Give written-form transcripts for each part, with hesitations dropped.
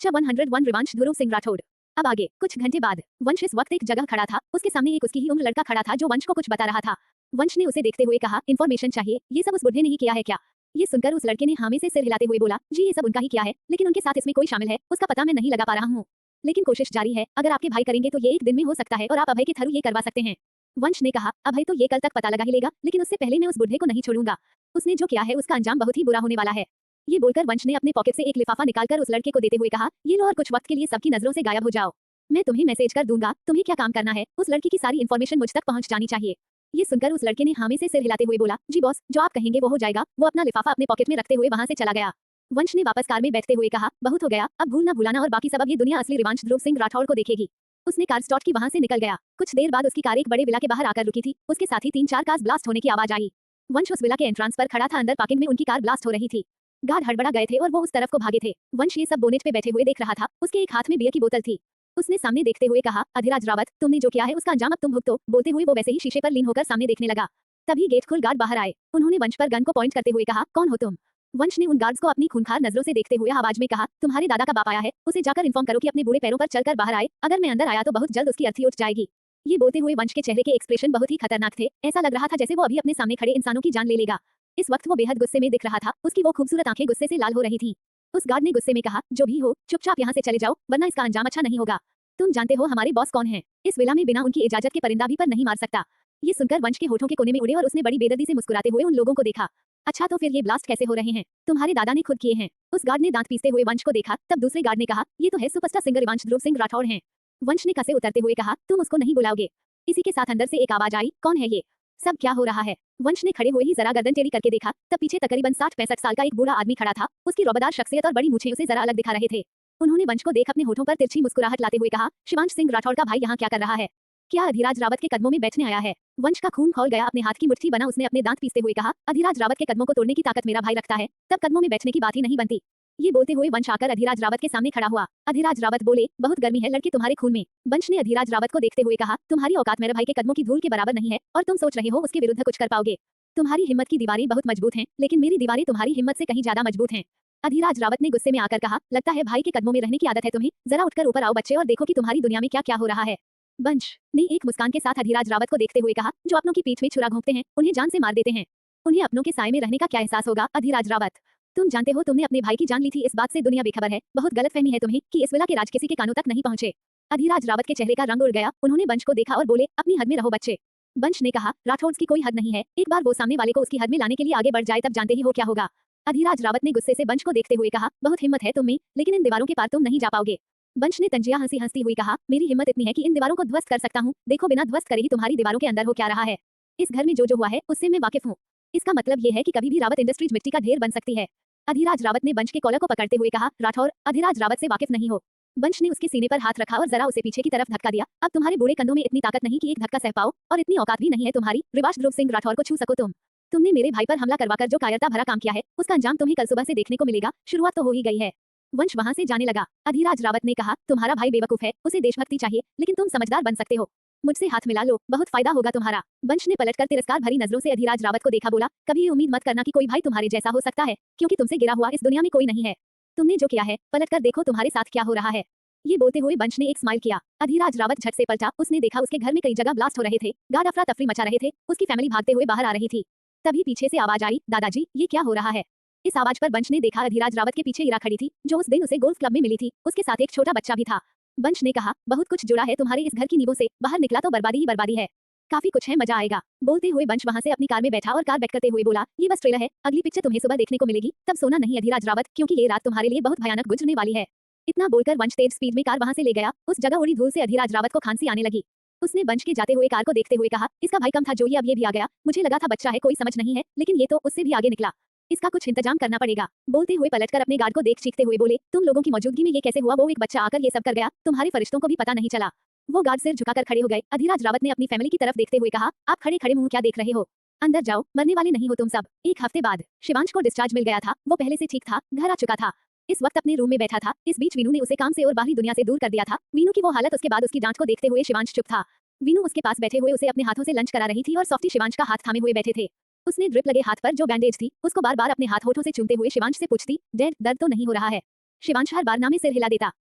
Chapter 101 Rivansh ध्रुव सिंह राठौड़। अब आगे कुछ घंटे बाद वंश इस वक्त एक जगह खड़ा था। उसके सामने एक उसकी ही उम्र लड़का खड़ा था जो वंश को कुछ बता रहा था। वंश ने उसे देखते हुए कहा, इन्फॉर्मेशन चाहिए? ये सब उस बुढ़े ने ही किया है क्या? ये सुनकर उस लड़के ने हाँ में से सिर हिलाते हुए बोला, जी ये सब उनका ही किया है, लेकिन उनके साथ इसमें कोई शामिल है उसका पता मैं नहीं लगा पा रहा हूँ, लेकिन कोशिश जारी है। अगर आपके भाई करेंगे तो ये एक दिन में हो सकता है और आप अभय के थ्रू ये करवा सकते हैं। वंश ने कहा, अभय तो ये कल तक पता लगा ही लेगा, लेकिन उससे पहले मैं उस बुढ़े को नहीं छोड़ूंगा। उसने जो किया है उसका अंजाम बहुत ही बुरा होने वाला है। ये बोलकर वंश ने अपने पॉकेट से एक लिफाफा निकालकर उस लड़के को देते हुए कहा, ये लो और कुछ वक्त के लिए सबकी नजरों से गायब हो जाओ। मैं तुम्हें मैसेज कर दूंगा, तुम्हें क्या काम करना है, उस लड़की की सारी इन्फॉर्मेशन मुझ तक पहुंच जानी चाहिए। ये सुनकर उस लड़के ने हाँ में से सिर हिलाते हुए बोला, जी बॉस, जो आप कहेंगे वो हो जाएगा। वो अपना लिफाफा अपने पॉकेट में रखते हुए वहां से चला गया। वंश ने वापस कार में बैठते हुए कहा, बहुत हो गया, अब भूलना भुलाना और बाकी सब, अब ये दुनिया असली रिवांश ध्रुव सिंह राठौड़ को देखेगी। उसने कार स्टॉप की वहां से निकल गया। कुछ देर बाद उसकी कार एक बड़े विला के बाहर आकर रुकी थी। उसके साथ ही 3-4 कार्स ब्लास्ट होने की आवाज आई। वंश उस विला के एंट्रेंस पर खड़ा था। अंदर पार्किंग में उनकी कार ब्लास्ट हो रही थी। गार्ड हड़बड़ा गए थे और वो उस तरफ को भागे थे। वंश ये सब बोनेट पे बैठे हुए देख रहा था। उसके एक हाथ में बियर की बोतल थी। उसने सामने देखते हुए कहा, अधिराज रावत, तुमने जो किया है उसका अंजाम अब तुम भुगतो। बोलते हुए वो वैसे ही शीशे पर लीन होकर सामने देखने लगा। तभी गेट खुल गार्ड बाहर आए। उन्होंने वंश पर गन को पॉइंट करते हुए कहा, कौन हो तुम? वंश ने उन गार्ड्स को अपनी खूंखार नजरों से देखते हुए आवाज में कहा, तुम्हारे दादा का बाप आया है, उसे जाकर इन्फॉर्म करो कि अपने बूढ़े पैरों पर चलकर बाहर आए। अगर मैं अंदर आया तो बहुत जल्द उसकी अर्थी उठ जाएगी। ये बोलते हुए वंश के चेहरे के एक्सप्रेशन बहुत ही खतरनाक थे। ऐसा लग रहा था जैसे वो अभी अपने सामने खड़े इंसानों की जान ले लेगा। इस वक्त वो बेहद गुस्से में दिख रहा था। उसकी वो खूबसूरत आंखें गुस्से से लाल हो रही थी। उस गार्ड ने गुस्से में कहा, जो भी हो चुपचाप यहाँ से चले जाओ, वरना इसका अंजाम अच्छा नहीं होगा। तुम जानते हो हमारे बॉस कौन है? इस विला में बिना उनकी इजाजत के परिंदा भी पर नहीं मार सकता। ये सुनकर वंश के होठों के कोने में उड़े और उसने बड़ी बेदर्दी से मुस्कुराते हुए उन लोगों को देखा। अच्छा तो फिर ये ब्लास्ट कैसे हो रहे हैं? तुम्हारे दादा ने खुद किए हैं। उस गार्ड ने दांत पीसते हुए वंश को देखा। तब दूसरे गार्ड ने कहा, ये तो है सुपरस्टार सिंगर रिवांश ध्रुव सिंह राठौड़ हैं। वंश ने कसे उतरते हुए कहा, तुम उसको नहीं बुलाओगे? इसी के साथ अंदर से एक आवाज आई, कौन है ये? सब क्या हो रहा है? वंश ने खड़े हुए ही जरा गर्दन टेढ़ी करके देखा। तब पीछे तकरीबन 60-65 साल का एक बूढ़ा आदमी खड़ा था। उसकी रौबदार शख्सियत और बड़ी मूछें उसे जरा अलग दिखा रहे थे। उन्होंने वंश को देख अपने होठों पर तिरछी मुस्कुराहट लाते हुए कहा, शिवांश सिंह राठौड़ का भाई यहाँ क्या कर रहा है? क्या अधिराज रावत के कदमों में बैठने आया है? वंश का खून खौल गया। अपने हाथ की मुट्ठी बना उसने अपने दांत पीसते हुए कहा, अधिराज रावत के कदमों को तोड़ने की ताकत मेरा भाई रखता है, तब कदमों में बैठने की बात ही नहीं बनती। ये बोलते हुए वंश आकर अधिराज रावत के सामने खड़ा हुआ। अधिराज रावत बोले, बहुत गर्मी है लड़के तुम्हारे खून में। वंश ने अधिराज रावत को देखते हुए कहा, तुम्हारी औकात मेरे भाई के कदमों की धूल के बराबर नहीं है और तुम सोच रहे हो उसके विरुद्ध कुछ कर पाओगे। तुम्हारी हिम्मत की दीवारें बहुत मजबूत हैं, लेकिन मेरी दीवारें तुम्हारी हिम्मत से कहीं ज्यादा मजबूत हैं। अधिराज रावत ने गुस्से में आकर कहा, लगता है भाई के कदमों में रहने की आदत है तुम्हें। जरा उठकर ऊपर आओ बच्चे और देखो कि तुम्हारी दुनिया में क्या क्या हो रहा है। वंश ने एक मुस्कान के साथ अधिराज रावत को देखते हुए कहा, जो अपनों की पीठ में छुरा घोंपते हैं उन्हें जान से मार देते हैं। उन्हें अपनों के साए में रहने का क्या एहसास होगा? अधिराज रावत, तुम जानते हो तुमने अपने भाई की जान ली थी, इस बात से दुनिया बेखबर है। बहुत गलतफहमी है तुम्हें कि इस विला के राज किसी के कानों तक नहीं पहुंचे। अधिराज रावत के चेहरे का रंग उड़ गया। उन्होंने वंश को देखा और बोले, अपनी हद में रहो बच्चे। वंश ने कहा, राठौड़ की कोई हद नहीं है, एक बार वो सामने वाले को उसकी हद में लाने के लिए आगे बढ़ जाए तब जानते ही हो क्या होगा। अधिराज रावत ने गुस्से से वंश को देखते हुए कहा, बहुत हिम्मत है तुम में, लेकिन इन दीवारों के पार तुम नहीं जा पाओगे। वंश ने तंजिया हंसी हुई कहा, मेरी हिम्मत इतनी है कि इन दीवारों को ध्वस्त कर सकता हूँ। देखो बिना ध्वस्त करे ही तुम्हारी दीवारों के अंदर हो क्या रहा है। इस घर में जो हुआ है उससे मैं वाकिफ हूँ। इसका मतलब ये है कि कभी भी रावत इंडस्ट्रीज मिट्टी का ढेर बन सकती है। अधिराज रावत ने वंश के कॉलर को पकड़ते हुए कहा, राठौर, अधिराज रावत से वाकिफ नहीं हो। वंश ने उसके सीने पर हाथ रखा और जरा उसे पीछे की तरफ धक्का दिया। अब तुम्हारे बूढ़े कंधों में इतनी ताकत नहीं कि एक धक्का सह पाओ, और इतनी औकात भी नहीं है तुम्हारी रिवांश ध्रुव सिंह राठौर को छू सको तुम। तुमने मेरे भाई पर हमला करवाकर जो कायरता भरा काम किया है उसका अंजाम तुम्हें कल सुबह से देखने को मिलेगा। शुरुआत तो हो ही गई है। वंश वहां से जाने लगा। अधिराज रावत ने कहा, तुम्हारा भाई बेवकूफ है, उसे देशभक्ति चाहिए, लेकिन तुम समझदार बन सकते हो। मुझसे हाथ मिला लो, बहुत फायदा होगा तुम्हारा। वंश ने पलटकर तिरस्कार भरी नजरों से अधिराज रावत को देखा। बोला, कभी ये उम्मीद मत करना कि कोई भाई तुम्हारे जैसा हो सकता है, क्योंकि तुमसे गिरा हुआ इस दुनिया में कोई नहीं है। तुमने जो किया है पलटकर देखो तुम्हारे साथ क्या हो रहा है। ये बोलते हुए वंश ने एक स्माइल किया। अधिराज रावत झट से पलटा। उसने देखा उसके घर में कई जगह ब्लास्ट हो रहे थे। गार्ड अफरा तफरी मचा रहे थे। उसकी फैमिली भागते हुए बाहर आ रही थी। तभी पीछे से आवाज आई, दादाजी ये क्या हो रहा है? इस आवाज पर वंश ने देखा अधिराज रावत के पीछे इरा खड़ी थी, जो उस दिन उसे गोल्फ क्लब में मिली थी। उसके साथ एक छोटा बच्चा भी था। वंश ने कहा, बहुत कुछ जुड़ा है तुम्हारे इस घर की नींवों से, बाहर निकला तो बर्बादी ही बर्बादी है। काफी कुछ है, मजा आएगा। बोलते हुए वंश वहां से अपनी कार में बैठा और कार बैक करते हुए बोला, ये बस ट्रेलर है, अगली पिक्चर तुम्हें सुबह देखने को मिलेगी, तब सोना नहीं अधिराज रावत, क्योंकि ये रात तुम्हारे लिए बहुत भयानक गुजरने वाली है। इतना बोलकर वंश तेज स्पीड में कार वहां से ले गया। उस जगह उड़ी धूल से अधिराज रावत को खांसी आने लगी। उसने वंश के जाते हुए कार को देखते हुए कहा, इसका भाई कम था जो ये अब ये भी आ गया। मुझे लगा था बच्चा है, कोई समझ नहीं है, लेकिन ये तो उससे भी आगे निकला। इसका कुछ इंतजाम करना पड़ेगा। बोलते हुए पलटकर अपने गार्ड को देख चीखते हुए बोले, तुम लोगों की मौजूदगी में ये कैसे हुआ? वो एक बच्चा आकर ये सब कर गया, तुम्हारे फरिश्तों को भी पता नहीं चला। वो गार्ड सिर झुकाकर खड़े हो गए। अधिराज रावत ने अपनी फैमिली की तरफ देखते हुए कहा, आप खड़े खड़े मुंह क्या देख रहे हो? अंदर जाओ, मरने वाले नहीं हो तुम सब। एक हफ्ते बाद शिवांश को डिस्चार्ज मिल गया था। वो पहले से ठीक था, घर आ चुका था। इस वक्त अपने रूम में बैठा था। इस बीच वीनू ने उसे काम से और बाहरी दुनिया से दूर कर दिया था। वीनू की वो हालत, उसके बाद उसकी डांट को देखते हुए शिवांश चुप था। वीनू उसके पास बैठे हुए उसे अपने हाथों से लंच करा रही थी और सॉफ्टी शिवांश का हाथ थामे हुए बैठे थे। उसने ड्रिप लगे हाथ पर जो बैंडेज थी उसको बार बार अपने हाथ होठों से चूमते हुए शिवांश से पूछती, डैड दर्द तो नहीं हो रहा है? शिवांश हर बार ना में सिर हिला देता।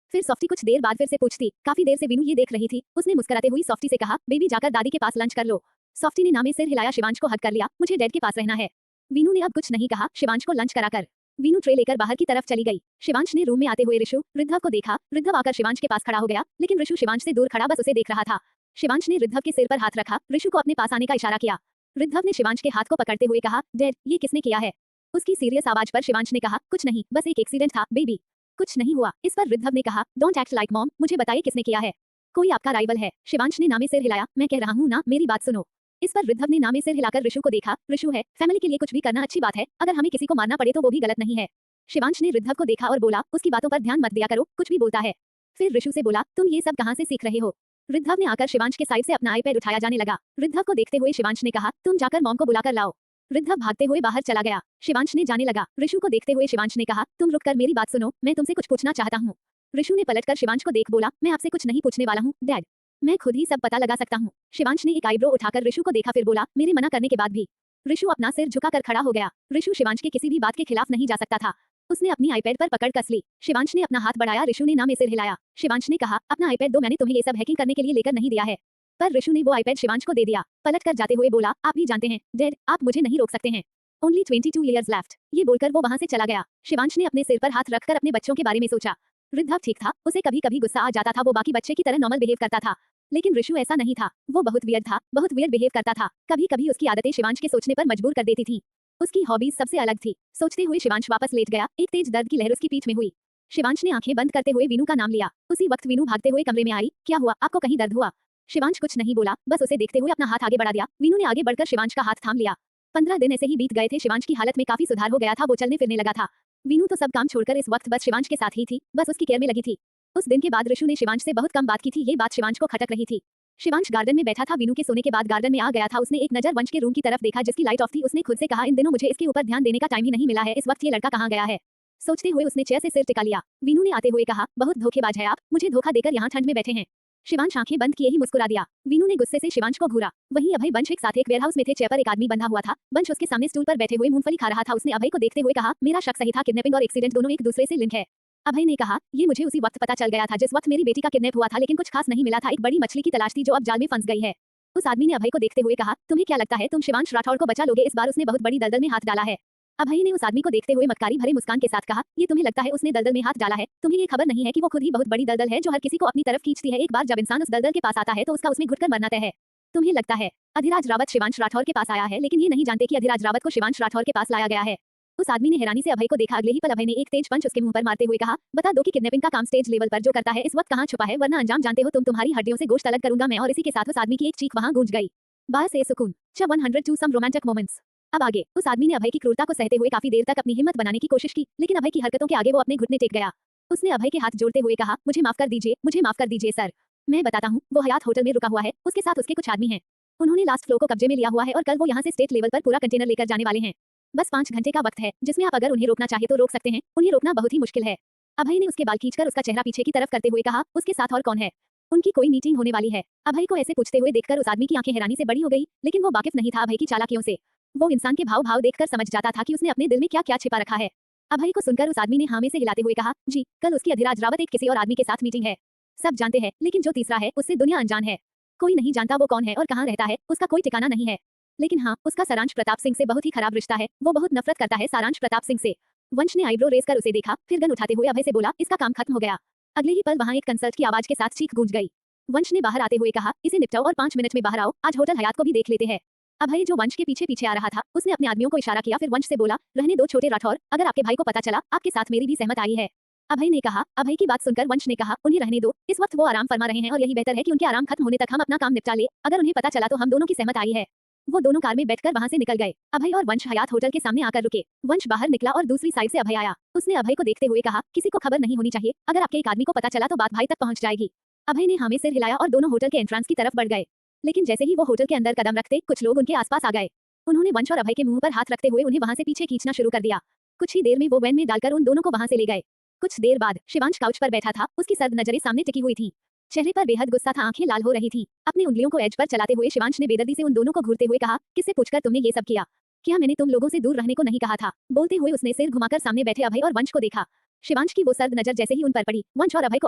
फिर सॉफ्टी कुछ देर बाद फिर से पूछती। काफी देर से वीनू ये देख रही थी। उसने मुस्कुराते हुई सॉफ्टी से कहा, बेबी जाकर दादी के पास लंच कर लो। सॉफ्टी ने ना में सिर हिलाया, शिवांश को हग कर लिया। मुझे डैड के पास रहना है। वीनू ने अब कुछ नहीं कहा, शिवांश को लंच कराकर वीनू ट्रे लेकर बाहर की तरफ चली गई। शिवांश ने रूम में आते हुए ऋषु रिद्धव को देखा। रिद्धव आकर शिवांश के पास खड़ा हो गया, लेकिन ऋषु शिवांश से दूर खड़ा बस उसे देख रहा था। शिवांश ने रिद्धव के सिर पर हाथ रखा, ऋषु को अपने पास आने का इशारा किया। रिद्धव ने शिवांश के हाथ को पकड़ते हुए कहा, डैड ये किसने किया है? उसकी सीरियस आवाज पर शिवांश ने कहा, कुछ नहीं, बस एक एक्सीडेंट था बेबी। कुछ नहीं हुआ। इस पर रिद्धव ने कहा, डोंट एक्ट लाइक मॉम, मुझे बताइए किसने किया है? कोई आपका राइवल है। शिवांश ने ना में सिर हिलाया, मैं कह रहा हूँ ना, मेरी बात सुनो। इस पर रिद्धव ने ना में सिर हिलाकर ऋषु को देखा। ऋषु है, फैमिली के लिए कुछ भी करना अच्छी बात है, अगर हमें किसी को मारना पड़े तो वो भी गलत नहीं है। शिवांश ने रिद्धव को देखा और बोला, उसकी बातों पर ध्यान मत दिया करो, कुछ भी बोलता है। फिर ऋषु से बोला, तुम ये सब कहाँ से सीख रहे हो? रिद्धव ने आकर शिवांश के साइड से अपना आईपैड उठाया जाने लगा। रिद्धव को देखते हुए शिवांश ने कहा, तुम जाकर मॉम को बुलाकर लाओ। रिद्धव भागते हुए बाहर चला गया। शिवांश ने जाने लगा। ऋषु को देखते हुए शिवांश ने कहा, तुम रुककर मेरी बात सुनो, मैं तुमसे कुछ पूछना चाहता हूँ। ऋषु ने पलटकर शिवांश को देख बोला, मैं आपसे कुछ नहीं पूछने वाला हूँ डैड, मैं खुद ही सब पता लगा सकता हूँ। शिवांश ने एक आईब्रो उठाकर ऋषु को देखा, फिर बोला, मेरे मना करने के बाद भी? ऋषु अपना सिर झुकाकर खड़ा हो गया। ऋषु शिवांश के किसी भी बात के खिलाफ नहीं जा सकता था। उसने अपनी आईपैड पर पकड़ कस ली। शिवांश ने अपना हाथ बढ़ाया, ऋषु ने ना में सिर हिलाया। शिवांश ने कहा, अपना आईपैड दो, मैंने तुम्हें ये सब हैकिंग करने के लिए लेकर नहीं दिया है। पर ऋषु ने वो आईपैड शिवांश को दे दिया। पलट कर जाते हुए बोला, आप भी जानते हैं डैड, आप मुझे नहीं रोक सकते हैं। Only 22 years left. ये बोलकर वो वहां से चला गया। शिवांश ने अपने सिर पर हाथ रखकर अपने बच्चों के बारे में सोचा। रिद्धव ठीक था, उसे कभी कभी गुस्सा आ जाता था, वो बाकी बच्चे की तरह नॉर्मल बिहेव करता था। लेकिन ऋषु ऐसा नहीं था, वो बहुत वियर्ड था, बहुत वियर्ड बिहेव करता था। कभी कभी उसकी आदतें शिवांश के सोचने पर मजबूर कर देती थी। उसकी हॉबीज सबसे अलग थी। सोचते हुए शिवांश वापस लेट गया। एक तेज दर्द की लहर उसकी पीठ में हुई। शिवांश ने आंखें बंद करते हुए वीनू का नाम लिया। उसी वक्त वीनू भागते हुए कमरे में आई। क्या हुआ, आपको कहीं दर्द हुआ? शिवांश कुछ नहीं बोला, बस उसे देखते हुए अपना हाथ आगे बढ़ा दिया। वीनू ने आगे बढ़कर शिवांश का हाथ थाम लिया। 15 दिन ऐसे ही बीत गए थे। शिवांश की हालत में काफी सुधार हो गया था, वो चलने फिरने लगा था। वीनू तो सब काम छोड़कर इस वक्त बस शिवांश के साथ ही थी, बस उसकी केयर में लगी थी। उस दिन के बाद ऋषु ने शिवांश से बहुत कम बात की थी, ये बात शिवांश को खटक रही थी। शिवांश गार्डन में बैठा था, वीनू के सोने के बाद गार्डन में आ गया था। उसने एक नजर वंश के रूम की तरफ देखा जिसकी लाइट ऑफ थी। उसने खुद से कहा, इन दिनों मुझे इसके ऊपर ध्यान देने का टाइम ही नहीं मिला है, इस वक्त ये लड़का कहाँ गया है? सोचते हुए उसने चेयर से सिर टिका लिया। वीनू ने आते हुए कहा, बहुत धोखेबाज है आप, मुझे धोखा देकर यहाँ ठंड में बैठे हैं। शिवांश आंखें बंद किए ही मुस्कुरा दिया। वीनू ने गुस्से से शिवांश को घूरा। वहीं अभय बंश एक साथ एक वेयरहाउस में थे। चेयर पर एक आदमी बंधा हुआ था। बंश उसके सामने स्टूल पर बैठे हुए मूंगफली खा रहा था। उसने अभय को देखते हुए कहा, मेरा शक सही था, किडनैपिंग और एक्सीडेंट दोनों एक दूसरे से लिंक है। अभय ने कहा, ये मुझे उसी वक्त पता चल गया था जिस वक्त मेरी बेटी का किडनैप हुआ था, लेकिन कुछ खास नहीं मिला था। एक बड़ी मछली की तलाश थी जो अब जाल में फंस गई है। उस आदमी ने अभय को देखते हुए कहा, तुम्हें क्या लगता है तुम शिवांश राठौड़ को बचा लोगे? इस बार उसने बहुत बड़ी दलदल में हाथ डाला है। अभय ने उस आदमी को देखते हुए मक्कारी भरे मुस्कान के साथ कहा, ये तुम्हें लगता है उसने दलदल में हाथ डाला है? तुम्हें ये खबर नहीं है कि वो खुद ही बहुत बड़ी दलदल है जो हर किसी को अपनी तरफ खींचती है। एक बार जब इंसान उस दलदल के पास आता है तो उसका उसमें घुटकर मरना तय है। तुम्हें लगता है अधिराज रावत शिवांश राठौर के पास आया है, लेकिन ये नहीं जानते कि अधिराज रावत को शिवांश राठौर के पास लाया गया है। उस आदमी ने हैरानी से अभय को देखा। अगले ही पल अभय ने एक तेज पंच उसके मुंह पर मारते हुए कहा, बता दो कि किडनैपिंग का काम स्टेज लेवल पर जो करता है इस वक्त कहाँ छुपा है, वरना अंजाम जानते हो तुम। तुम्हारी हड्डियों से गोश्त अलग करूंगा मैं। और इसी के साथ उस आदमी की एक चीख वहां गूंज गई। बाहर से सुकून। 102 सम रोमांटिक मोमेंट्स। अब आगे। उस आदमी ने अभय की क्रूरता को सहते हुए काफी देर तक अपनी हिम्मत बनाने की कोशिश की, लेकिन अभय की हरकतों के आगे वो अपने घुटने टेक गया। उसने अभय के हाथ जोड़ते हुए कहा, मुझे माफ कर दीजिए, मुझे माफ कर दीजिए सर। मैं बताता हूँ, वो हयात होटल में रुका हुआ है, उसके साथ उसके कुछ आदमी हैं। उन्होंने लास्ट फ्लोर को कब्जे में लिया हुआ है और कल वो यहाँ से स्टेट लेवल पर पूरा कंटेनर लेकर जाने वाले हैं। बस 5 घंटे का वक्त है जिसमें आप अगर उन्हें रोकना चाहे तो रोक सकते हैं, उन्हें रोकना बहुत ही मुश्किल है। अभय ने उसके बाल खींचकर उसका चेहरा पीछे की तरफ करते हुए कहा, उसके साथ और कौन है? उनकी कोई मीटिंग होने वाली है। अभय को ऐसे पूछते हुए देखकर उस आदमी की आंखें हैरानी से बड़ी हो गई, लेकिन वो वाकिफ नहीं था अभय की चालाकियों से। वो इंसान के भाव भाव देखकर समझ जाता था कि उसने अपने दिल में क्या क्या छिपा रखा है। अभय को सुनकर उस आदमी ने हाँ में से हिलाते हुए कहा, जी, कल उसकी अधिराज रावत एक किसी और आदमी के साथ मीटिंग है। सब जानते हैं, लेकिन जो तीसरा है उससे दुनिया अनजान है। कोई नहीं जानता वो कौन है और कहाँ रहता है, उसका कोई ठिकाना नहीं है। लेकिन हाँ, उसका सारांश प्रताप सिंह से बहुत ही खराब रिश्ता है। वो बहुत नफरत करता है सारांश प्रताप सिंह से। वंश ने आईब्रो रेस कर उसे देखा, फिर गन उठाते हुए अभय से बोला, इसका काम खत्म हो गया। अगले ही पल वहाँ एक कंसर्ट की आवाज के साथ चीख गूंज गई। वंश ने बाहर आते हुए कहा, इसे निपटाओ और 5 मिनट में बाहर आओ, आज होटल हयात को भी देख लेते हैं। अभय जो वंश के पीछे पीछे आ रहा था, उसने अपने आदमियों को इशारा किया, फिर वंश से बोला, रहने दो छोटे राठौर, अगर आपके भाई को पता चला, आपके साथ मेरी भी सहमत आई है। अभय ने कहा। अभय की बात सुनकर वंश ने कहा, उन्हें रहने दो, इस वक्त वो आराम फरमा रहे हैं और यही बेहतर है कि उनके आराम खत्म होने तक हम अपना काम निपटा ले। अगर उन्हें पता चला तो हम दोनों की सहमत आई है। वो दोनों कार में बैठकर वहां से निकल गए। अभय और वंश हयात होटल के सामने आकर रुके। वंश बाहर निकला और दूसरी साइड से अभय आया। उसने अभय को देखते हुए कहा, किसी को खबर नहीं होनी चाहिए, अगर आपके एक आदमी को पता चला तो बात भाई तक पहुंच जाएगी। अभय ने हाँ में सिर हिलाया और दोनों होटल के एंट्रेंस की तरफ बढ़ गए। लेकिन जैसे ही वो होटल के अंदर कदम रखते, कुछ लोग उनके आसपास आ गए। उन्होंने वंश और अभय के मुंह पर हाथ रखते हुए उन्हें वहां से पीछे खींचना शुरू कर दिया। कुछ ही देर में वो वैन में डालकर उन दोनों को वहां से ले गए। कुछ देर बाद शिवांश काउच पर बैठा था, उसकी सर्द नजरें सामने टिकी हुई थी। चेहरे पर बेहद गुस्सा था, आंखें लाल हो रही थी। अपनी उंगलियों को एज पर चलाते हुए शिवांश ने बेदर्दी से उन दोनों को घूरते हुए कहा, किससे पूछकर तुमने ये सब किया? क्या मैंने तुम लोगों से दूर रहने को नहीं कहा था? बोलते हुए उसने सिर घुमाकर सामने बैठे अभय और वंश को देखा। शिवांश की वो सर्द नजर जैसे ही उन पर पड़ी, वंश और अभय को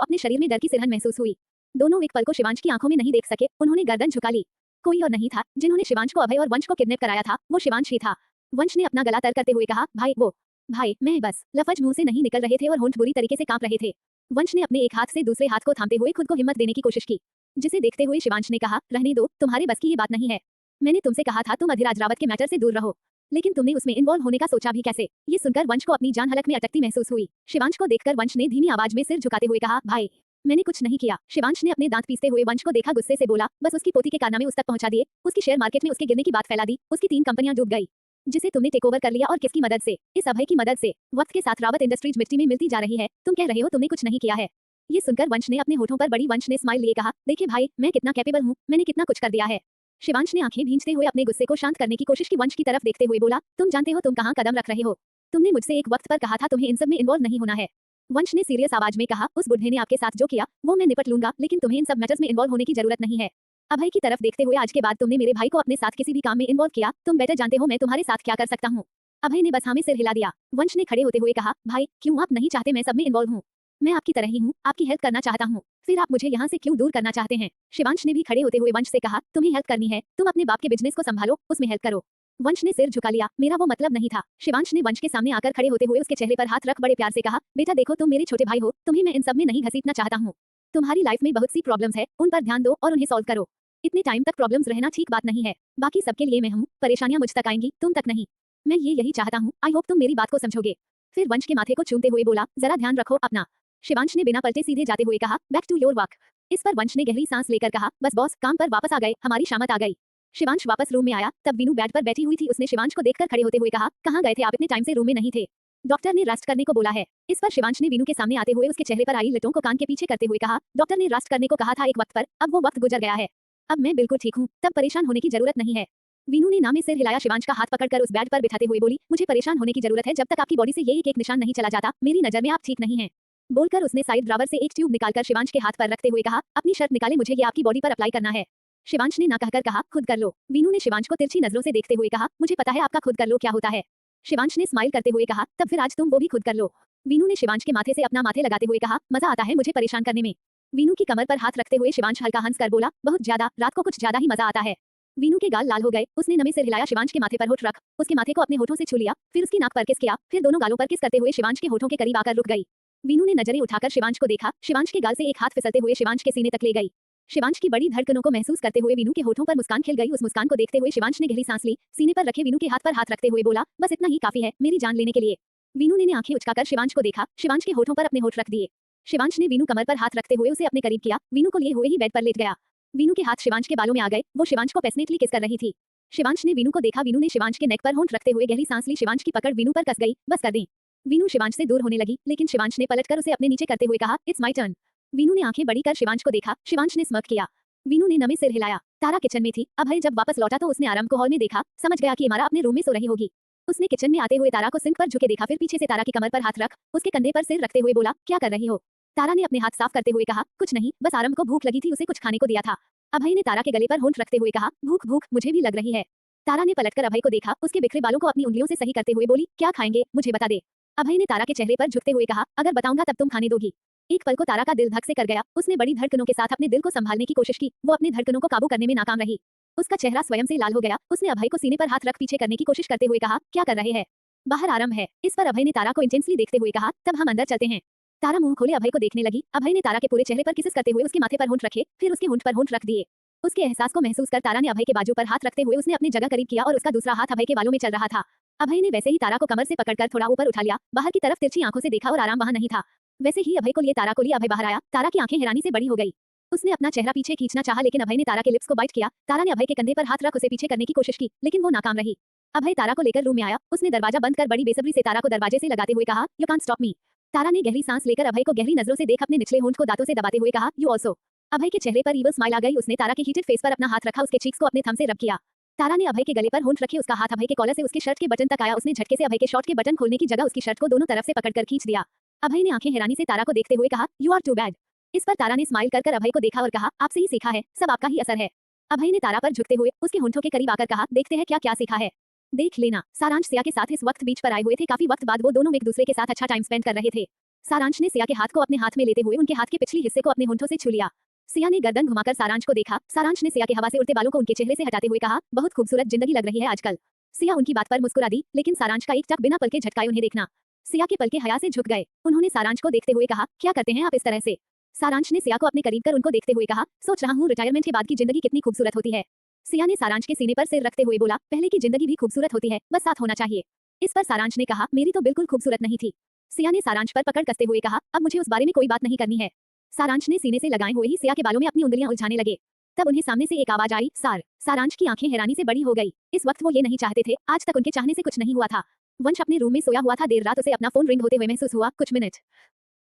अपने शरीर में डर की सिरहन महसूस हुई। दोनों एक पल को शिवांश की आंखों में नहीं देख सके, उन्होंने गर्दन झुका ली। कोई और नहीं था जिन्होंने शिवांश को अभय और वंश को किडनैप कराया था, वो शिवांश ही था। वंश ने अपना गला तर करते हुए कहा, भाई मैं बस। लफज मुंह से नहीं निकल रहे थे और होंठ बुरी तरीके से कांप रहे थे। वंश ने अपने एक हाथ से दूसरे हाथ को थामते हुए खुद को हिम्मत देने की कोशिश की, जिसे देखते हुए शिवांश ने कहा, रहने दो, तुम्हारे बस की ये बात नहीं है। मैंने तुमसे कहा था तुम अधिराज रावत के मैटर से दूर रहो, लेकिन तुमने उसमें इन्वॉल्व होने का सोचा भी कैसे? ये सुनकर वंश को अपनी जान हलक में अटकती महसूस हुई। शिवांश को देखकर वंश ने धीमी आवाज में सिर झुकाते हुए कहा, भाई मैंने कुछ नहीं किया। शिवांश ने अपने दांत पीसते हुए वंश को देखा, गुस्से से बोला, बस उसकी पोती के कारनामे उस तक पहुंचा दिए, उसकी शेयर मार्केट में उसके गिरने की बात फैला दी, उसकी 3 कंपनियां डूब गई, जिसे तुमने टेक ओवर कर लिया। और किसकी मदद से? इस अभय की मदद से। वक्त के साथ रावत इंडस्ट्रीज मिट्टी में मिलती जा रही है, तुम कह रहे हो तुमने कुछ नहीं किया है। ये सुनकर वंश ने अपने होठों पर बड़ी वंश ने स्माइल लिए कहा, देखिए भाई, मैं कितना कैपेबल हूँ, मैंने कितना कुछ कर दिया है। शिवांश ने आंखें भींचते हुए अपने गुस्से को शांत करने की कोशिश की, वंश की तरफ देखते हुए बोला, तुम जानते हो तुम कहां कदम रख रहे हो? तुमने मुझसे एक वक्त पर कहा था तुम्हें इन सब में इन्वॉल्व नहीं होना है। वंश ने सीरियस आवाज में कहा, उस बुढ़े ने आपके साथ जो किया वो मैं निपट लूंगा, लेकिन तुम्हें इन सब मैटर्स में इन्वॉल्व होने की जरूरत नहीं है। अभय की तरफ देखते हुए, आज के बाद तुमने मेरे भाई को अपने साथ किसी भी काम में इन्वॉल्व किया, तुम बेटर जानते हो मैं तुम्हारे साथ क्या कर सकता हूँ। अभय ने बस हाँ में सिर हिला दिया। वंश ने खड़े होते हुए कहा, भाई क्यों आप नहीं चाहते मैं सब में इन्वॉल्व हूँ? मैं आपकी तरह ही हूँ, आपकी हेल्प करना चाहता हूँ, फिर आप मुझे यहाँ से क्यों दूर करना चाहते हैं? शिवांश ने भी खड़े होते हुए वंश से कहा, तुम्हें हेल्प करनी है, तुम अपने बाप के बिजनेस को संभालो, उसमें हेल्प करो। वंश ने सिर झुका लिया, मेरा वो मतलब नहीं था। शिवांश ने वंश के सामने आकर खड़े होते हुए उसके चेहरे पर हाथ रख बड़े प्यार से कहा, बेटा देखो तुम मेरे छोटे भाई हो, तुम्हें मैं इन सब में नहीं घसीटना चाहता हूँ। तुम्हारी लाइफ में बहुत सी प्रॉब्लम्स है, उन पर ध्यान दो और उन्हें सॉल्व करो। इतने टाइम तक प्रॉब्लम्स रहना ठीक बात नहीं है, बाकी सबके लिए मैं हूँ, परेशानियां मुझ तक आएंगी, तुम तक नहीं। मैं यही चाहता हूँ, आई होप तुम मेरी बात को समझोगे। फिर वंश के माथे को चूमते हुए बोला, जरा ध्यान रखो अपना। शिवांश ने बिना पलटे सीधे जाते हुए कहा, बैक टू योर वर्क। इस पर वंश ने गहरी सांस लेकर कहा, बस बॉस, काम पर वापस आ गए, हमारी शामत आ गई। शिवांश वापस रूम में आया, तब वीनू बेड पर बैठी हुई थी। उसने शिवांश को देखकर खड़े होते हुए कहा, कहाँ गए थे आप, इतने टाइम से रूम में नहीं थे? डॉक्टर ने रेस्ट करने को बोला है। इस पर शिवांश ने वीनू के सामने आते हुए उसके चेहरे पर आई लटों को कान के पीछे करते हुए कहा, डॉक्टर ने रेस्ट करने को कहा था एक वक्त पर, अब वो वक्त गुजर गया है, अब मैं बिल्कुल ठीक हूँ, तब परेशान होने की जरूरत नहीं है। वीनू ने ना में सिर हिलाया, शिवांश का हाथ पकड़कर उस बेड पर बिठाते हुए बोली, मुझे परेशान होने की जरूरत है, जब तक आपकी बॉडी से ये एक निशान नहीं चला जाता, मेरी नजर में आप ठीक नहीं है। बोलकर उसने साइड ड्रावर से एक ट्यूब निकालकर शिवांश के हाथ पर रखते हुए कहा, अपनी शर्ट निकाले, मुझे ये आपकी बॉडी पर अप्लाई करना है। शिवांश ने ना कहकर कहा, खुद कर लो। वीनू ने शिवांश को तिरछी नजरों से देखते हुए कहा, मुझे पता है आपका खुद कर लो क्या होता है। शिवांश ने स्माइल करते हुए कहा, तब फिर आज तुम वो भी खुद कर लो। वीनू ने शिवांश के माथे से अपना माथे लगाते हुए कहा, मजा आता है मुझे परेशान करने में। वीनू की कमर पर हाथ रखते हुए शिवांश हल्का हंस कर बोला, बहुत ज्यादा, रात को कुछ ज्यादा ही मजा आता है। वीनू के गाल लाल हो गए, उसने नमे सिर हिलाया, शिवांश के माथे पर होठ रख उसके माथे को अपने होठों से छू लिया, फिर उसकी नाक पर किस किया, फिर दोनों गालों पर किस करते हुए शिवांश के होठों के करीब आकर रुक गई। वीनू ने नजरें उठाकर शिवांश को देखा, शिवांश के गाल से एक हाथ फिसलते हुए शिवांश के सीने तक ले गई। शिवांश की बड़ी धड़कनों को महसूस करते हुए वीनू के होठों पर मुस्कान खिल गई। उस मुस्कान को देखते हुए शिवांश ने गहरी सांस ली, सीने पर रखे वीनू के हाथ पर हाथ रखते हुए बोला, बस इतना ही काफी है मेरी जान लेने के लिए। वीनू ने आंखें उचकाकर शिवांश को देखा, शिवांश के होठों पर अपने होठ रख दिए। शिवांश ने वीनू कमर पर हाथ रखते हुए उसे अपने करीब किया, वीनू को लिए हुए ही बेड पर लेट गया। वीनू के हाथ शिवांश के बालों में आ गए, वो शिवांश को पैशनेटली किस कर रही थी। शिवांश ने वीनू को देखा, वीनू ने शिवांश के नेक पर होंठ रखते हुए गहरी सांस ली, शिवांश की पकड़ वीनू पर कस गई, बस कर दें। वीनू शिवांश से दूर होने लगी, लेकिन शिवांश ने पलटकर उसे अपने नीचे करते हुए कहा, इट्स माय टर्न। वीनू ने आंखें बड़ी कर शिवांश को देखा, शिवांश ने स्मर्क किया। वीनू ने नमे सिर हिलाया। तारा किचन में थी। अभय जब वापस लौटा तो उसने आराम को हॉल में देखा, समझ गया कि इमारा अपने रूम में सो रही होगी। उसने किचन में आते हुए तारा को सिंक पर झुके देखा, फिर पीछे से तारा की कमर पर हाथ रख उसके कंधे पर सिर रखते हुए बोला, क्या कर रही हो? तारा ने अपने हाथ साफ करते हुए कहा, कुछ नहीं, बस आराम को भूख लगी थी, उसे कुछ खाने को दिया था। अभय ने तारा के गले पर होंठ रखते हुए कहा, भूख भूख मुझे भी लग रही है। तारा ने पलटकर अभय को देखा, उसके बिखरे बालों को अपनी उंगलियों से सही करते हुए बोली, क्या खाएंगे, मुझे बता दे। अभय ने तारा के चेहरे पर झुकते हुए कहा, अगर बताऊंगा तब तुम खाने दोगी। एक पल को तारा का दिल धक से कर गया, उसने बड़ी धड़कनों के साथ अपने दिल को संभालने की कोशिश की, वो अपने धड़कनों को काबू करने में नाकाम रही। उसका चेहरा स्वयं से लाल हो गया, उसने अभय को सीने पर हाथ रख पीछे करने की कोशिश करते हुए कहा, क्या कर रहे हैं? बाहर आराम है। इस पर अभय ने तारा को इंटेंसली देखते हुए कहा, तब हम अंदर चलते हैं। तारा मुंह खोले अभय को देखने लगी, अभय ने तारा के पूरे चेहरे पर किसेस करते हुए उसके माथे पर होंठ रखे, फिर उसके होंठ पर होंठ रख दिए। उसके एहसास को महसूस कर तारा ने अभय के बाजू पर हाथ रखते हुए उसने अपनी जगह करीब किया और उसका दूसरा हाथ अभय के बालों में चल रहा था। अभय ने वैसे ही तारा को कमर से पकड़कर थोड़ा ऊपर उठा लिया, बाहर की तरफ तिरछी आंखों से देखा और आराम वहां नहीं था। वैसे ही अभय को लिए तारा को लिए अभय बाहर आया, तारा की आंखें हैरानी से बड़ी हो गई। उसने अपना चेहरा पीछे खींचना चाहा, लेकिन अभय ने तारा के लिप्स को बाइट किया। तारा ने अभय के कंधे पर हाथ रख उसे पीछे करने की कोशिश की, लेकिन वो नाकाम रही। अभय तारा को लेकर रूम में आया, उसने दरवाजा बंद कर बड़ी बेसब्री से तारा को दरवाजे से लगाते हुए कहा, यू कांट स्टॉप मी। तारा ने गहरी सांस लेकर अभय को गहरी नजरों से देख अपने निचले होंठ को दांतों से दबाते हुए कहा, यू ऑल्सो। अभय के चेहरे पर ईवल स्माइल आ गई, उसने तारा के हीटेड फेस पर अपना हाथ रखा, उसके चीक्स को अपने थंब से रब किया। तारा ने अभय के गले पर होंठ रखे, उसका हाथ अभय के कॉलर से उसके शर्ट के बटन तक आया, उसने झटके से अभय के शॉर्ट के बटन खोलने की जगह उसकी शर्ट को दोनों तरफ से पकड़कर खींच दिया। अभय ने आंखें हैरानी से तारा को देखते हुए कहा, यू आर टू बैड। इस पर तारा ने स्माइल कर अभय को देखा और कहा, आपसे ही सीखा है, सब आपका ही असर है। अभय ने तारा पर झुकते हुए उसके होंठों के करीब आकर कहा, देखते हैं क्या क्या सीखा है, देख लेना। सारांश सिया के साथ इस वक्त बीच पर आए हुए थे, काफी वक्त बाद वो दोनों एक दूसरे के साथ अच्छा टाइम स्पेंड कर रहे थे। सारांश ने सिया के हाथ को अपने हाथ में लेते हुए उनके हाथ के पिछले हिस्से को अपने होंठों से छू लिया। सिया ने गर्दन घुमाकर सारांश को देखा। सारांश ने सिया के हवा से उड़ते बालों को उनके चेहरे से हटाते हुए कहा, बहुत खूबसूरत जिंदगी लग रही है आजकल। सिया उनकी बात पर मुस्कुरा दी, लेकिन सारांश का एक टक बिना पलके झटकाए उन्हें देखना। सिया के पलके हया से झुक गए। उन्होंने सारांश को देखते हुए कहा, क्या करते हैं आप इस तरह से? सारांश ने सिया को अपने करीब कर उनको देखते हुए कहा, सोच रहा हूँ रिटायरमेंट के बाद की जिंदगी कितनी खूबसूरत होती है। सिया ने सारांश के सीने पर सिर रखते हुए बोला, पहले की जिंदगी भी खूबसूरत होती है, बस साथ होना चाहिए। इस पर सारांश ने कहा, मेरी तो बिल्कुल खूबसूरत नहीं थी। सिया ने सारांश पर पकड़ कसते हुए कहा, अब मुझे उस बारे में कोई बात नहीं करनी है। सारांश ने सीने से लगाए हुए ही सिया के बालों में अपनी उंगलियां उलझाने लगे। तब उन्हें सामने से एक आवाज आई, सार। सारांश की आंखें हैरानी से बड़ी हो गई। इस वक्त वो ये नहीं चाहते थे, आज तक उनके चाहने से कुछ नहीं हुआ था। वंश अपने रूम में सोया हुआ था। देर रात उसे अपना फोन रिंग होते हुए महसूस हुआ। कुछ मिनट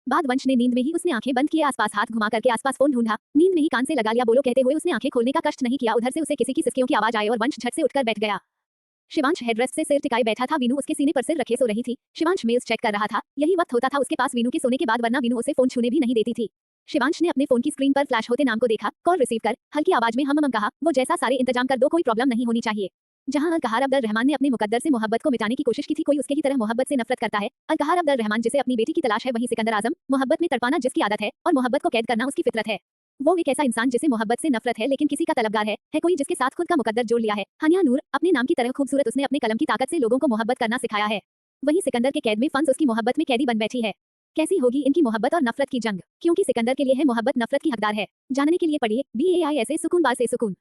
बाद वंश ने नींद में ही उसने आंखें बंद किए आसपास हाथ घुमा करके आसपास फोन ढूंढा। नींद में ही कान से लगा लिया बोलो कहते हुए उसने आंखें खोलने का कष्ट नहीं किया। उधर से उसे किसी की सिसकियों की आवाज आई और वंश झट से उठकर बैठ गया। शिवांश हेडरेस्ट से सिर टिकाए बैठा था। वीनू उसके सीने पर सिर रखे सो रही थी। शिवांश मेल्स चेक कर रहा था। यही वक्त होता था उसके पास वीनू के सोने के बाद, वरना वीनू उसे फोन छूने भी नहीं देती थी। शिवांश ने अपने फोन की स्क्रीन पर फ्लैश होते नाम को देखा। कॉल रिसीव कर हल्की आवाज में हम कहा, वो जैसा सारे इंतजाम कर दो, कोई प्रॉब्लम नहीं होनी चाहिए। जहां अलकहार अब्दुल रहमान ने अपने मुकद्दर से मोहब्बत को मिटाने की कोशिश की थी, कोई उसके ही तरह मोहब्बत से नफरत करता है। अलकहार अब्दुल रहमान जिसे अपनी बेटी की तलाश है, वही सिकंदर आजम, मोहब्बत में तड़पाना जिसकी आदत है और मोहब्बत को कैद करना उसकी फितरत है। वो एक ऐसा इंसान जिसे मोहब्बत से नफरत है लेकिन किसी का तलबगार है कोई जिसके साथ खुद का मुकद्दर जोड़ लिया है। हानिया नूर अपने नाम की तरह खूबसूरत, उसने अपने कलम की ताकत से लोगों को मोहब्बत करना सिखाया है। वही सिकंदर के कैद में फंस उसकी मोहब्बत में कैदी बन बैठी है। कैसी होगी इनकी मोहब्बत और नफरत की जंग, क्योंकि सिकंदर के लिए है मोहब्बत नफरत की हकदार है। जानने के लिए पढ़िए BAIS सुकून बार से सुकून।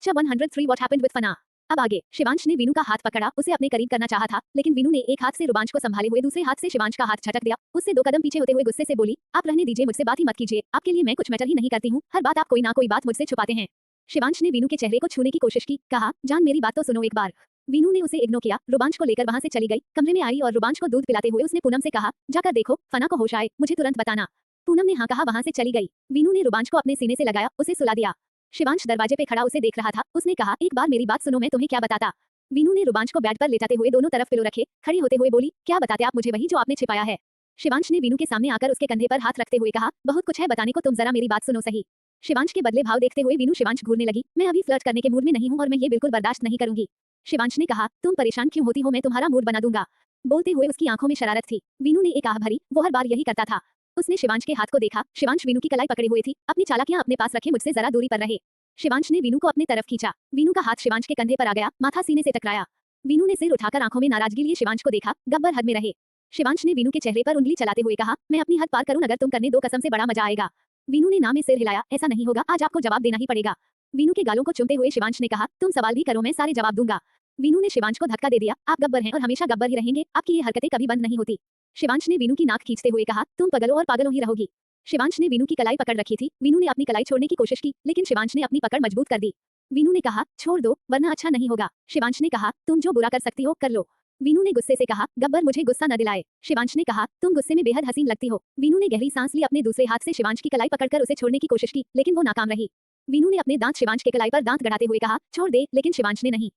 103 व्हाट हैपेंड विद फना। अब आगे शिवांश ने वीनू का हाथ पकड़ा, उसे अपने करीब करना चाहा था, लेकिन वीनू ने एक हाथ से रुबांश को संभाले हुए दूसरे हाथ से शिवांश का हाथ झटक दिया। उससे 2 कदम पीछे होते हुए गुस्से से बोली, आप रहने दीजिए, मुझसे बात ही मत कीजिए। आपके लिए मैं कुछ मैटर ही नहीं करती हूँ, हर बात आप कोई ना कोई बात मुझसे छुपाते हैं। शिवांश ने वीनू के चेहरे को छूने की कोशिश की, कहा, जान मेरी बात तो सुनो एक बार। वीनू ने उसे इग्नोर किया। रुबांश को लेकर वहां से चली गई। कमरे में आई और रुबांश को दूध पिलाते हुए उसने पूनम से कहा, जाकर देखो फना को होश आए, मुझे तुरंत बताना। पूनम ने हाँ कहा, वहां से चली गई। वीनू ने रुबांश को अपने सीने से लगाया, उसे सुला दिया। शिवांश दरवाजे पे खड़ा उसे देख रहा था। उसने कहा, एक बार मेरी बात सुनो, मैं तुम्हें क्या बताता। वीनू ने रुबांश को बेड पर लेटाते हुए दोनों तरफ पिलो रखे, खड़ी होते हुए बोली, क्या बताते आप मुझे, वही जो आपने छिपाया है। शिवांश ने वीनू के सामने आकर उसके कंधे पर हाथ रखते हुए कहा, बहुत कुछ है बताने को, तुम जरा मेरी बात सुनो सही। शिवांश के बदले भाव देखते हुए वीनू शिवांश घूरने लगी, मैं अभी फ्लर्ट करने के मूड में नहीं हूँ और मैं ये बिल्कुल बर्दाश्त नहीं करूंगी। शिवांश ने कहा, तुम परेशान क्यों होती हो, मैं तुम्हारा मूड बना दूंगा। बोलते हुए उसकी आंखों में शरारत थी। वीनू ने एक आह भरी, वो हर बार यही करता था। उसने शिवांश के हाथ को देखा। शिवांश वीनू की कलाई पकड़े हुए थी। अपनी चालाकियां अपने पास रखे, मुझसे जरा दूरी पर रहे। शिवांश ने वीनू को अपनी तरफ खींचा। वीनू का हाथ शिवांश के कंधे पर आ गया, माथा सीने से टकराया। वीनू ने सिर उठाकर आंखों में नाराजगी लिए शिवांश को देखा। गब्बर हद में रहे। शिवांश ने वीनू के चेहरे पर उंगली चलाते हुए कहा, मैं अपनी हद पार करूं, अगर तुम करने दो, कसम से बड़ा मजा आएगा। वीनू ने ना में सिर हिलाया, ऐसा नहीं होगा, आज आपको जवाब देना ही पड़ेगा। वीनू के गालों को चूमते हुए शिवांश ने कहा, तुम सवाल भी करो, मैं सारे जवाब दूंगा। वीनू ने शिवांश को धक्का दे दिया, आप गब्बर हैं और हमेशा गब्बर ही रहेंगे, आपकी ये हरकतें कभी बंद नहीं होती। शिवांश ने वीनू की नाक खींचते हुए कहा, तुम पगलो और पागलों ही रहोगी। शिवांश ने वीनू की कलाई पकड़ रखी थी। वीनू ने अपनी कलाई छोड़ने की कोशिश की, लेकिन शिवांश ने अपनी पकड़ मजबूत कर दी। वीनू ने कहा, छोड़ दो वरना अच्छा नहीं होगा। शिवांश ने कहा, तुम जो बुरा कर सकती हो कर लो। वीनू ने गुस्से से कहा, गब्बर मुझे गुस्सा न दिलाए। शिवांश ने कहा, तुम गुस्से में बेहद हसीन लगती हो। वीनू ने गहरी सांस ली, अपने दूसरे हाथ से शिवांश की कलाई पकड़कर उसे छोड़ने की कोशिश की, लेकिन वो नाकाम रही। वीनू ने अपने दांत शिवांश के कलाई पर दांत गड़ाते हुए कहा, छोड़ दे, लेकिन शिवांश ने नहीं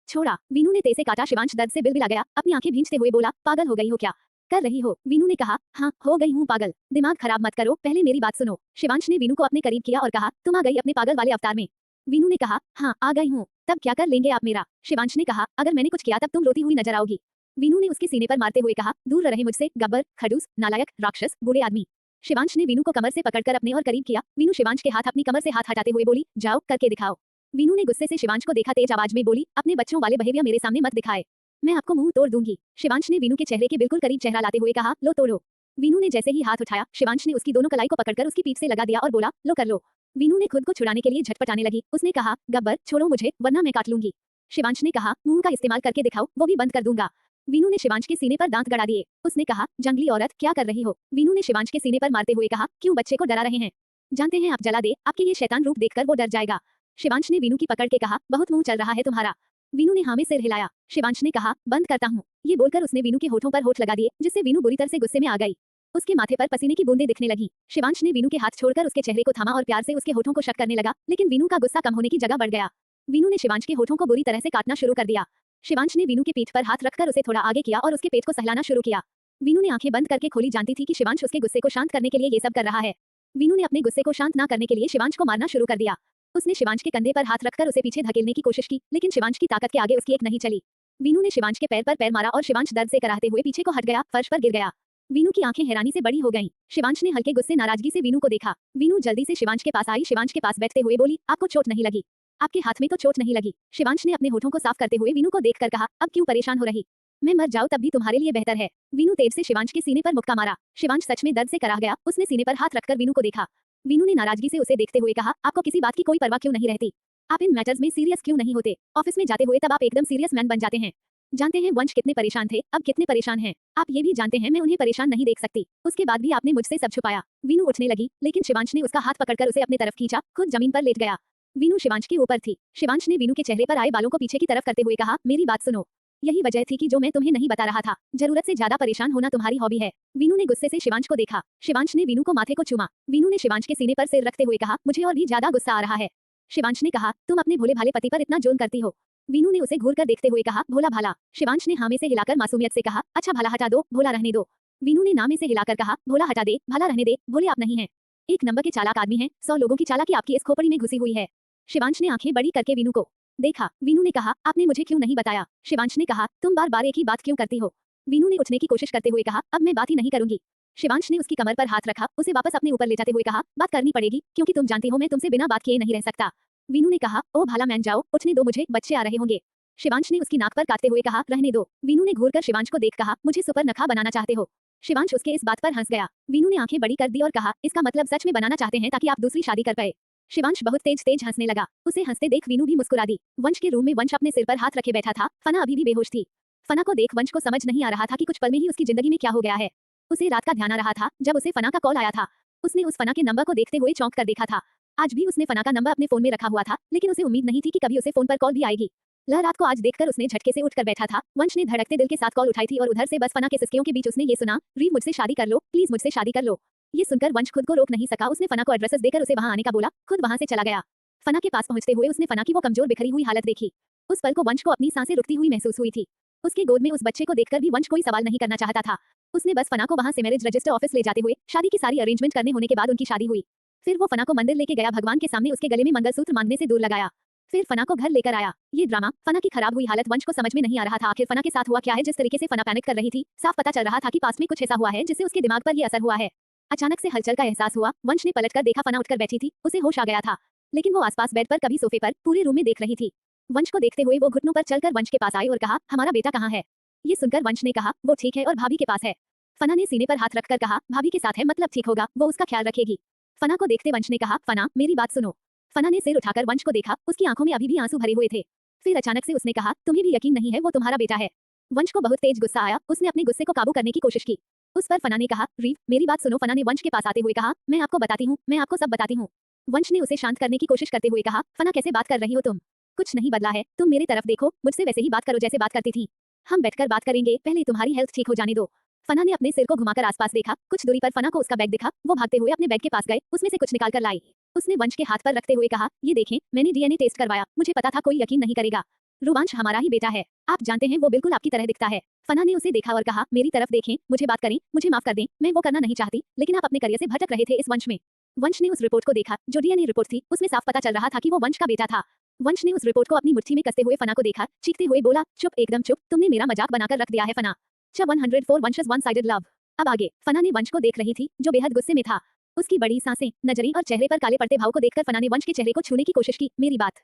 छोड़ा। वीनू ने तेज से काटा। शिवांश दर्द से बिलबिला गया, अपनी आंखें भींचते हुए बोला, पागल हो गई हो क्या, कर रही हो। वीनू ने कहा, हाँ हो गई हूँ पागल, दिमाग खराब मत करो, पहले मेरी बात सुनो। शिवांश ने वीनू को अपने करीब किया और कहा, तुम आ गई अपने पागल वाले अवतार में। वीनू ने कहा, हाँ आ गई हूँ, तब क्या कर लेंगे आप मेरा। शिवांश ने कहा, अगर मैंने कुछ किया तब तुम रोती हुई नजर आओगी। वीनू ने उसके सीने पर मारते हुए कहा, दूर रहे मुझसे, गब्बर, खड़ूस, नालायक, राक्षस, बुरे आदमी। शिवांश ने वीनू को कमर से पकड़कर अपने और करीब किया। वीनू शिवांश के हाथ अपनी कमर से हाथ हटाते हुए बोली, जाओ करके दिखाओ। वीनू ने गुस्से से शिवांश को देखा, तेज आवाज में बोली, अपने बच्चों वाले बिहेवियर मेरे सामने मत दिखाए, मैं आपको मुंह तोड़ दूंगी। शिवांश ने वीनू के चेहरे के बिल्कुल करीब चेहरा लाते हुए कहा, लो तोड़ो। वीनू ने जैसे ही हाथ उठाया, शिवांश ने उसकी दोनों कलाई को पकड़कर उसकी पीठ से लगा दिया और बोला, लो कर लो। वीनू ने खुद को छुड़ाने के लिए झटपटाने लगी। उसने कहा, गब्बर छोड़ो मुझे वरना मैं काट लूंगी। शिवांश ने कहा, मुंह का इस्तेमाल करके दिखाओ, वो भी बंद कर दूंगा। वीनू ने शिवांश के सीने पर दांत गड़ा दिए। उसने कहा, जंगली औरत क्या कर रही हो। वीनू ने शिवांश के सीने पर मारते हुए कहा, क्यों बच्चे को डरा रहे हैं, जानते हैं आप जला दे, आपके ये शैतान रूप देखकर वो डर जाएगा। शिवांश ने वीनू की पकड़ के कहा, बहुत मुंह चल रहा है तुम्हारा। वीनू ने हाँ में सिर हिलाया। शिवांश ने कहा, बंद करता हूँ। ये बोलकर उसने वीनू के होठों पर होठ लगा दिए, जिससे वीनू बुरी तरह से गुस्से में आ गई। उसके माथे पर पसीने की बूंदें दिखने लगी। शिवांश ने वीनू के हाथ छोड़कर उसके चेहरे को थामा और प्यार से उसके होठों को शक करने लगा, लेकिन वीनू का गुस्सा कम होने की जगह बढ़ गया। वीनू ने शिवांश के होठों को बुरी तरह से काटना शुरू कर दिया। शिवांश ने वीनू की पीठ पर हाथ रखकर उसे थोड़ा आगे किया और उसके पेट को सहलाना शुरू किया। वीनू ने आंखें बंद करके खोली, जानती थी कि शिवांश उसके गुस्से को शांत करने के लिए ये सब कर रहा है। वीनू ने अपने गुस्से को शांत न करने के लिए शिवांश को मारना शुरू कर दिया। उसने शिवांश के कंधे पर हाथ रखकर उसे पीछे धकेलने की कोशिश की, लेकिन शिवांश की ताकत के आगे उसकी एक नहीं चली। वीनू ने शिवांश के पैर पर पैर मारा और शिवांश दर्द से कराहते हुए पीछे को हट गया, फर्श पर गिर गया। वीनू की आंखें हैरानी से बड़ी हो गईं। शिवांश ने हल्के गुस्से नाराजगी से वीनू को देखा। वीनू जल्दी से शिवांश के पास आई। शिवांश के पास बैठते हुए बोली, आपको चोट नहीं लगी? आपके हाथ में तो चोट नहीं लगी। शिवांश ने अपने होठों को साफ करते हुए वीनू को देखकर कहा, अब क्यों परेशान हो रही? मैं मर जाऊं तब भी तुम्हारे लिए बेहतर है। वीनू तेज से शिवांश के सीने पर मुक्का मारा। शिवांश सच में दर्द से कराह गया। उसने सीने पर हाथ रखकर वीनू को देखा। वीनू ने नाराजगी से उसे देखते हुए कहा, आपको किसी बात की कोई परवाह क्यों नहीं रहती? आप इन मैटर्स में सीरियस क्यों नहीं होते? ऑफिस में जाते हुए तब आप एकदम सीरियस मैन बन जाते हैं। जानते हैं वंश कितने परेशान थे, अब कितने परेशान हैं। आप ये भी जानते हैं मैं उन्हें परेशान नहीं देख सकती। उसके बाद भी आपने मुझसे सब छुपाया। वीनू उठने लगी, लेकिन शिवांश ने उसका हाथ पकड़कर उसे अपने तरफ खींचा, खुद जमीन पर लेट गया। वीनू शिवांश के ऊपर थी। शिवांश ने वीनू के चेहरे पर आए बालों को पीछे की तरफ करते हुए कहा, मेरी बात सुनो। यही वजह थी कि जो मैं तुम्हें नहीं बता रहा था। जरूरत से ज्यादा परेशान होना तुम्हारी हॉबी है। वीनू ने गुस्से से शिवांश को देखा। शिवांश ने वीनू को माथे को चूमा। वीनू ने शिवांश के सीने पर सिर रखते हुए कहा, मुझे और भी ज्यादा गुस्सा आ रहा है। शिवांश ने कहा, तुम अपने भोले भाले पति पर इतना जोन करती हो? वीनू ने उसे घूर कर देखते हुए कहा, भोला भाला? शिवांश ने हाँ में से हिलाकर मासूमियत से कहा, अच्छा भला हटा दो, भोला रहने दो। वीनू ने ना में से हिलाकर कहा, भोला हटा दे, भला रहने दे, भोले आप नहीं हैं। एक नंबर के चालाक आदमी हैं, 100 लोगों की चालाकी आपकी इस खोपड़ी में घुसी हुई है। शिवांश ने आंखें बड़ी करके वीनू को देखा। वीनू ने कहा, आपने मुझे क्यों नहीं बताया? शिवांश ने कहा, तुम बार बार एक ही बात क्यों करती हो? वीनू ने उठने की कोशिश करते हुए कहा, अब मैं बात ही नहीं करूंगी। शिवांश ने उसकी कमर पर हाथ रखा, उसे वापस अपने ऊपर ले जाते हुए कहा, बात करनी पड़ेगी, क्योंकि तुम जानती हो मैं तुमसे बिना बात किए नहीं रह सकता। वीनू ने कहा, ओ भाला मान जाओ, उठने दो मुझे, बच्चे आ रहे होंगे। शिवांश ने उसकी नाक पर काटते हुए कहा, रहने दो। वीनू ने घूरकर शिवांश को देख कहा, मुझे सुपर नखा बनाना चाहते हो? शिवांश उसके इस बात पर हंस गया। वीनू ने आंखें बड़ी कर दी और कहा, इसका मतलब सच में बनाना चाहते हैं ताकि आप दूसरी शादी कर पाए? शिवांश बहुत तेज तेज हंसने लगा। उसे हंसते देख वीनू भी मुस्कुरा दी। वंश के रूम में वंश अपने सिर पर हाथ रखे बैठा था। फना अभी भी बेहोश थी। फना को देख वंश को समझ नहीं आ रहा था कि कुछ पल में ही उसकी जिंदगी में क्या हो गया है। उसे रात का ध्यान आ रहा था जब उसे फना का कॉल आया था। उसने उस फना के नंबर को देखते हुए चौंक कर देखा था। आज भी उसने फना का नंबर अपने फोन में रखा हुआ था, लेकिन उसे उम्मीद नहीं थी कि कभी उसे फोन पर कॉल भी आएगी। रात को आज देखकर उसने झटके से उठकर बैठा था। वंश ने धड़कते दिल के साथ कॉल उठाई थी और उधर से बस फना के सिसकियों के बीच उसने ये सुना, रीव मुझसे शादी कर लो, प्लीज मुझसे शादी कर लो। ये सुनकर वंश खुद को रोक नहीं सका। उसने फना को एड्रेसेस देकर उसे वहां आने का बोला, खुद वहां से चला गया। फना के पास पहुंचते हुए उसने फना की वो कमजोर बिखरी हुई हालत देखी। उस पल को वंश को अपनी सांसें रुकती हुई महसूस हुई थी। उसके गोद में उस बच्चे को देखकर भी वंश कोई सवाल नहीं करना चाहता था। उसने बस फना को वहां से मैरिज रजिस्टर ऑफिस ले जाते हुए शादी की सारी अरेंजमेंट करने होने के बाद उनकी शादी हुई। फिर वो फना को मंदिर लेके गया, भगवान के सामने उसके गले में मंगलसूत्र मांगने से दूर लगाया। फिर फना को घर लेकर आया। ये ड्रामा, फना की खराब हुई हालत वंश को समझ में नहीं आ रहा था। आखिर फना के साथ हुआ क्या है? जिस तरीके से फना पैनिक कर रही थी, साफ पता चल रहा था कि पास में कुछ ऐसा हुआ है जिससे उसके दिमाग पर ये असर हुआ है। अचानक से हलचल का एहसास हुआ। वंश ने पलटकर देखा, फना उठकर बैठी थी। उसे होश आ गया था, लेकिन वो आसपास बेड पर, कभी सोफे पर, पूरे रूम में देख रही थी। वंश को देखते हुए वो घुटनों पर चलकर वंश के पास आई और कहा, हमारा बेटा कहाँ है? ये सुनकर वंश ने कहा, वो ठीक है और भाभी के पास है। फना ने सीने पर हाथ रखकर कहा, भाभी के साथ है मतलब ठीक होगा, वो उसका ख्याल रखेगी। फना को देखते वंश ने कहा, फना मेरी बात सुनो। फना ने सिर उठाकर वंश को देखा। उसकी आंखों में अभी भी आंसू भरे हुए थे। फिर अचानक से उसने कहा, तुम्हें भी यकीन नहीं है वो तुम्हारा बेटा है? वंश को बहुत तेज गुस्सा आया। उसने अपने गुस्से को काबू करने की कोशिश की। उस पर फना ने कहा, रीव मेरी बात सुनो। फना ने वंश के पास आते हुए कहा, मैं आपको बताती हूँ, मैं आपको सब बताती हूँ। वंश ने उसे शांत करने की कोशिश करते हुए कहा, फना कैसे बात कर रही हो तुम? कुछ नहीं बदला है, तुम मेरी तरफ देखो, मुझसे वैसे ही बात करो जैसे बात करती थी। हम बैठकर बात करेंगे, पहले तुम्हारी हेल्थ ठीक हो जाने दो। फना ने अपने सिर को घुमाकर आसपास देखा। कुछ दूरी पर फना को उसका बैग दिखा। वो भागते हुए अपने बैग के पास गए, उसमें से कुछ निकाल कर लाई। उसने वंश के हाथ पर रखते हुए कहा, ये देखें, मैंने डीएनए टेस्ट करवाया, मुझे पता था कोई यकीन नहीं करेगा। रुवांश हमारा ही बेटा है। आप जानते हैं वो बिल्कुल आपकी तरह दिखता है। फना ने उसे देखा और कहा, मेरी तरफ देखें, मुझे बात करें, मुझे माफ कर दें, मैं वो करना नहीं चाहती, लेकिन आप अपने करियर से भटक रहे थे इस वंश में। वंश ने उस रिपोर्ट को देखा जो डीएनए रिपोर्ट थी। उसमें साफ पता चल रहा था कि वो वंश का बेटा था। वंश ने उस रिपोर्ट को अपनी मुट्ठी में कसते हुए फना को देखा, चीखते हुए बोला, चुप, एकदम चुप, तुमने मेरा मजाक बनाकर रख दिया है फना। 104 वंशज वन साइडेड लव। अब आगे। फना ने वंश को देख रही थी जो बेहद गुस्से में था। उसकी बड़ी सांसें, नजरें और चेहरे पर काले पड़ते भाव को देखकर फना ने वंश के चेहरे को छूने की कोशिश की। मेरी बात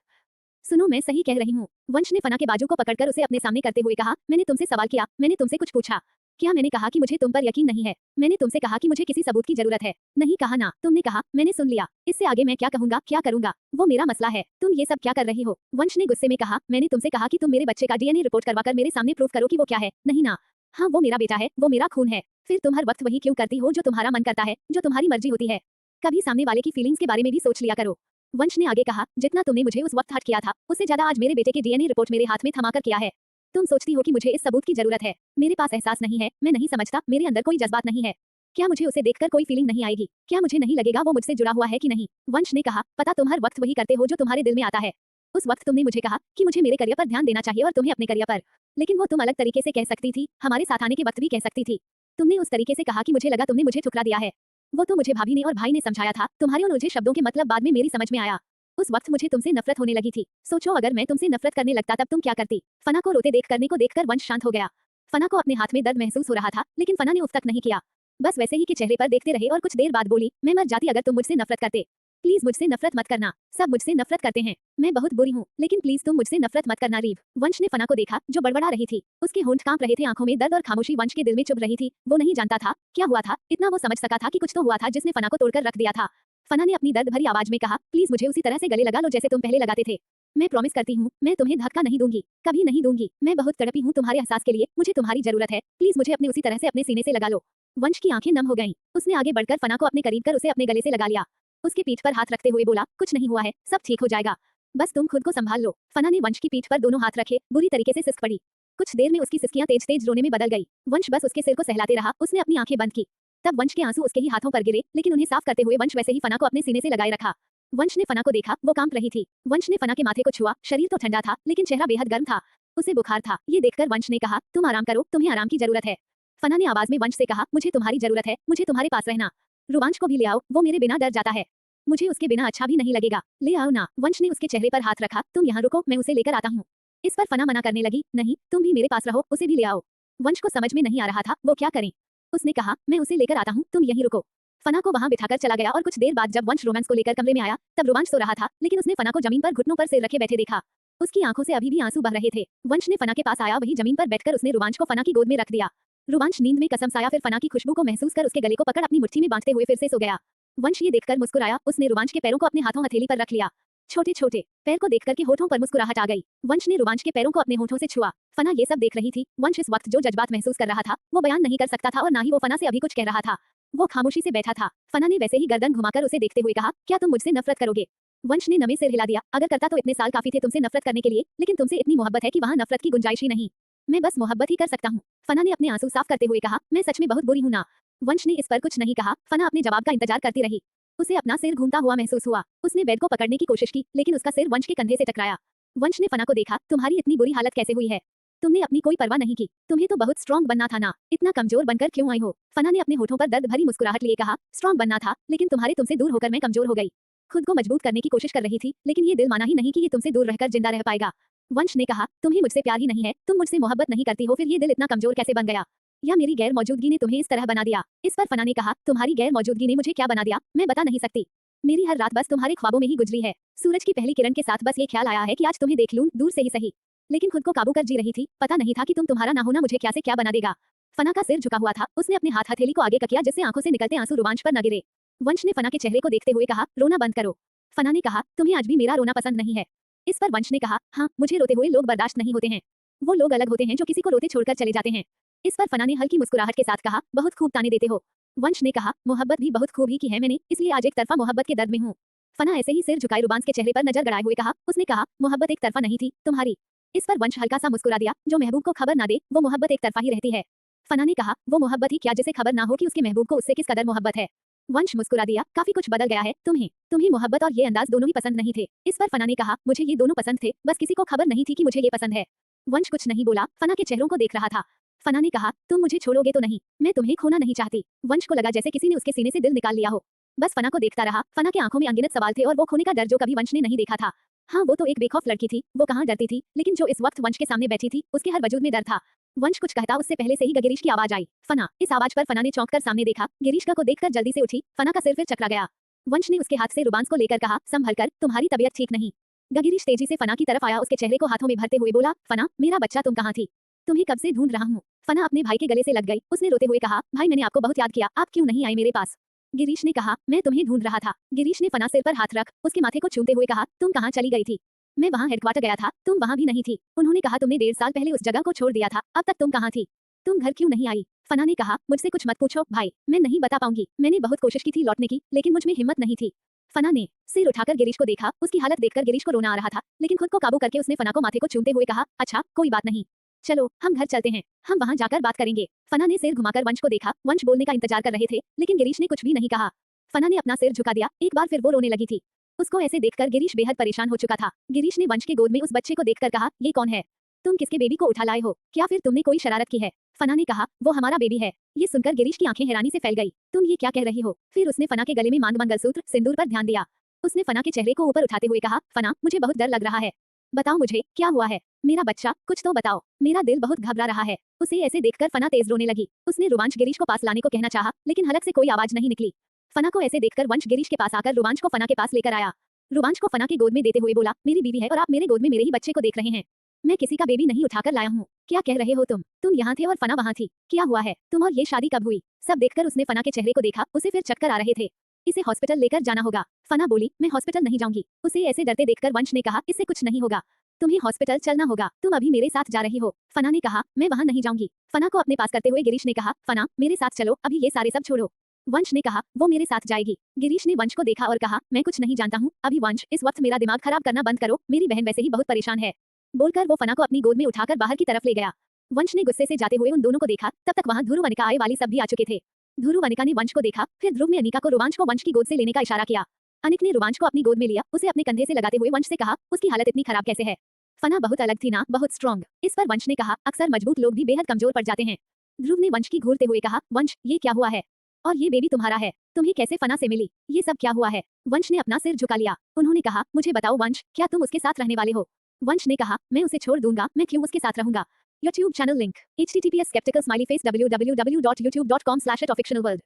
सुनो, मैं सही कह रही हूँ। वंश ने फना के बाजू को पकड़कर उसे अपने सामने करते हुए कहा, मैंने तुमसे सवाल किया, मैंने तुमसे कुछ पूछा। क्या मैंने कहा कि मुझे तुम पर यकीन नहीं है? मैंने तुमसे कहा कि मुझे किसी सबूत की जरूरत है? नहीं कहा ना? तुमने कहा, मैंने सुन लिया। इससे आगे मैं क्या कहूंगा, क्या करूंगा, वो मेरा मसला है। तुम ये सब क्या कर रही हो? वंश ने गुस्से में कहा, मैंने तुमसे कहा कि तुम मेरे बच्चे का डीएनए रिपोर्ट करवाकर मेरे सामने प्रूफ करो कि वो क्या है। नहीं ना? हाँ, वो मेरा बेटा है, वो मेरा खून है। फिर तुम हर वक्त वही क्यों करती हो जो तुम्हारा मन करता है, जो तुम्हारी मर्जी होती है? कभी सामने वाले की फीलिंग्स के बारे में भी सोच लिया करो। वंश ने आगे कहा, जितना तुमने मुझे उस वक्त हर्ट किया था, उससे ज्यादा आज मेरे बेटे के डीएनए रिपोर्ट मेरे हाथ में थमाकर किया है। तुम सोचती हो कि मुझे इस सबूत की जरूरत है। मेरे पास एहसास नहीं है, मैं नहीं समझता, मेरे अंदर कोई जज्बात नहीं है। क्या मुझे उसे देखकर कोई फीलिंग नहीं आएगी? क्या मुझे नहीं लगेगा वो मुझसे जुड़ा हुआ है कि नहीं? वंश ने कहा, पता तुम हर वक्त वही करते हो जो तुम्हारे दिल में आता है। उस वक्त तुमने मुझे कहा कि मुझे मेरे करियर पर ध्यान देना चाहिए और तुम्हें अपने करियर पर, लेकिन वो तुम अलग तरीके से कह सकती थी, हमारे साथ आने के वक्त भी कह सकती थी। तुमने उस तरीके से कहा कि मुझे लगा तुमने मुझे ठुकरा दिया है। वो तो मुझे भाभी ने और भाई ने समझाया था। तुम्हारे उन उलझे शब्दों के मतलब बाद में मेरी समझ में आया। उस वक्त मुझे तुमसे नफरत होने लगी थी। सोचो, अगर मैं तुमसे नफरत करने लगता तब तुम क्या करती? फना को रोते देखकर वंश शांत हो गया। फना को अपने हाथ में दर्द महसूस हो रहा था, लेकिन फना ने उफ तक नहीं किया। बस वैसे ही के चेहरे पर देखते रहे और कुछ देर बाद बोली, मैं मर जाती अगर तुम मुझसे नफरत करते। प्लीज मुझसे नफरत मत करना, सब मुझसे नफरत करते हैं, मैं बहुत बुरी हूँ, लेकिन प्लीज तुम मुझसे नफरत मत करना रीव। वंश ने फना को देखा जो बड़बड़ा रही थी। उसके होंठ कांप रहे थे, आंखों में दर्द और खामोशी वंश के दिल में चुभ रही थी। वो नहीं जानता था क्या हुआ था, इतना वो समझ सका था कि कुछ तो हुआ था जिसने फना को तोड़कर रख दिया था। फना ने अपनी दर्द भरी आवाज में कहा, प्लीज मुझे उसी तरह से गले लगा लो जैसे तुम पहले लगाते थे। मैं प्रॉमिस करती हूँ मैं तुम्हें धक्का नहीं दूंगी, कभी नहीं दूंगी। मैं बहुत तड़पी हूँ तुम्हारे एहसास के लिए, मुझे तुम्हारी जरूरत है, प्लीज मुझे अपने उसी तरह से अपने सीने से लगा लो। वंश की आंखें नम हो गईं। उसने आगे बढ़कर फना को अपने करीब कर उसे अपने गले से लगा लिया। उसकी पीठ पर हाथ रखते हुए बोला, कुछ नहीं हुआ है, सब ठीक हो जाएगा, बस तुम खुद को संभाल लो। फना ने वंश की पीठ पर दोनों हाथ रखे, बुरी तरीके से सिसक पड़ी। कुछ देर में उसकी सिसकियां तेज तेज रोने में बदल गई। वंश बस उसके सिर को सहलाते रहा। उसने अपनी आंखें बंद की। तब वंश के आंसू उसके ही हाथों पर गिरे, लेकिन उन्हें साफ करते हुए वंश वैसे ही फना को अपने सीने से लगाए रखा। वंश ने फना को देखा, वो कांप रही थी। वंश ने फना के माथे को छुआ, शरीर तो ठंडा था लेकिन चेहरा बेहद गर्म था। उसे बुखार था। ये देखकर वंश ने कहा, तुम आराम करो, तुम्हें आराम की जरूरत है। फना ने आवाज में वंश से कहा, मुझे तुम्हारी जरूरत है, मुझे तुम्हारे पास रहना। रुवांश को भी ले आओ, वो मेरे बिना डर जाता है, मुझे उसके बिना अच्छा भी नहीं लगेगा। ले आओ ना। वंश ने उसके चेहरे पर हाथ रखा, तुम यहाँ रुको, मैं उसे लेकर आता हूँ। इस पर फना मना करने लगी, नहीं, तुम भी मेरे पास रहो, उसे भी ले आओ। वंश को समझ में नहीं आ रहा था वो क्या करें। उसने कहा, मैं उसे लेकर आता हूँ, तुम यहीं रुको। फना को वहां बिठाकर चला गया और कुछ देर बाद जब वंश रोमांस को लेकर कमरे में आया तब रोमांच सो रहा था, लेकिन उसने फना को जमीन पर घुटनों पर सिर रखे बैठे देखा। उसकी आंखों से अभी भी आंसू बह रहे थे। वंश ने फना के पास आया, वही जमीन पर बैठकर उसने रोमांच को फना की गोद में रख दिया। रोमांच नींद में कसम साया, फिर फना की खुशबू को महसूस कर उसके गले को पकड़ अपनी मुट्ठी में बांधते हुए फिर से सो गया। वंश ये देखकर मुस्कुराया, उसने रोमांच के पैरों को अपने हाथों हथेली पर रख लिया। छोटे छोटे पैर को देखकर के होठों पर मुस्कुराहट आ गई। वंश ने रोमांच के पैरों को अपने होठों से छुआ। फना ये सब देख रही थी। वंश इस वक्त जो जज्बात महसूस कर रहा था वो बयान नहीं कर सकता था और ना ही वो फना से अभी कुछ कह रहा था। वो खामोशी से बैठा था। फना ने वैसे ही गर्दन घुमाकर उसे देखते हुए कहा, क्या तुम मुझसे नफरत करोगे? वंश ने नमे सिर हिला दिया, अगर करता तो इतने साल काफी थे तुमसे नफरत करने के लिए, लेकिन तुमसे इतनी मोहब्बत है कि वहाँ नफरत की गुंजाइश ही नहीं। मैं बस मोहब्बत ही कर सकता हूँ। फना ने अपने आंसू साफ करते हुए कहा, मैं सच में बहुत बुरी हूँ ना। वंश ने इस पर कुछ नहीं कहा। फना अपने जवाब का इंतजार करती रही। उसे अपना सिर घूमता हुआ महसूस हुआ। उसने बेड को पकड़ने की कोशिश की, लेकिन उसका सिर वंश के कंधे से टकराया। वंश ने फना को देखा, तुम्हारी इतनी बुरी हालत कैसे हुई है? तुमने अपनी कोई परवाह नहीं की, तुम्हें तो बहुत स्ट्रॉन्ग बनना था ना, इतना कमजोर बनकर क्यों आई हो? फना ने अपने होठों पर दर्द भरी मुस्कुराहट लिए कहा, स्ट्रॉन्ग बनना था, लेकिन तुम्हारे तुमसे दूर होकर मैं कमजोर हो गई। खुद को मजबूत करने की कोशिश कर रही थी, लेकिन ये दिल माना ही नहीं कि ये तुमसे दूर रहकर जिंदा रह पाएगा। वंश ने कहा, तुम्हें मुझसे प्यार ही नहीं है, तुम मुझसे मोहब्बत नहीं करती हो, फिर ये दिल इतना कमजोर कैसे बन गया? या मेरी गैर मौजूदगी ने तुम्हें इस तरह बना दिया? इस पर फना ने कहा, तुम्हारी गैर मौजूदगी ने मुझे क्या बना दिया, मैं बता नहीं सकती। मेरी हर रात बस तुम्हारे ख्वाबों में ही गुजरी है। सूरज की पहली किरण के साथ बस ये ख्याल आया है कि आज तुम्हें देख लूं, दूर से ही सही, लेकिन खुद को काबू कर जी रही थी। पता नहीं था कि तुम्हारा ना होना मुझे क्या से क्या बना देगा। फना का सिर झुका हुआ था। उसने अपने हाथ हथेली को आगे किया जिससे आंखों से निकलते आंसू रोमांच पर न गिरे। वंश ने फना के चेहरे को देखते हुए कहा, रोना बंद करो। फना ने कहा, तुम्हें आज भी मेरा रोना पसंद नहीं है? इस पर वंश ने कहा, हाँ, मुझे रोते हुए लोग बर्दाश्त नहीं होते हैं। वो लोग अलग होते हैं जो किसी को रोते छोड़कर चले जाते हैं। इस पर फना ने हल्की मुस्कुराहट के साथ कहा, बहुत खूब ताने देते हो। वंश ने कहा, मोहब्बत भी बहुत खूब ही की है मैंने, इसलिए आज एक तरफा मोहब्बत के दर्द में हूँ। फना ऐसे ही सिर झुकाए रुबांस के चेहरे पर नजर गड़ाए हुए कहा, उसने कहा, मोहब्बत एक तरफा नहीं थी, तुम्हारी। इस पर वंश हल्का सा मुस्कुरा दिया, जो महबूब को खबर ना दे वो मोहब्बत एक तरफा ही रहती है। फना ने कहा, वो मोहब्बत ही क्या जिसे खबर ना हो कि उसके महबूब को उससे किस कदर मोहब्बत है। वंश मुस्कुरा दिया, काफी कुछ बदल गया है, तुम्हें मोहब्बत और ये अंदाज दोनों ही पसंद नहीं थे। इस पर फना ने कहा, मुझे ये दोनों पसंद थे, बस किसी को खबर नहीं थी कि मुझे ये पसंद है। वंश कुछ नहीं बोला, फना के चेहरों को देख रहा था। फना ने कहा, तुम मुझे छोड़ोगे तो नहीं? मैं तुम्हें खोना नहीं चाहती। वंश को लगा जैसे किसी ने उसके सीने से दिल निकाल लिया हो। बस फना को देखता रहा। फना के आंखों में अनगिनत सवाल थे और वो खोने का डर जो कभी वंश ने नहीं देखा था। हाँ, वो तो एक बेखौफ लड़की थी, वो कहाँ डरती थी, लेकिन जो इस वक्त वंश के सामने बैठी थी उसके हर वजूद में डर था। वंश कुछ कहता उससे पहले से ही गिरीश की आवाज आई, फना। इस आवाज पर फना ने चौंक कर सामने देखा। गिरीश को देखकर जल्दी से उठी। फना का सिर फिर चकरा गया। वंश ने उसके हाथ से रुबांस को लेकर कहा, संभल कर, तुम्हारी तबीयत ठीक नहीं। गिरीश तेजी से फना की तरफ आया, उसके चेहरे को हाथों में भरते हुए बोला, फना, मेरा बच्चा तुम कहाँ थी? तुम्हें कब से ढूंढ रहा हूँ। फना अपने भाई के गले से लग गई। उसने रोते हुए कहा, भाई मैंने आपको बहुत याद किया, आप क्यों नहीं आए मेरे पास? गिरीश ने कहा, मैं तुम्हें ढूंढ रहा था। गिरीश ने फना सिर पर हाथ रख उसके माथे को छूते हुए कहा, तुम कहाँ चली गई थी? मैं वहाँ हेडक्वार्टर गया था, तुम वहाँ भी नहीं थी। उन्होंने कहा तुमने 1.5 साल पहले उस जगह को छोड़ दिया था, अब तक तुम कहाँ थी? तुम घर क्यों नहीं आई? फना ने कहा, मुझसे कुछ मत पूछो भाई, मैं नहीं बता पाऊंगी। मैंने बहुत कोशिश की थी लौटने की, लेकिन मुझ में हिम्मत नहीं थी। फना ने सिर उठाकर गिरीश को देखा। उसकी हालत देखकर गिरीश को रोना आ रहा था, लेकिन खुद को काबू करके उसने फना को माथे को चूमते हुए कहा, अच्छा कोई बात नहीं, चलो हम घर चलते हैं, हम वहाँ जाकर बात करेंगे। फना ने सिर घुमाकर वंश को देखा। वंश बोलने का इंतजार कर रहे थे, लेकिन गिरीश ने कुछ भी नहीं कहा। फना ने अपना सिर झुका दिया। एक बार फिर वो रोने लगी थी। उसको ऐसे देखकर गिरीश बेहद परेशान हो चुका था। गिरीश ने वंश के गोद में उस बच्चे को देखकर कहा, ये कौन है? तुम किसके बेबी को उठा लाए हो? क्या फिर तुमने कोई शरारत की है? फना ने कहा, वो हमारा बेबी है। ये सुनकर गिरीश की आंखें हैरानी से फैल गई। तुम ये क्या कह रही हो? फिर उसने फना के गले में मांग मंगलसूत्र सिंदूर पर ध्यान दिया। उसने फना के चेहरे को ऊपर उठाते हुए कहा, फना, मुझे बहुत डर लग रहा है। बताओ मुझे क्या हुआ है। मेरा बच्चा, कुछ तो बताओ, मेरा दिल बहुत घबरा रहा है। उसे ऐसे देखकर फना तेज रोने लगी। उसने रोमांच गिरीश को पास लाने को कहना चाहा, लेकिन हलक से कोई आवाज नहीं निकली। फना को ऐसे देखकर वंश गिरीश के पास आकर रोमांच को फना के पास लेकर आया। रोमांच को फना के गोद में देते हुए बोला, मेरी बीवी है और आप मेरे गोद में मेरे ही बच्चे को देख रहे हैं। मैं किसी का बेबी नहीं उठाकर लाया हूँ। क्या कह रहे हो तुम यहाँ थे और फना वहाँ थी। क्या हुआ है, तुम और ये शादी कब हुई। सब देखकर उसने फना के चेहरे को देखा, उसे फिर चक्कर आ रहे थे। इसे हॉस्पिटल लेकर जाना होगा। फना बोली, मैं हॉस्पिटल नहीं जाऊंगी। उसे ऐसे डरते देखकर वंश ने कहा, इससे कुछ नहीं होगा, तुम्हें हॉस्पिटल चलना होगा, तुम अभी मेरे साथ जा रही हो। फना ने कहा, मैं वहाँ नहीं जाऊंगी। फना को अपने पास करते हुए गिरीश ने कहा, फना मेरे साथ चलो, अभी ये सारे सब छोड़ो। वंश ने कहा, वो मेरे साथ जाएगी। गिरीश ने वंश को देखा और कहा, मैं कुछ नहीं जानता हूँ अभी वंश, इस वक्त मेरा दिमाग खराब करना बंद करो, मेरी बहन वैसे ही बहुत परेशान है। बोलकर वो फना को अपनी गोद में उठाकर बाहर की तरफ ले गया। वंश ने गुस्से से जाते हुए उन दोनों को देखा, तब तक वहाँ ध्रुव अनिका आए वाली सब भी आ चुके थे। ध्रुव अनिका ने वंश को देखा, फिर ध्रुव ने अनिका को रोमांच को वंश की गोद से लेने का इशारा किया। अनिक ने रोमांच को अपनी गोद में लिया, उसे अपने कंधे से लगाते हुए वंश से कहा, उसकी हालत इतनी खराब कैसे है। फना बहुत अलग थी ना, बहुत स्ट्रॉन्ग। इस पर वंश ने कहा, अक्सर मजबूत लोग भी बेहद कमजोर पड़ जाते हैं। ध्रुव ने वंश की घूरते हुए कहा, वंश ये क्या हुआ है, और ये बेबी तुम्हारा है, तुम्हें कैसे फना से मिली, ये सब क्या हुआ है। वंश ने अपना सिर झुका लिया। उन्होंने कहा, मुझे बताओ वंश, क्या तुम उसके साथ रहने वाले हो। वंश ने कहा, मैं उसे छोड़ दूंगा, मैं क्यों उसके साथ रहूंगा। YouTube channel link https skeptical smiley face www.youtube.com/afictionalworld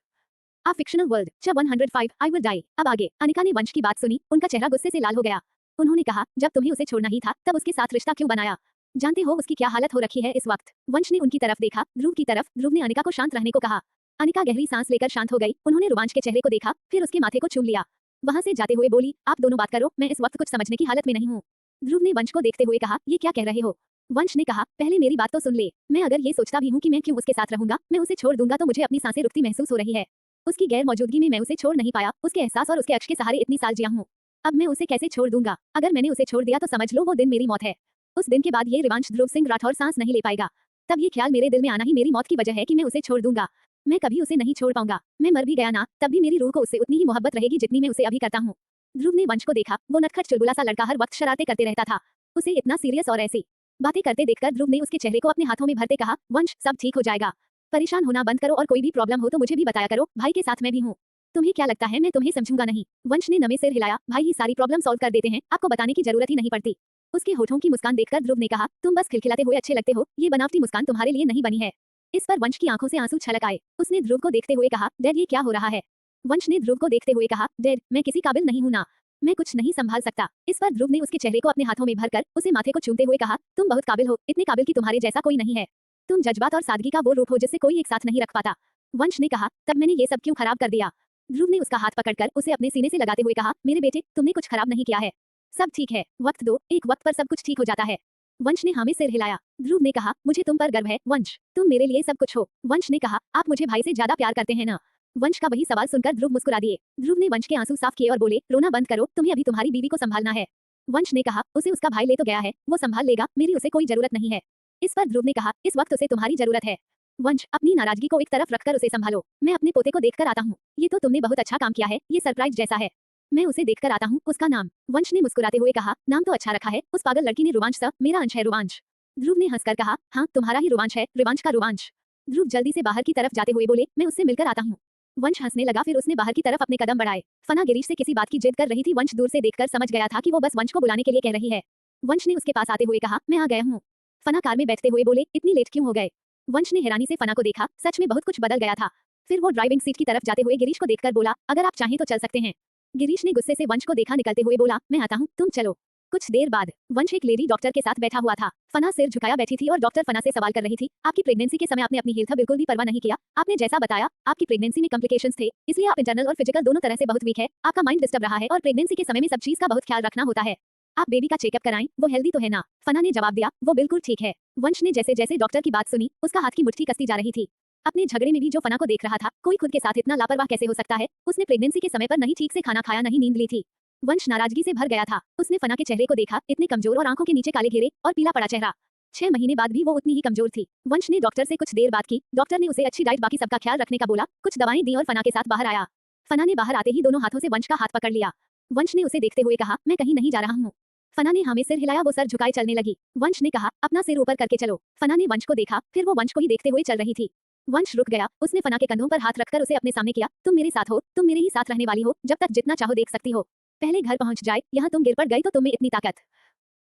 A fictional world च 105 I will die। अब आगे। अनिका ने वंश की बात सुनी, उनका चेहरा गुस्से से लाल हो गया। उन्होंने कहा, जब तुम्हें उसे छोड़ना ही था तब उसके साथ रिश्ता क्यों बनाया। जानते हो उसकी क्या हालत हो रखी है इस वक्त। वंश ने उनकी तरफ देखा, ध्रुव की तरफ। ध्रुव ने अनिका को शांत रहने को कहा। अनिका गहरी सांस लेकर शांत हो गई। उन्होंने रोमांच के चेहरे को देखा, फिर उसके माथे को चूम लिया। वहां से जाते हुए बोली, आप दोनों बात करो, मैं इस वक्त कुछ समझने की हालत में नहीं हूँ। ध्रुव ने वंश को देखते हुए कहा, ये क्या कह रहे हो। वंश ने कहा, पहले मेरी बात तो सुन ले। मैं अगर ये सोचता भी हूँ कि मैं क्यों उसके साथ रहूंगा, मैं उसे छोड़ दूंगा तो मुझे अपनी सांसें रुकती महसूस हो रही है। उसकी गैर मौजूदगी में मैं उसे छोड़ नहीं पाया, उसके एहसास और उसके अक्ष के सहारे इतनी साल जिया हूँ। अब मैं उसे कैसे छोड़ दूंगा। अगर मैंने उसे छोड़ दिया तो समझ लो वो दिन मेरी मौत है। उस दिन के बाद ये रिवांश ध्रुव सिंह राठौर सांस नहीं ले पाएगा। तब ये ख्याल मेरे दिल में आना ही मेरी मौत की वजह है कि मैं उसे छोड़ दूंगा। मैं कभी उसे नहीं छोड़ पाऊंगा। मैं मर भी गया ना, तब भी मेरी रूह को उससे उतनी ही मोहब्बत रहेगी जितनी मैं उसे अभी करता हूँ। ध्रुव ने वंश को देखा, वो नटखट चुलबुला सा लड़का हर वक्त शरारतें करते रहता था। उसे इतना सीरियस और ऐसी बातें करते देखकर ध्रुव ने उसके चेहरे को अपने हाथों में भरते कहा, वंश सब ठीक हो जाएगा, परेशान होना बंद करो और कोई भी प्रॉब्लम हो तो मुझे भी बताया करो, भाई के साथ मैं भी हूँ। तुम्हें क्या लगता है मैं तुम्हें समझूंगा नहीं। वंश ने नमे सिर हिलाया, भाई ही सारी प्रॉब्लम सॉल्व कर देते हैं, आपको बताने की जरूरत ही नहीं पड़ती। उसके होठों की मुस्कान देखकर ध्रुव ने कहा, तुम बस खिलखिलाते हुए अच्छे लगते हो, ये बनावटी मुस्कान तुम्हारे लिए नहीं बनी है। इस पर वंश की आंखों से आंसू छलक आए। उसने ध्रुव को देखते हुए कहा, डैड ये क्या हो रहा है। वंश ने ध्रुव को देखते हुए कहा, डैड मैं किसी काबिल नहीं हूं ना, मैं कुछ नहीं संभाल सकता। इस पर ध्रुव ने उसके चेहरे को अपने हाथों में भरकर उसे माथे को चूमते हुए कहा, तुम बहुत काबिल हो, इतने काबिल कि तुम्हारे जैसा कोई नहीं है। तुम जज्बात और सादगी का वो रूप हो जिससे कोई एक साथ नहीं रख पाता। वंश ने कहा, तब मैंने ये सब क्यों खराब कर दिया। ध्रुव ने उसका हाथ पकड़कर उसे अपने सीने से लगाते हुए कहा, मेरे बेटे तुमने कुछ खराब नहीं किया है, सब ठीक है, वक्त दो, एक वक्त पर सब कुछ ठीक हो जाता है। वंश ने हाँ में सिर हिलाया। ध्रुव ने कहा, मुझे तुम पर गर्व है वंश, तुम मेरे लिए सब कुछ हो। वंश ने कहा, आप मुझे भाई से ज्यादा प्यार करते हैं ना। वंश का वही सवाल सुनकर ध्रुव मुस्कुरा दिए। ध्रुव ने वंश के आंसू साफ किए और बोले, रोना बंद करो, तुम्हें अभी तुम्हारी बीवी को संभालना है। वंश ने कहा, उसे उसका भाई ले तो गया है, वो संभाल लेगा, मेरी उसे कोई जरूरत नहीं है। इस पर ध्रुव ने कहा, इस वक्त उसे तुम्हारी जरूरत है। वंश अपनी नाराजगी को एक तरफ रखकर उसे संभालो, मैं अपने पोते को देखकर आता हूँ। ये तो तुमने बहुत अच्छा काम किया है, ये सरप्राइज जैसा है। मैं उसे देखकर आता हूँ, उसका नाम। वंश ने मुस्कुराते हुए कहा, नाम तो अच्छा रखा है, उस पागल लड़की ने रोमांच सा, मेरा अंश है रोमांच। ध्रुव ने हंसकर कहा, हाँ तुम्हारा ही रोमांच है, रिवांश का रोमांच। ध्रुव जल्दी से बाहर की तरफ जाते हुए बोले, मैं उससे मिलकर आता हूँ। वंश हंसने लगा, फिर उसने बाहर की तरफ अपने कदम बढ़ाए। फना गिरीश से किसी बात की जिद कर रही थी। वंश दूर से देखकर समझ गया था कि वो बस वंश को बुलाने के लिए कह रही है। वंश ने उसके पास आते हुए कहा, मैं आ गया हूँ। फना कार में बैठते हुए बोले, इतनी लेट क्यों हो गए। वंश ने हैरानी से फना को देखा, सच में बहुत कुछ बदल गया था। फिर वो ड्राइविंग सीट की तरफ जाते हुए गिरीश को देखकर बोला, अगर आप चाहें तो चल सकते हैं। गिरीश ने गुस्से से वंश को देखा निकलते हुए बोला, मैं आता हूँ, तुम चलो। कुछ देर बाद वंश एक लेडी डॉक्टर के साथ बैठा हुआ था। फना सिर झुकाया बैठी थी और डॉक्टर फना से सवाल कर रही थी, आपकी प्रेगनेंसी के समय आपने अपनी हेल्थ बिल्कुल भी परवाह नहीं किया। आपने जैसा बताया आपकी प्रेगनेंसी में कॉम्प्लिकेशंस थे, इसलिए आप इंटरनल और फिजिकल दोनों तरह से बहुत वीक है। आपका माइंड डिस्टर्ब रहा है और प्रेगनेंसी के समय में सब चीज का बहुत ख्याल रखना होता है। आप बेबी का चेकअप कराएं, वो हेल्दी तो है ना। फना ने जवाब दिया, वो बिल्कुल ठीक है। वंश ने जैसे जैसे डॉक्टर की बात सुनी, उसका हाथ की मुट्ठी कसती जा रही थी। अपने झगड़े में भी जो फना को देख रहा था, कोई खुद के साथ इतना लापरवाह कैसे हो सकता है। उसने प्रेगनेंसी के समय पर नहीं ठीक से खाना खाया, नहीं नींद ली थी। वंश नाराजगी से भर गया था। उसने फना के चेहरे को देखा, इतने कमजोर और आंखों के नीचे काले घेरे और पीला पड़ा चेहरा। 6 महीने बाद भी वो उतनी ही कमजोर थी। वंश ने डॉक्टर से कुछ देर बात की। डॉक्टर ने उसे अच्छी डाइट बाकी सबका ख्याल रखने का बोला, कुछ दवाएं दी और फना के साथ बाहर आया। फना ने बाहर आते ही दोनों हाथों से वंश का हाथ पकड़ लिया। वंश ने उसे देखते हुए कहा, मैं कहीं नहीं जा रहा हूँ। फना ने हमें सिर हिलाया, वो सर झुकाए चलने लगी। वंश ने कहा, अपना सिर ऊपर करके चलो। फना ने वंश को देखा, फिर वो वंश को ही देखते हुए चल रही थी। वंश रुक गया। उसने फना के कंधों पर हाथ रखकर उसे अपने सामने किया, तुम मेरे साथ हो, तुम मेरे ही साथ रहने वाली हो, जब तक जितना चाहो देख सकती हो। पहले घर पहुंच जाए, यहाँ तुम गिर पड़ गई तो तुम में इतनी ताकत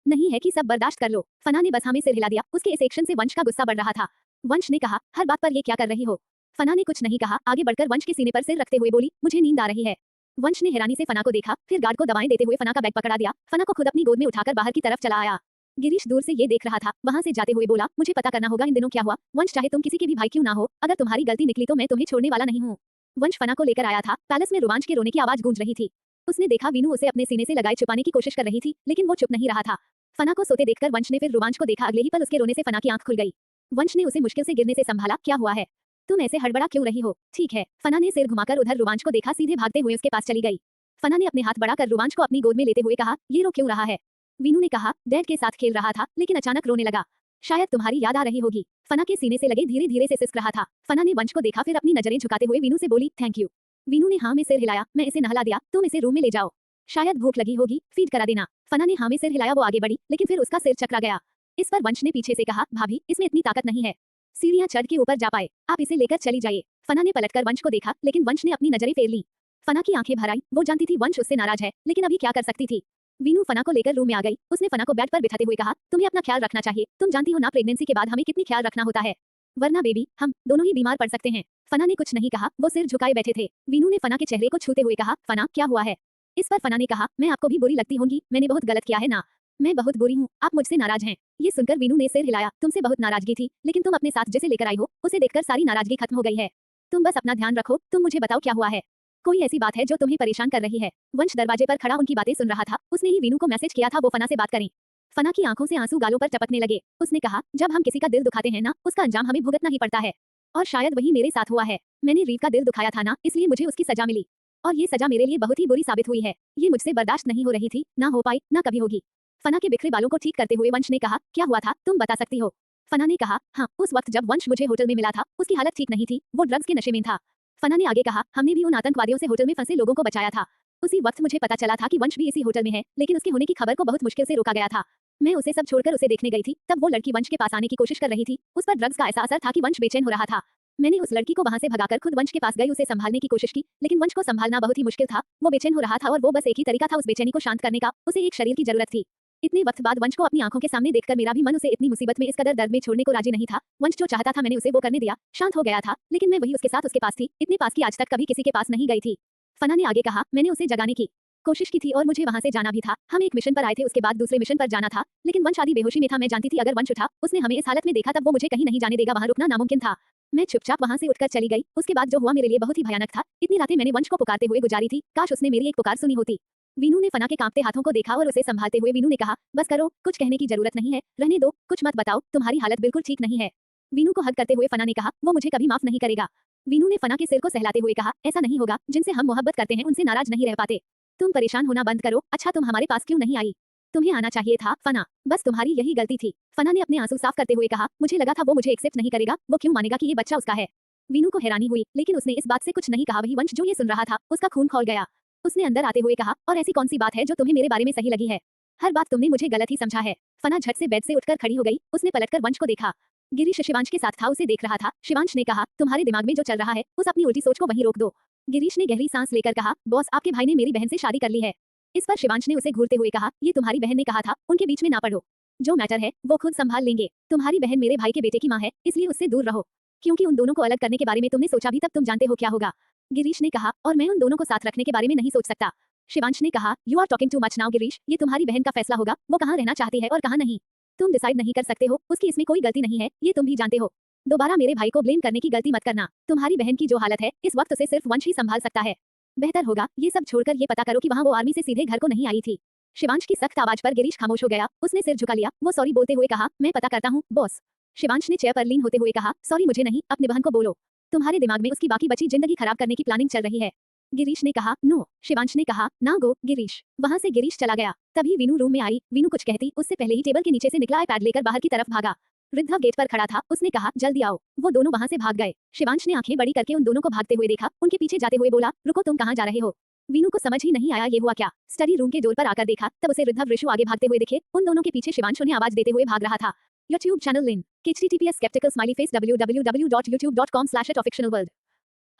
नहीं है कि सब बर्दाश्त कर लो। फना ने बस हाँ में सिर हिला दिया। उसके इस एक्शन से वंश का गुस्सा बढ़ रहा था। वंश ने कहा, हर बात पर ये क्या कर रही हो? फना ने कुछ नहीं कहा, आगे बढ़कर वंश के सीने पर सिर रखते हुए बोली, मुझे नींद आ रही है। वंश ने हैरानी से फना को देखा, फिर गार्ड को दवाएं देते हुए फना का बैग पकड़ा दिया। फना को खुद अपनी गोद में उठाकर बाहर की तरफ चला आया। गिरीश दूर से ये देख रहा था। वहां से जाते हुए बोला, मुझे पता करना होगा इन दिनों क्या हुआ। वंश चाहे तुम किसी के भी भाई क्यों ना हो, अगर तुम्हारी गलती निकली तो मैं तुम्हें छोड़ने वाला नहीं हूँ। वंश फना को लेकर आया था। पैलेस में रोमांच के रोने की आवाज गूंज रही थी। उसने देखा वीनू उसे अपने सीने से लगाए छुपाने की कोशिश कर रही थी, लेकिन वो चुप नहीं रहा था। फना को सोते देखकर वंश ने फिर रोमांच को देखा। अगले ही पल उसके रोने से फना की आंख खुल गई। वंश ने उसे मुश्किल से गिरने से संभाला। क्या हुआ है? तुम ऐसे हड़बड़ा क्यों रही हो? ठीक है। फना ने सिर घुमाकर उधर रोमांच को देखा, सीधे भागते हुए उसके पास चली गई। फना ने अपने हाथ बढ़ाकर रोमांच को अपनी गोद में लेते हुए कहा, ये रो क्यों रहा है? वीनू ने कहा, डैड के साथ खेल रहा था, लेकिन अचानक रोने लगा। शायद तुम्हारी याद आ रही होगी। फना के सीने से लगे धीरे धीरे से सिसक रहा था। फना ने वंश को देखा, फिर अपनी नजरें झुकाते हुए वीनू से बोली, थैंक यू। वीनू ने हाँ में सिर हिलाया। मैं इसे नहला दिया, तुम इसे रूम में ले जाओ। शायद भूख लगी होगी, फीड करा देना। फना ने हाँ में सिर हिलाया। वो आगे बढ़ी, लेकिन फिर उसका सिर चकरा गया। इस पर वंश ने पीछे से कहा, भाभी इसमें इतनी ताकत नहीं है, सीढ़ियां चढ़ के ऊपर जा पाए, आप इसे लेकर चली जाइए। फना ने पलटकर वंश को देखा, लेकिन वंश ने अपनी नजरें फेर ली। फना की आंखें भर आई। वो जानती थी वंश उससे नाराज है, लेकिन अभी क्या कर सकती थी। वीनू फना को लेकर रूम में आ गई। उसने फना को बेड पर बिठाते हुए कहा, तुम्हें अपना ख्याल रखना चाहिए। तुम जानती हो ना प्रेगनेंसी के बाद हमें कितनी ख्याल रखना होता है, वरना बेबी हम दोनों ही बीमार पड़ सकते हैं। फना ने कुछ नहीं कहा, वो सिर झुकाए बैठे थे। वीनू ने फना के चेहरे को छूते हुए कहा, फना क्या हुआ है? इस पर फना ने कहा, मैं आपको भी बुरी लगती होंगी, मैंने बहुत गलत किया है ना। मैं बहुत बुरी हूँ, आप मुझसे नाराज हैं। ये सुनकर वीनू ने सिर हिलाया। तुमसे बहुत नाराजगी थी, लेकिन तुम अपने साथ जिसे लेकर आई हो उसे देखकर सारी नाराजगी खत्म हो गई है। तुम बस अपना ध्यान रखो। तुम मुझे बताओ क्या हुआ है? कोई ऐसी बात है जो तुम्हें परेशान कर रही है? वंश दरवाजे पर खड़ा उनकी बातें सुन रहा था। उसने ही वीनू को मैसेज किया था वो फना से बात करें। फना की आंखों से आंसू गालों पर टपकने लगे। उसने कहा, जब हम किसी का दिल दुखाते हैं ना, उसका अंजाम हमें भुगतना ही पड़ता है, और शायद वही मेरे साथ हुआ है। मैंने रीव का दिल दुखाया था ना, इसलिए मुझे उसकी सजा मिली, और ये सजा मेरे लिए बहुत ही बुरी साबित हुई है। ये मुझसे बर्दाश्त नहीं हो रही थी, ना हो पाई, ना कभी होगी। फना के बिखरे बालों को ठीक करते हुए वंश ने कहा, क्या हुआ था तुम बता सकती हो? फना ने कहा, हाँ, उस वक्त जब वंश मुझे होटल में मिला था उसकी हालत ठीक नहीं थी, वो ड्रग्स के नशे में था। फना ने आगे कहा, हमने भी उन आतंकवादियों से होटल में फंसे लोगों को बचाया था। उसी वक्त मुझे पता चला था कि वंश भी इसी होटल में है, लेकिन उसके होने की खबर को बहुत मुश्किल से रोका गया था। मैं उसे सब छोड़कर उसे देखने गई थी, तब वो लड़की वंश के पास आने की कोशिश कर रही थी। उस पर ड्रग्स का ऐसा असर था कि वंश बेचैन हो रहा था। मैंने उस लड़की को वहां से भगाकर खुद वंश के पास गई, उसे संभालने की कोशिश की, लेकिन वंश को संभालना बहुत ही मुश्किल था। वो बेचैन हो रहा था और वो बस एक ही तरीका था उस बेचैनी को शांत करने का, उसे एक शरीर की जरूरत थी। इतने वक्त बाद वंश को अपनी आंखों के सामने देखकर मेरा भी मन उसे इतनी मुसीबत में, इस कदर दर्द में छोड़ने को राजी नहीं था। वंश जो चाहता था मैंने उसे वो करने दिया, शांत हो गया था, लेकिन मैं वही उसके साथ उसके पास थी, इतने पास की आज तक कभी किसी के पास नहीं गई थी। फना ने आगे कहा, मैंने उसे जगाने की कोशिश की थी और मुझे वहां से जाना भी था। हम एक मिशन पर आए थे, उसके बाद दूसरे मिशन पर जाना था, लेकिन वंश आधी बेहोशी में था। मैं जानती थी अगर वंश उठा, उसने हमें इस हालत में देखा, तब वो मुझे कहीं नहीं जाने देगा, वहां रुकना नामुमकिन था। मैं चुपचाप वहां से उठकर चली गई। उसके बाद जो हुआ मेरे लिए बहुत ही भयानक था। इतनी रातें मैंने वंश को पुकारते हुए गुजारी थी, काश उसने मेरी एक पुकार सुनी होती। वीनू ने फना के कांपते हाथों को देखा और उसे संभालते हुए वीनू ने कहा, बस करो, कुछ कहने की जरूरत नहीं है, रहने दो, कुछ मत बताओ, तुम्हारी हालत बिल्कुल ठीक नहीं है। वीनू को हग करते हुए फना ने कहा, वो मुझे कभी माफ नहीं करेगा। वीनू ने फना के सिर को सहलाते हुए कहा, ऐसा नहीं होगा, जिनसे हम मोहब्बत करते हैं उनसे नाराज नहीं रह पाते। तुम परेशान होना बंद करो। अच्छा तुम हमारे पास क्यों नहीं आई? तुम्हें आना चाहिए था फना, बस तुम्हारी यही गलती थी। फना ने अपने आंसू साफ करते हुए कहा, मुझे लगा था वो मुझे एक्सेप्ट नहीं करेगा, वो क्यों मानेगा कि ये बच्चा उसका है। वीनू को हैरानी हुई, लेकिन उसने इस बात से कुछ नहीं कहा। वही वंश जो ये सुन रहा था, उसका खून खौल गया। उसने अंदर आते हुए कहा, और ऐसी कौन सी बात है जो तुम्हें मेरे बारे में सही लगी है? हर बात तुमने मुझे गलत ही समझा है। फना झट से बेड से उठकर खड़ी हो गई। उसने पलटकर वंश को देखा। गिरीश शिवांश के साथ था, उसे देख रहा था। शिवांश ने कहा, तुम्हारे दिमाग में जो चल रहा है उस अपनी उल्टी सोच को वहीं रोक दो। गिरीश ने गहरी सांस लेकर कहा, बॉस आपके भाई ने मेरी बहन से शादी कर ली है। इस पर शिवांश ने उसे घूरते हुए कहा, ये तुम्हारी बहन ने कहा था, उनके बीच में ना पड़ो। जो मैटर है वो खुद संभाल लेंगे। तुम्हारी बहन मेरे भाई के बेटे की माँ है, इसलिए उससे दूर रहो, क्योंकि उन दोनों को अलग करने के बारे में तुमने सोचा भी तब तुम जानते हो क्या होगा। गिरीश ने कहा, और मैं उन दोनों को साथ रखने के बारे में नहीं सोच सकता। शिवांश ने कहा, you are talking too much now Girish, ये तुम्हारी बहन का फैसला होगा, वो कहाँ रहना चाहती है और कहाँ नहीं। तुम डिसाइड नहीं कर सकते हो, उसकी इसमें कोई गलती नहीं है, ये तुम भी जानते हो। दोबारा मेरे भाई को ब्लेम करने की गलती मत करना। तुम्हारी बहन की जो हालत है, इस वक्त उसे सिर्फ वंश ही संभाल सकता है। बेहतर होगा ये सब छोड़कर ये पता करो कि वहाँ वो आर्मी से सीधे घर को नहीं आई थी। शिवांश की सख्त आवाज पर गिरीश खामोश हो गया। उसने सिर झुका लिया। वो सॉरी बोलते हुए कहा, मैं पता करता हूँ बॉस। शिवांश ने चेयर पर लीन होते हुए कहा, सॉरी मुझे नहीं, अपनी बहन को बोलो। तुम्हारे दिमाग में उसकी बाकी बची जिंदगी खराब करने की प्लानिंग चल रही है। गिरीश ने कहा, नो। शिवांश ने कहा, ना गो गिरीश। वहां से गिरीश चला गया। तभी वीनू रूम में आई। वीनू कुछ कहती उससे पहले ही टेबल के नीचे से निकला आईपैड लेकर बाहर की तरफ भागा। रिद्धव गेट पर खड़ा था। उसने कहा, जल्दी आओ। वो दोनों वहां से भाग गए। शिवांश ने आंखें बड़ी करके उन दोनों को भागते हुए देखा। उनके पीछे जाते हुए बोला, रुको, तुम कहाँ जा रहे हो? वीनू को समझ ही नहीं आया ये हुआ क्या। स्टडी रूम के डोर पर आकर देखा, तब उसे रिद्धव ऋषु आगे भागते हुए दिखे। उन दोनों के पीछे शिवांश उन्हें आवाज देते हुए भाग रहा था। YouTube channel link https skeptical smiley face www.youtube.com/@offictionalworld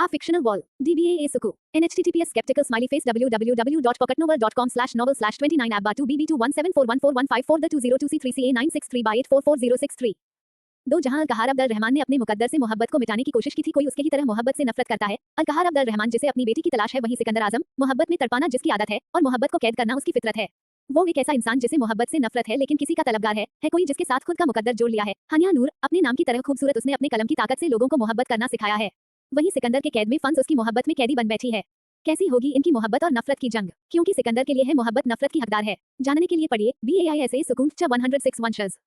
A fictional wall. DBA Suku. NHTTPS skeptical smiley face www.pocketnovel.com/novel/29 abba 2 bb217414154 the 202c3ca963 by 844063 दो जहां अलकहार अब्दुल रहमान ने अपने मुकद्दर से मोहब्बत को मिटाने की कोशिश की थी, कोई उसके ही तरह मोहब्बत से नफरत करता है। अलकहार अब्दुल रहमान जिसे अपनी बेटी की तलाश है, वही सिकंदर आजम, मोहब्बत में तड़पाना जिसकी आदत है और मोहब्बत को कैद करना उसकी फितरत है। वो एक ऐसा इंसान जिसे मोहब्बत से नफरत है लेकिन किसी का तलबगार है कोई जिसके साथ खुद का मुकद्दर जोड़ लिया है। हानिया नूर अपने नाम की तरह खूबसूरत, उसने अपने कलम की ताकत से लोगों को मोहब्बत करना सिखाया है। वहीं सिकंदर के कैद में फंस उसकी मोहब्बत में कैदी बन बैठी है। कैसी होगी इनकी मोहब्बत और नफरत की जंग, क्योंकि सिकंदर के लिए है मोहब्बत नफरत की हकदार है। जानने के लिए पढ़िए BAISA सुकून 106 वंशज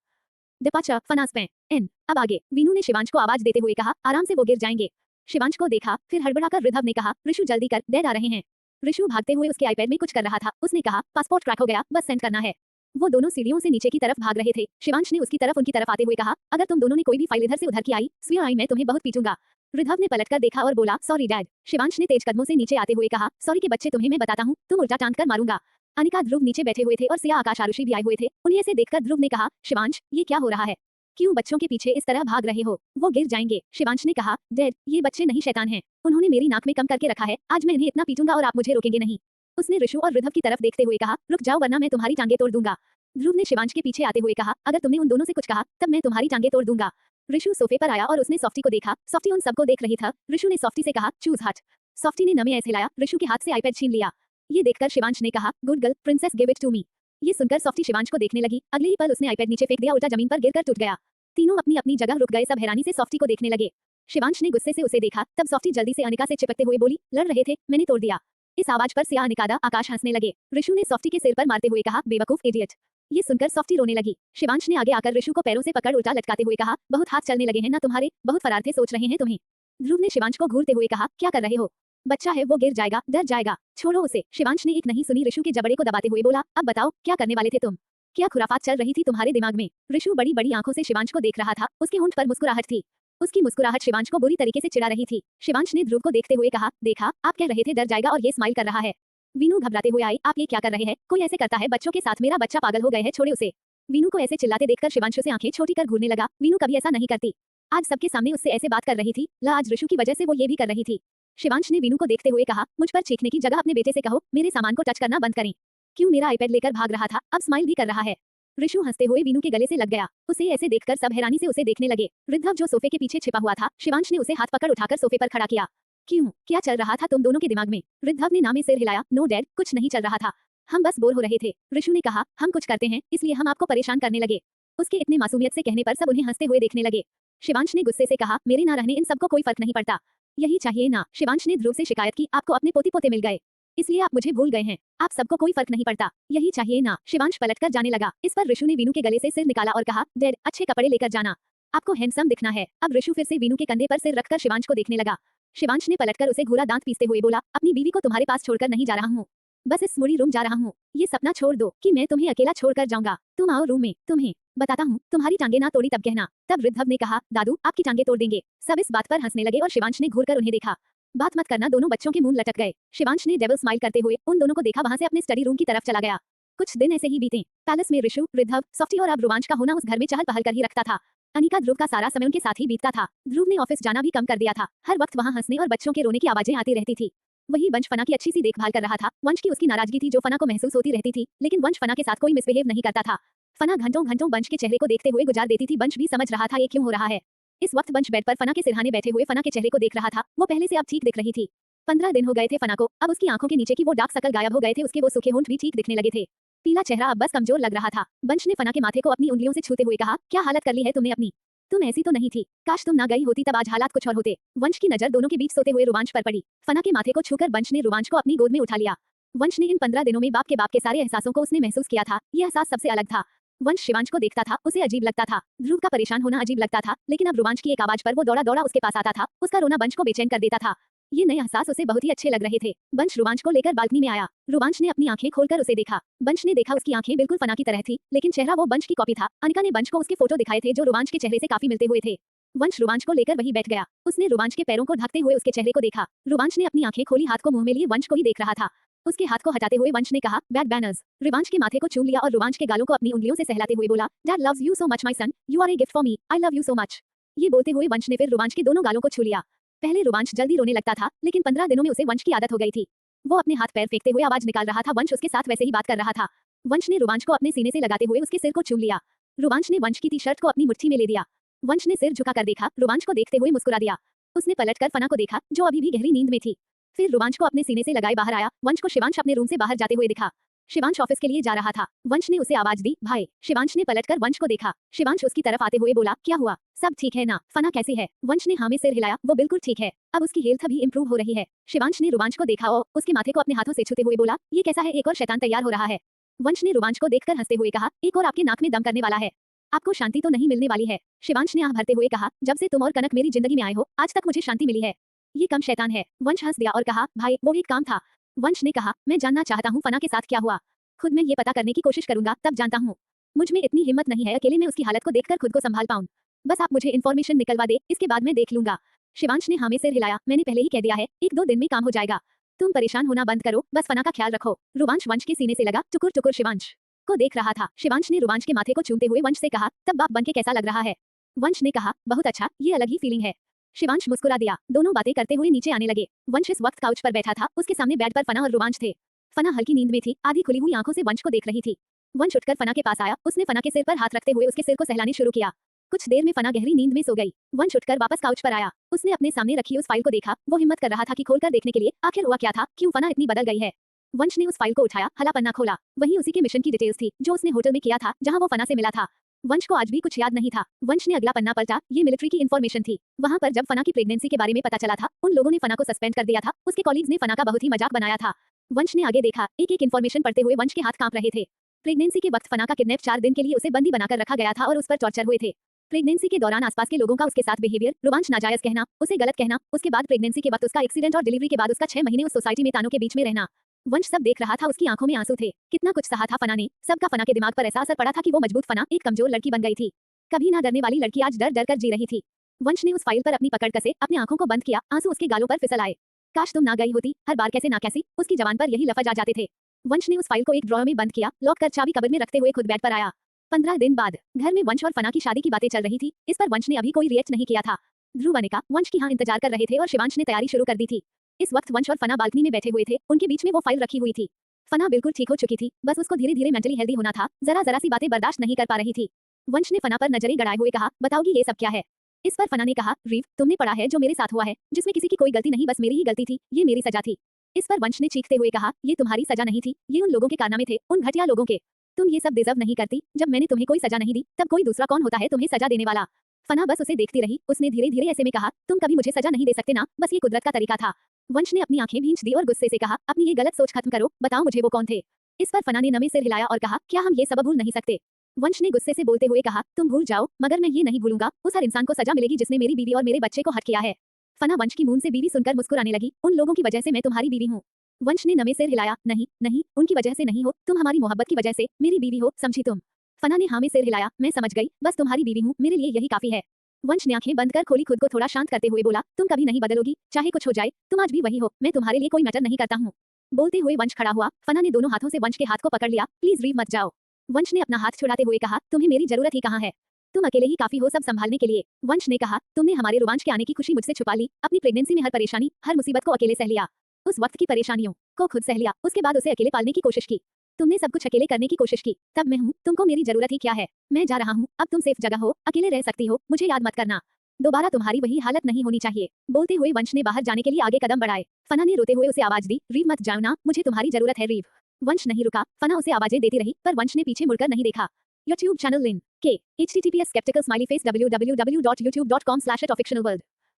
डिपार्चर फनास पे एन। अब आगे वीनू ने शिवांश को आवाज देते हुए कहा, आराम से वो गिर जाएंगे। शिवांश को देखा, फिर हड़बड़ाकर रिधव ने कहा, ऋषु जल्दी कर, डैड आ रहे हैं। ऋषु भागते हुए उसके आईपैड में कुछ कर रहा था। उसने कहा, पासपोर्ट क्रैक हो गया, बस सेंड करना है। वो दोनों सीढ़ियों से नीचे की तरफ भाग रहे थे। शिवांश ने उनकी तरफ आते हुए कहा, अगर तुम दोनों ने कोई भी फाइल इधर से उधर की आई स्वीयर आई मैं तुम्हें बहुत पीटूंगा। रिधव ने पलटकर देखा और बोला, सॉरी डैड। शिवांश ने तेज कदमों से नीचे आते हुए कहा, सॉरी के बच्चे, तुम्हें मैं बताता हूँ, तुम उल्टा टांग कर मारूंगा। अनिका ध्रुव नीचे बैठे हुए थे और सिया आकाश आरुषि भी आए हुए थे। उन्हें ऐसे देखकर ध्रुव ने कहा, शिवांश ये क्या हो रहा है, क्यों बच्चों के पीछे इस तरह भाग रहे हो, वो गिर जाएंगे। शिवांश ने कहा, डैड ये बच्चे नहीं शैतान हैं, उन्होंने मेरी नाक में कम करके रखा है, आज मैं इन्हें इतना पीटूंगा और आप मुझे रोकेंगे नहीं। उसने ऋषु और रिधव की तरफ देखते हुए कहा, रुक जाओ वरना मैं तुम्हारी टांगे तोड़ दूंगा। ध्रुव ने शिवांश के पीछे आते हुए कहा, अगर तुमने उन दोनों से कुछ कहा तब मैं तुम्हारी टांगे तोड़ दूंगा। ऋषु सोफे पर आया और उसने सॉफ्टी को देखा। सॉफ्टी उन सबको देख रही था। ऋषु ने सॉफ्टी से कहा, चूज हट। सॉफ्टी ने नमे ऐसे लाया, ऋषु के हाथ से आईपैड छीन लिया। ये देखकर शिवांश ने कहा, good girl princess give it to me. ये सुनकर सॉफ्टी शिवांश को देखने लगी। अगले ही पल उसने आईपैड नीचे फेंक दिया, उल्टा जमीन पर गिरकर टूट गया। तीनों अपनी अपनी जगह रुक गए, सब हैरानी से सॉफ्टी को देखने लगे। शिवांश ने गुस्से से उसे देखा, तब सॉफ्टी जल्दी से अनिका से चिपकते हुए बोली, लड़ रहे थे, मैंने तोड़ दिया। इस आवाज पर सिया, अनिकादा, आकाश हंसने लगे। ऋषु ने सॉफ्टी के सिर पर मारते हुए कहा, बेवकूफ इडियट। ये सुनकर सॉफ्टी रोने लगी। शिवांश ने आगे आकर ऋषु को पैरों से पकड़ उल्टा लटकाते हुए कहा, बहुत हाथ चलने लगे हैं ना तुम्हारे, बहुत फरार थे, सोच रहे हैं तुम्हें। ध्रुव ने शिवांश को घूरते हुए कहा, क्या कर रहे हो, बच्चा है वो गिर जाएगा, डर जाएगा, छोड़ो उसे। शिवांश ने एक नहीं सुनी, ऋषु के जबड़े को दबाते हुए बोला, अब बताओ क्या करने वाले थे तुम, क्या खुराफात चल रही थी तुम्हारे दिमाग में। ऋषु बड़ी बड़ी आंखों से शिवांश को देख रहा था, उसके होंठ पर मुस्कुराहट थी। उसकी मुस्कुराहट शिवांश को बुरी तरीके से चिढ़ा रही थी। शिवांश ने ध्रुव को देखते हुए कहा, देखा आप कह रहे थे डर जाएगा और ये स्माइल कर रहा है। वीनू घबराते हुए आई, आप ये क्या कर रहे हैं, कोई ऐसे करता है बच्चों के साथ, मेरा बच्चा पागल हो गए है, छोड़े उसे। वीनू को ऐसे चिल्लाते देखकर शिवांशु से आंखें छोटी कर घूरने लगा। वीनू कभी ऐसा नहीं करती, आज सबके सामने उससे ऐसे बात कर रही थी, आज ऋषु की वजह से वो ये भी कर रही थी। शिवांश ने वीनू को देखते हुए कहा, मुझ पर चीखने की जगह अपने बेटे से कहो मेरे सामान को टच करना बंद करें। क्यों मेरा आईपैड लेकर भाग रहा था, अब स्माइल भी कर रहा है। ऋषु हंसते हुए वीनू के गले से लग गया। उसे ऐसे देखकर सब हैरानी से उसे देखने लगे। रिद्धव जो सोफे के पीछे छिपा हुआ था, शिवांश ने उसे हाथ पकड़ उठाकर सोफे पर खड़ा किया। क्यों, क्या चल रहा था तुम दोनों के दिमाग में। रिद्धव ने नामे सिर हिलाया, नो डैड, कुछ नहीं चल रहा था, हम बस बोर हो रहे थे। ऋषु ने कहा, हम कुछ करते हैं इसलिए हम आपको परेशान करने लगे। उसके इतने मासूमियत से कहने पर सब उन्हें हंसते हुए देखने लगे। शिवांश ने गुस्से से कहा, मेरे ना रहने इन सबको कोई फर्क नहीं पड़ता, यही चाहिए ना। शिवांश ने ध्रुव से शिकायत की, आपको अपने पोती पोते मिल गए, इसलिए आप मुझे भूल गए हैं, आप सबको कोई फर्क नहीं पड़ता, यही चाहिए ना। शिवांश पलटकर जाने लगा। इस पर ऋषु ने वीनू के गले से सिर निकाला और कहा, डैड अच्छे कपड़े लेकर जाना, आपको हैंडसम दिखना है। अब ऋषु फिर से वीनू के कंधे पर सिर रखकर शिवांश को देखने लगा। शिवांश ने पलटकर उसे घूरा, दांत पीसते हुए बोला, अपनी बीवी को तुम्हारे पास छोड़कर नहीं जा रहा हूँ, बस इस मुड़ी रूम जा रहा हूँ। ये सपना छोड़ दो कि मैं तुम्हें अकेला छोड़कर जाऊंगा, तुम आओ रूम में, तुम्हें बताता हूँ, तुम्हारी टांगे ना तोड़ी तब कहना। तब रिद्धव ने कहा, दादू आपकी टांगे तोड़ देंगे। सब इस बात पर हंसने लगे और शिवांश ने घूरकर उन्हें देखा। बात मत करना, दोनों बच्चों के मुंह लटक गए। शिवांश ने डेविल स्माइल करते हुए उन दोनों को देखा, वहां से अपने स्टडी रूम की तरफ चला गया। कुछ दिन ऐसे ही बीते। पैलेस में ऋषु, रिद्धव, सॉफ्टी और अब रोमांच का होना उस घर में चहल पहल कर ही रखता था। अनिका ध्रुव का सारा समय उनके साथ ही बीतता था। ध्रुव ने ऑफिस जाना भी कम कर दिया था, हर वक्त वहां हंसने और बच्चों के रोने की आवाजें आती रहती थी। वही वंश फना की अच्छी सी देखभाल कर रहा था। वंश की उसकी नाराजगी थी जो फना को महसूस होती रहती थी, लेकिन वंश फना के साथ कोई मिसबिहेव नहीं करता था। फना घंटों घंटों वंश के चेहरे को देखते हुए गुजार देती थी। वंश भी समझ रहा था ये क्यों हो रहा है। इस वक्त वंश बेड पर फना के सिरहाने बैठे हुए फना के चेहरे को देख रहा था। वो पहले से अब ठीक दिख रही थी। 15 दिन हो गए थे फना को, अब उसकी आंखों के नीचे की वो डार्क सर्कल गायब हो गए थे, उसके वो सूखे होंठ भी ठीक दिखने लगे थे। पीला चेहरा अब बस कमजोर लग रहा था। वंश ने फना के माथे को अपनी उंगलियों से छूते हुए कहा, क्या हालत कर ली है तुमने अपनी, तुम ऐसी तो नहीं थी, काश तुम ना गई होती, तब आज हालात कुछ और होते। वंश की नजर दोनों के बीच सोते हुए रोमांच पर पड़ी। फना के माथे को छूकर वंश ने रोमांच को अपनी गोद में उठा लिया। वंश ने इन 15 दिनों में बाप के सारे एहसासों को उसने महसूस किया था। यह एहसास सबसे अलग था। वंश शिवांश को देखता था, उसे अजीब लगता था। ध्रुव का परेशान होना अजीब लगता था, लेकिन अब रोमांच की एक आवाज पर वो दौड़ा दौड़ा उसके पास आता था। उसका रोना वंश को बेचैन कर देता था। ये नए एहसास उसे बहुत ही अच्छे लग रहे थे। वंश रोमांच को लेकर बालकनी में आया। रोमांच ने अपनी आंखें खोलकर उसे देखा। वंश ने देखा उसकी आंखें बिल्कुल फना की तरह थी, लेकिन चेहरा वो वंश की कॉपी था। अनिका ने वंश को उसके फोटो दिखाए थे जो रोमांच के चेहरे से काफी मिलते हुए थे। वंश रोमांच को लेकर वहीं बैठ गया। उसने रोमांच के पैरों को ढकते हुए उसके चेहरे को देखा। रोमांच ने अपनी आंखें खोली, हाथ को मुंह में लिए वंश को ही देख रहा था। उसके हाथ को हटाते हुए वंश ने कहा, बैड बैनर्स। रोमांच के माथे को चूम लिया और रोमांच के गालों को अपनी उंगलियों से सहलाते हुए बोला, dad loves you so much my son, you are a gift for me, I love you so much. ये बोलते हुए वंश ने फिर रोमांच के दोनों गालों को छू लिया। पहले रोमांच जल्दी रोने लगता था, लेकिन 15 दिनों में उसे वंश की आदत हो गई थी। वो अपने हाथ पैर फेंकते हुए आवाज निकाल रहा था। वंश उसके साथ वैसे ही बात कर रहा था। वंश ने रोमांच को अपने सीने से लगाते हुए उसके सिर को चूम लिया। रोमांच ने वंश की टी शर्ट को अपनी मुट्ठी में ले लिया। वंश ने सिर झुकाकर देखा, रोमांच को देखते हुए मुस्कुरा दिया। उसने पलटकर फना को देखा, जो अभी भी गहरी नींद में थी। फिर रोमांच को अपने सीने से लगाए बाहर आया। वंश को शिवांश अपने रूम से बाहर जाते हुए दिखा। शिवांश ऑफिस के लिए जा रहा था। वंश ने उसे आवाज दी, भाई। शिवांश ने पलटकर वंश को देखा। शिवांश उसकी तरफ आते हुए बोला, क्या हुआ, सब ठीक है ना? फना कैसी है? वंश ने हाँ में सिर हिलाया, वो बिल्कुल ठीक है। अब उसकी हेल्थ भी इंप्रूव हो रही है। शिवांश ने रोमांच को देखा और उसके माथे को अपने हाथों से छूते हुए बोला, ये कैसा है, एक और शैतान तैयार हो रहा है। वंश ने रोमांच को देखकर हंसते हुए कहा, एक और आपके नाक में दम करने वाला है। आपको शांति तो नहीं मिलने वाली है। शिवांश ने आह भरते हुए कहा, जब से तुम और कनक मेरी जिंदगी में आए हो, आज तक मुझे शांति मिली है। ये कम शैतान है। वंश हंस दिया और कहा, भाई वो एक काम था। वंश ने कहा, मैं जानना चाहता हूँ फना के साथ क्या हुआ। खुद मैं ये पता करने की कोशिश करूंगा, तब जानता हूँ। मुझ में इतनी हिम्मत नहीं है अकेले में उसकी हालत को देखकर खुद को संभाल पाऊं। बस आप मुझे इन्फॉर्मेशन निकलवा दे, इसके बाद मैं देख लूंगा। शिवांश ने हाँ में सिर हिलाया, मैंने पहले ही कह दिया है, 1-2 दिन में काम हो जाएगा। तुम परेशान होना बंद करो, बस फना का ख्याल रखो। रोमांच वंश के सीने से लगा, टुकुर टुकुर शिवांश को देख रहा था। शिवांश ने रोमांच के माथे को चूमते हुए वंश से कहा, तब बाप बनके कैसा लग रहा है? वंश ने कहा, बहुत अच्छा, ये अलग ही फीलिंग है। शिवांश मुस्कुरा दिया। दोनों बातें करते हुए नीचे आने लगे। वंश इस वक्त काउच पर बैठा था। उसके सामने बेड पर फना और रोमांच थे। फना हल्की नींद में थी, आधी खुली हुई आंखों से वंश को देख रही थी। वंश उठकर फना के पास आया। उसने फना के सिर पर हाथ रखते हुए उसके सिर को सहलाने शुरू किया। कुछ देर में फना गहरी नींद में सो गई। वंश उठकर वापस काउच पर आया। उसने अपने सामने रखी उस फाइल को देखा। वो हिम्मत कर रहा था कि खोलकर देखने के लिए, आखिर हुआ क्या था, क्यों फना इतनी बदल गई है। वंश ने उस फाइल को उठाया, हला पन्ना खोला। वहीं उसी के मिशन की डिटेल्स थी, जो उसने होटल में किया था, जहां वो फना से मिला था। वंश को आज भी कुछ याद नहीं था। वंश ने अगला पन्ना पलटा। ये मिलिट्री की इन्फॉर्मेशन थी। वहां पर जब फना की प्रेगनेंसी के बारे में पता चला था, उन लोगों ने फना को सस्पेंड कर दिया था। उसके कॉलीग्स ने फना का बहुत ही मजाक बनाया था। वंश ने आगे देखा। एक एक इन्फॉर्मेशन पढ़ते हुए वंश के हाथ कांप रहे थे। प्रेगनेंसी के वक्त फना का किडनैप 4 दिन के लिए उसे बंदी बनाकर रखा गया था और उस पर टॉर्चर हुए थे। प्रेगनेंसी के दौरान आसपास के लोगों का उसके साथ बिहेवियर, रोमांच नाजायज कहना, उसे गलत कहना, उसके बाद प्रेगनेंसी के वक्त उसका एक्सीडेंट और डिलीवरी के बाद उसका 6 महीने उस सोसाइटी में तानों के बीच में रहना। वंश सब देख रहा था। उसकी आंखों में आंसू थे। कितना कुछ सहा था फना ने। सबका फना के दिमाग पर ऐसा असर पड़ा था कि वो मजबूत फना एक कमजोर लड़की बन गई थी। कभी ना डरने वाली लड़की आज डर डर कर जी रही थी। वंश ने उस फाइल पर अपनी पकड़ कसे, अपनी आंखों को बंद किया। आंसू उसके गालों पर फिसल आए। काश तुम ना गई होती, हर बार कैसे ना कैसी उसकी जबान पर यही लफ्ज आ जाते थे। वंश ने उस फाइल को एक ड्रॉअर में बंद किया, लॉक कर चाबी कबर्ड में रखते हुए खुद बेड पर आया। 15 दिन बाद घर में वंश और फना की शादी की बातें चल रही थी। इस पर वंश ने अभी कोई रिएक्ट नहीं किया था। ध्रुव अनिका वंश की हाँ इंतजार कर रहे थे और शिवांश ने तैयारी शुरू कर दी थी। इस वक्त वंश और फना बालकनी में बैठे हुए थे। उनके बीच में वो फाइल रखी हुई थी। फना बिल्कुल ठीक हो चुकी थी, बस उसको धीरे धीरे मेंटली हेल्दी होना था। जरा जरा सी बातें बर्दाश्त नहीं कर पा रही थी। वंश ने फना पर नजरें गड़ाए हुए कहा, बताओगी ये सब क्या है? इस पर फना ने कहा, रीव तुमने पढ़ा है जो मेरे साथ हुआ है, जिसमें किसी की कोई गलती नहीं, बस मेरी ही गलती थी, ये मेरी सजा थी। इस पर वंश ने चीखते हुए कहा, ये तुम्हारी सजा नहीं थी, ये उन लोगों के कारनामे थे, उन घटिया लोगों के। तुम ये सब डिजर्व नहीं करती। जब मैंने तुम्हें कोई सजा नहीं दी, तब कोई दूसरा कौन होता है तुम्हें सजा देने वाला? फना बस उसे देखती रही। उसने धीरे धीरे ऐसे में कहा, तुम कभी मुझे सजा नहीं दे सकते ना, बस ये कुदरत का तरीका था। वंश ने अपनी आंखें भींच दी और गुस्से से कहा, अपनी ये गलत सोच खत्म करो, बताओ मुझे वो कौन थे? इस पर फना ने नमे सिर हिलाया और कहा, क्या हम ये सब भूल नहीं सकते? वंश ने गुस्से से बोलते हुए कहा, तुम भूल जाओ, मगर मैं ये नहीं भूलूंगा। उस हर इंसान को सजा मिलेगी जिसने मेरी बीवी और मेरे बच्चे को हर्ट किया है। फना वंश की मुंह से बीवी सुनकर मुस्कुराने लगी। उन लोगों की वजह से मैं तुम्हारी बीवी हूँ। वंश ने नमे सिर हिलाया, नहीं नहीं, उनकी वजह से नहीं हो, तुम हमारी मोहब्बत की वजह से मेरी बीवी हो, समझी तुम? फना ने हाँ में सिर हिलाया, मैं समझ गई, बस तुम्हारी बीवी हूँ, मेरे लिए यही काफी है। वंश ने आंखें बंद कर खोली, खुद को थोड़ा शांत करते हुए बोला, तुम कभी नहीं बदलोगी, चाहे कुछ हो जाए, तुम आज भी वही हो, मैं तुम्हारे लिए कोई मैटर नहीं करता हूँ। बोलते हुए वंश खड़ा हुआ। फना ने दोनों हाथों से वंश के हाथ को पकड़ लिया। प्लीज रीव मत जाओ। वंश ने अपना हाथ छुड़ाते हुए कहा, तुम्हें मेरी जरूरत ही कहाँ है? तुम अकेले ही काफी हो सब संभालने के लिए। वंश ने कहा, तुमने हमारे रोमांच के आने की खुशी मुझसे छुपा ली, अपनी प्रेगनेंसी में हर परेशानी, हर मुसीबत को अकेले सह लिया। उस वक्त की परेशानियों को खुद सह लिया, उसके बाद उसे अकेले पालने की कोशिश की। तुमने सब कुछ अकेले करने की कोशिश की, तब मैं हूँ, तुमको मेरी जरूरत ही क्या है? मैं जा रहा हूँ, अब तुम सेफ जगह हो, अकेले रह सकती हो, मुझे याद मत करना। दोबारा तुम्हारी वही हालत नहीं होनी चाहिए। बोलते हुए वंश ने बाहर जाने के लिए आगे कदम बढ़ाए। फना ने रोते हुए उसे आवाज दी, रीव मत जाओ ना, मुझे तुम्हारी जरूरत है रीव। वंश नहीं रुका। फना उसे आवाजें देती रही, पर वंश ने पीछे मुड़कर नहीं देखा। YouTube चैनल लिंक के https skeptical smiley face www.youtube.com/@fictionalworld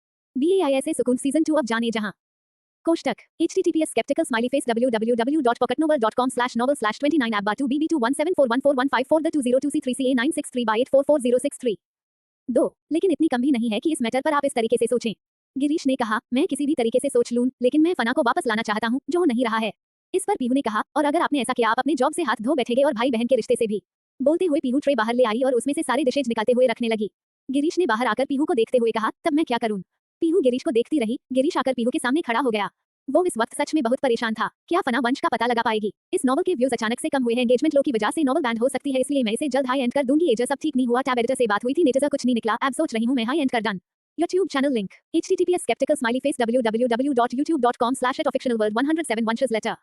BAISA सुकून सीजन 2 अब जाने जहां कोष्टक https skeptical smiley face www.pocketnovel.com/novel/29 abba2 bb217414154 the 202c3ca9638444063 2 लेकिन इतनी कम भी नहीं है कि इस मैटर पर आप इस तरीके से सोचें। गिरीश ने कहा, मैं किसी भी तरीके से सोच लूं, लेकिन मैं फना को वापस लाना चाहता हूं, जो हो नहीं रहा है। इस पर पीहू ने कहा, और अगर आपने ऐसा किया, आप अपने जॉब से हाथ धो बैठेंगे और भाई बहन के रिश्ते से भी। बोलते हुए पीहू ट्रे बाहर ले आई और उसमें से सारे डिशेज निकालते हुए रखने लगी। गिरीश ने बाहर आकर पीहू को देखते हुए कहा, तब मैं क्या करूं? पीहू गिरीश को देखती रही। गिरीश आकर पीहू के सामने खड़ा हो गया। वो इस वक्त सच में बहुत परेशान था। क्या फना वंश का पता लगा पाएगी? इस नॉवल के व्यूज अचानक से कम हुए हैं एंगेजमेंट लो की वजह से, नॉवल बैन हो सकती है, इसलिए मैं इसे जल्द हाई एंड कर दूंगी। एजर सब ठीक नहीं हुआ, टैब एडिटर से बात हुई थी, नेचर कुछ नहीं निकला, अब सोच रही हूँ मैं हाई एंड कर done. YouTube channel link. https skeptical smiley face www.youtube.com/@fictionalworld 107 वंशज लेटर।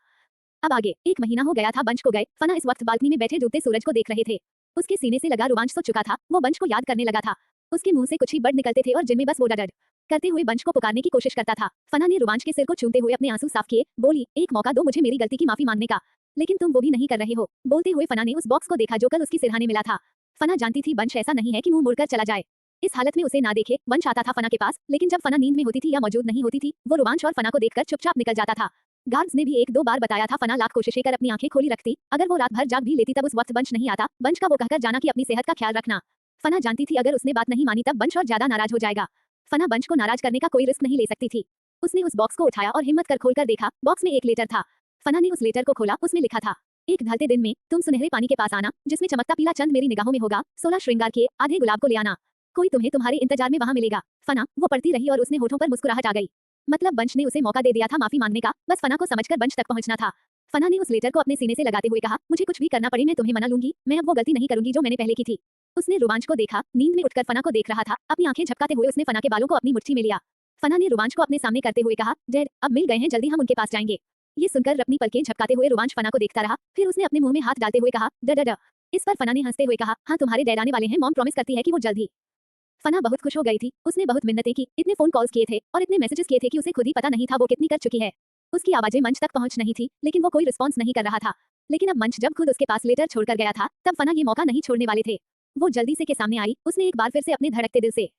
अब आगे। एक महीना हो गया था बंश को गए। फना इस वक्त बालकनी में बैठे डूबते सूरज को देख रहे थे। उसके सीने से लगा रोमांच सो चुका था। वो बंश को याद करने लगा था। उसके मुंह से कुछ ही वर्ड निकलते थे और जिनमें बस वो डड करते हुए बंश को पुकारने की कोशिश करता था। फना ने रोमांच के सिर को चूमते हुए अपने आंसू साफ किए, बोली, एक मौका दो मुझे मेरी गलती की माफी मांगने का। लेकिन तुम वो भी नहीं कर रहे हो। बोलते हुए फना ने उस बॉक्स को देखा जो कल उसकी सिरहाने मिला था। फना जानती थी बंश ऐसा नहीं है कि मुंह मुड़कर चला जाए। इस हालत में उसे ना देखे वंश आता था फना के पास, लेकिन जब फना नींद में होती थी या मौजूद नहीं होती थी, वो रोमांच और फना को देखकर चुपचाप निकल जाता था। गार्ड्स ने भी एक दो बार बताया था फना लाख कोशिशें कर अपनी आंखें खोली रखती, अगर वो रात भर जाग भी लेती तब उस वक्त बंश नहीं आता। बंश का वो कहकर जाना कि अपनी सेहत का ख्याल रखना। फना जानती थी अगर उसने बात नहीं मानी तब बंश और ज्यादा नाराज हो जाएगा। फना बंश को नाराज करने का कोई रिस्क नहीं ले सकती थी। उसने उस बॉक्स को उठाया और हिम्मत कर खोलकर देखा। बॉक्स में एक लेटर था। फना ने उस लेटर को खोला। उसमें लिखा था, एक ढलते दिन में तुम सुनहरे पानी के पास आना, जिसमें चमकता पीला चंद मेरी निगाहों में होगा। 16 श्रृंगार किए आधे गुलाब को ले आना, कोई तुम्हें तुम्हारे इंतजार में वहां मिलेगा। फना वो पढ़ती रही और उसने होठों पर मुस्कुराहट आ गई। मतलब बंश ने उसे मौका दे दिया था माफी मांगने का, बस फना को समझकर बंश तक पहुंचना था। फना ने उस लेटर को अपने सीने से लगाते हुए कहा, मुझे कुछ भी करना पड़े मैं तुम्हें मना लूंगी, मैं अब वो गलती नहीं करूंगी जो मैंने पहले की थी। उसने रोमांच को देखा। नींद में उठकर फना को देख रहा था। अपनी आंखें झपकाते हुए उसने फना के बालों को अपनी मुट्ठी में लिया। फना ने रोमांच को अपने सामने करते हुए कहा, डैड अब मिल गए हैं, जल्दी हम उनके पास जाएंगे। ये सुनकर अपनी पलकें झपकाते हुए रोमांच फना को देखता रहा। फिर उसने अपने मुंह में हाथ डालते हुए कहा, ड ड ड। इस पर फना ने हंसते हुए कहा, हाँ तुम्हारे डैड आने वाले हैं, मॉम प्रॉमिस करती है कि वो जल्द ही। फना बहुत खुश हो गई थी। उसने बहुत मिन्नतें की, इतने फोन कॉल्स किए थे और इतने मैसेजेस किए थे कि उसे खुद ही पता नहीं था वो कितनी कर चुकी है। उसकी आवाजें मंच तक पहुंच नहीं थी, लेकिन वो कोई रिस्पॉन्स नहीं कर रहा था। लेकिन अब मंच जब खुद उसके पास लेटर छोड़कर गया था, तब फना ये मौका नहीं छोड़ने वाले थे। वो जल्दी से के सामने आई। उसने एक बार फिर से अपने धड़कते दिल से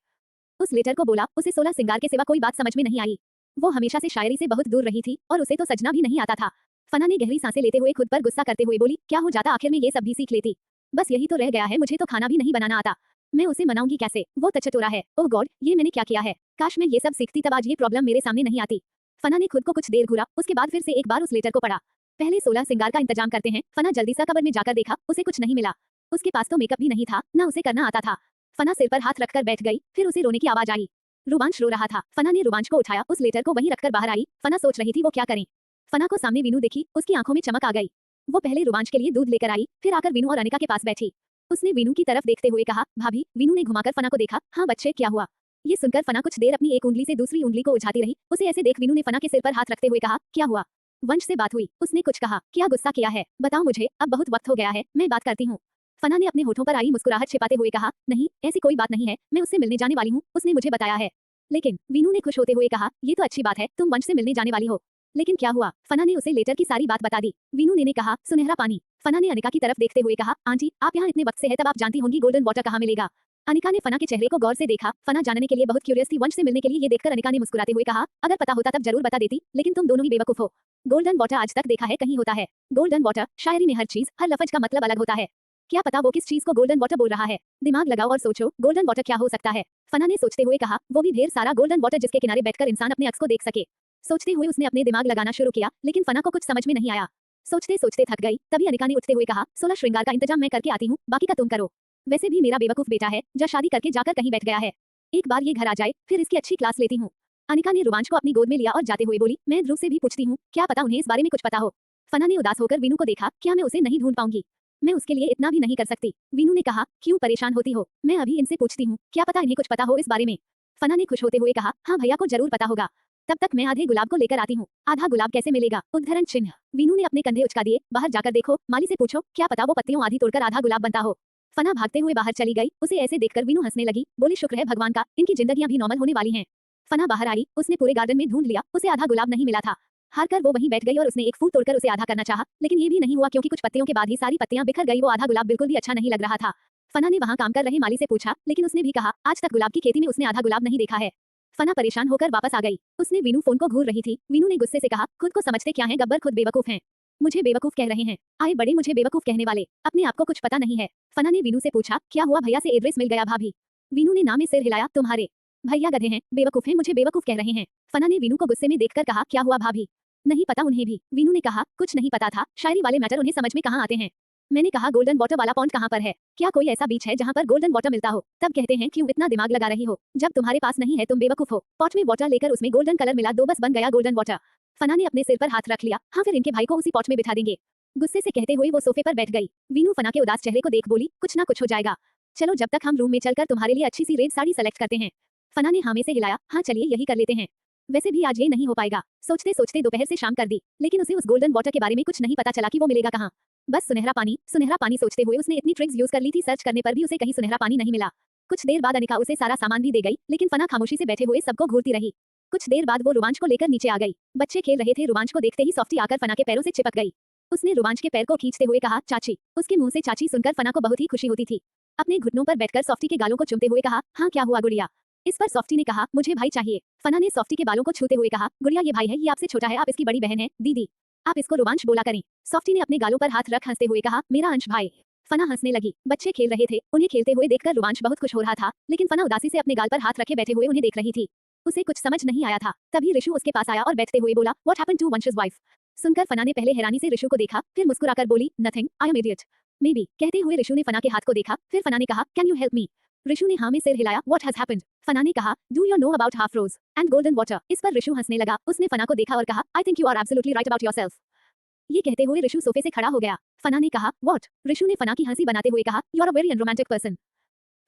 उस लेटर को बोला। उसे 16 सिंगार के सिवा कोई बात समझ में नहीं आई। वो हमेशा से शायरी से बहुत दूर रही थी और उसे तो सजना भी नहीं आता था। फना ने गहरी सांसें लेते हुए खुद पर गुस्सा करते हुए बोली, क्या हो जाता आखिर में ये सब भी सीख लेती। बस यही तो रह गया है, मुझे तो खाना भी नहीं बनाना आता। मैं उसे मनाऊंगी कैसे, वो तचतोरा है। ओह गॉड, ये मैंने क्या किया है। काश मैं ये सब सीखती तब आज ये प्रॉब्लम मेरे सामने नहीं आती। फना ने खुद को कुछ देर घूरा। उसके बाद फिर से एक बार उस लेटर को पढ़ा। पहले 16 सिंगार का इंतजाम करते हैं। फना जल्दी सा कबर में जाकर देखा, उसे कुछ नहीं मिला। उसके पास तो मेकअप भी नहीं था, ना उसे करना आता था। फना सिर पर हाथ रखकर बैठ गई। फिर उसे रोने की आवाज आई। रोमांच रो रहा था। फना ने रोमांच को उठाया, उस लेटर को वहीं रखकर बाहर आई। फना सोच रही थी वो क्या करें। फना को सामने वीनू दिखी। उसकी आंखों में चमक आ गई। वो पहले रोमांच के लिए दूध लेकर आई, फिर आकर वीनू और अनिका के पास बैठी। उसने वीनू की तरफ देखते हुए कहा, भाभी। वीनू ने घुमाकर फना को देखा। हाँ बच्चे, क्या हुआ। ये सुनकर फना कुछ देर अपनी एक उंगली से दूसरी उंगली को उलझाती रही। उसे ऐसे देख वीनू ने फना के सिर पर हाथ रखते हुए कहा, क्या हुआ। वंश से बात हुई, उसने कुछ कहा। क्या गुस्सा किया है, बताओ मुझे, अब बहुत वक्त हो गया है, मैं बात करती हूँ। फना ने अपने होठों पर आई मुस्कुराहट छिपाते हुए कहा, नहीं ऐसी कोई बात नहीं है, मैं उससे मिलने जाने वाली हूँ, उसने मुझे बताया है। लेकिन वीनू ने खुश होते हुए कहा, ये तो अच्छी बात है, तुम वंश से मिलने जाने वाली हो। लेकिन क्या हुआ। फना ने उसे लेटर की सारी बात बता दी। वीनू ने कहा, सुनहरा पानी। फना ने अनिका की तरफ देखते हुए कहा, आंटी आप यहाँ इतने वक्त से है, तब आप जानती होंगी गोल्डन वाटर कहाँ मिलेगा। अनिका ने फना के चेहरे को गौर से देखा। फना जानने के लिए बहुत क्यूरियस थी वंश से मिलने के लिए। ये देखकर अनिका ने मुस्कुराते हुए कहा, अगर पता होता तब जरूर बता देती, लेकिन तुम दोनों ही बेवकूफ हो। गोल्डन वाटर आज तक देखा है कहीं होता है। गोल्डन वाटर, शायरी में हर चीज हर लफ्ज का मतलब अलग होता है। क्या पता वो किस चीज को गोल्डन वाटर बोल रहा है। दिमाग लगाओ और सोचो, गोल्डन वाटर क्या हो सकता है। फना ने सोचते हुए कहा, वो भी ढेर सारा गोल्डन वाटर जिसके किनारे बैठकर इंसान अपने अक्स को देख सके। सोचते हुए उसने अपने दिमाग लगाना शुरू किया, लेकिन फना को कुछ समझ में नहीं आया। सोचते सोचते थक गई। तभी अनिका ने उठते हुए कहा, 16 श्रृंगार का इंतजाम मैं करके आती हूँ, बाकी का तुम करो। वैसे भी मेरा बेवकूफ बेटा है, जो शादी करके जाकर कहीं बैठ गया है। एक बार ये घर आ जाए, फिर इसकी अच्छी क्लास लेती हूँ। अनिका ने रोमांच को अपनी गोद में लिया और जाते हुए बोली, मैं ध्रुव से भी पूछती हूँ, क्या पता उन्हें इस बारे में कुछ पता हो। फना ने उदास होकर वीनू को देखा, क्या मैं उसे नहीं ढूंढ पाऊंगी। मैं उसके लिए इतना भी नहीं कर सकती। वीनू ने कहा, क्यों परेशान होती हो, मैं अभी इनसे पूछती हूँ, क्या पता इन्हें कुछ पता हो इस बारे में। फना ने खुश होते हुए कहा, हाँ भैया को जरूर पता होगा। तब तक मैं आधे गुलाब को लेकर आती हूँ। आधा गुलाब कैसे मिलेगा, उद्धरण चिन्ह। वीनू ने अपने कंधे उचका दिए, बाहर जाकर देखो, माली से पूछो, क्या पता वो पत्तियों आधी तोड़कर आधा गुलाब बनता हो। फना भागते हुए बाहर चली गई। उसे ऐसे देखकर वीनू हंसने लगी, बोली, शुक्र है भगवान का, इनकी जिंदगियां भी नॉर्मल होने वाली हैं। फना बाहर आई। उसने पूरे गार्डन में ढूंढ लिया, उसे आधा गुलाब नहीं मिला था। हार कर वो वहीं बैठ गई और उसने एक फूल तोड़कर उसे आधा करना चाहा, लेकिन ये भी नहीं हुआ क्योंकि कुछ पत्तियों के बाद ही सारी पत्तियां बिखर गई। वो आधा गुलाब बिल्कुल भी अच्छा नहीं लग रहा था। फना ने वहां काम कर रहे माली से पूछा, लेकिन उसने भी कहा, आज तक गुलाब की खेती में उसने आधा गुलाब नहीं देखा है। फना परेशान होकर वापस आ गई। उसने वीनू फोन को घूर रही थी। वीनू ने गुस्से से कहा, खुद को समझते क्या हैं गब्बर, खुद बेवकूफ हैं। मुझे बेवकूफ कह रहे हैं, आए बड़े मुझे बेवकूफ कहने वाले, अपने आप को कुछ पता नहीं है। फना ने वीनू से पूछा, क्या हुआ भैया से एड्रेस मिल गया भाभी। वीनू ने नाम में सिर हिलाया, तुम्हारे भैया गधे हैं, बेवकूफ हैं, मुझे बेवकूफ कह रहे हैं। फना ने वीनू को गुस्से में देखकर कहा, क्या हुआ भाभी। नहीं पता उन्हें भी। वीनू ने कहा, कुछ नहीं पता था, शायरी वाले मैटर उन्हें समझ में कहाँ आते हैं। मैंने कहा, गोल्डन वाटर वाला पॉन्ड कहाँ पर है, क्या कोई ऐसा बीच है जहाँ पर गोल्डन वाटर मिलता हो। तब कहते हैं क्यों इतना दिमाग लगा रही हो, जब तुम्हारे पास नहीं है तुम बेवकूफ हो। पॉट में वाटर लेकर उसमें गोल्डन कलर मिला दो, बस बन गया गोल्डन वाटर। फना ने अपने सिर पर हाथ रख लिया, हाँ फिर इनके भाई को उसी पॉट में बिठा देंगे। गुस्से से कहते हुए वो सोफे पर बैठ गई। वीनू फना के उदास चेहरे को देख बोली, कुछ ना कुछ हो जाएगा। चलो जब तक हम रूम में चलकर तुम्हारे लिए अच्छी सी रेड साड़ी सेलेक्ट करते हैं। फना ने हाँ में से हिलाया। हाँ चलिए यही कर लेते हैं। वैसे भी आज ये नहीं हो पाएगा। सोचते सोचते दोपहर से शाम कर दी, लेकिन उसे उस गोल्डन वाटर के बारे में कुछ नहीं पता चला कि वो मिलेगा कहाँ। बस सुनहरा पानी सोचते हुए उसने इतनी ट्रिक्स यूज कर ली थी, सर्च करने पर भी उसे कहीं सुनहरा पानी नहीं मिला। कुछ देर बाद अनिका उसे सारा सामान भी दे गई, लेकिन फना खामोशी से बैठे हुए सबको घूरती रही। कुछ देर बाद वो रोमांच को लेकर नीचे आ गई। बच्चे खेल रहे थे, रोमांच को देखते ही सॉफ्टी आकर फना के पैरों से चिपक गई। उसने रोमांच के पैर को खींचते हुए कहा, चाची। उसके मुंह से चाची सुनकर फना को बहुत ही खुशी होती थी। अपने घुटनों पर बैठकर सॉफ्टी के गालों को चूमते हुए कहा, हाँ क्या हुआ गुड़िया। इस पर सॉफ्टी ने कहा, मुझे भाई चाहिए। फना ने सॉफ्टी के बालों को छूते हुए कहा, गुड़िया ये भाई है, ये आपसे छोटा है, आप इसकी बड़ी बहन है। दीदी आप इसको रोमांच बोला करें। सॉफ्टी ने अपने गालों पर हाथ रख हंसते हुए कहा, मेरा अंश भाई। फना हंसने लगी। बच्चे खेल रहे थे, उन्हें खेलते हुए देखकर रोमांच बहुत खुश हो रहा था, लेकिन फना उदासी से अपने गाल पर हाथ रखे बैठे हुए उन्हें देख रही थी। उसे कुछ समझ नहीं आया था। तभी ऋषु उसके पास आया और बैठते हुए बोला, व्हाट हैपेंड टू वंश's वाइफ। सुनकर फना ने पहले हैरानी से ऋषु को देखा, फिर मुस्कुराकर बोली, nothing, I am idiot. May be. कहते हुए ऋषु ने फना के हाथ को देखा, फिर फना ने कहा, can you help me. Rishu ने हाँ में सिर हिलाया, व्हाट हैज हैपेंड। फना ने कहा, do you know about half rose and golden water. इस पर ऋषु हंसने लगा। उसने फना को देखा और कहा, I think you are absolutely right about yourself. ये कहते हुए ऋषु सोफे से खड़ा हो गया। फना ने कहा, व्हाट। ऋषु ने फना की हंसी बनाते हुए कहा, you are a very unromantic person.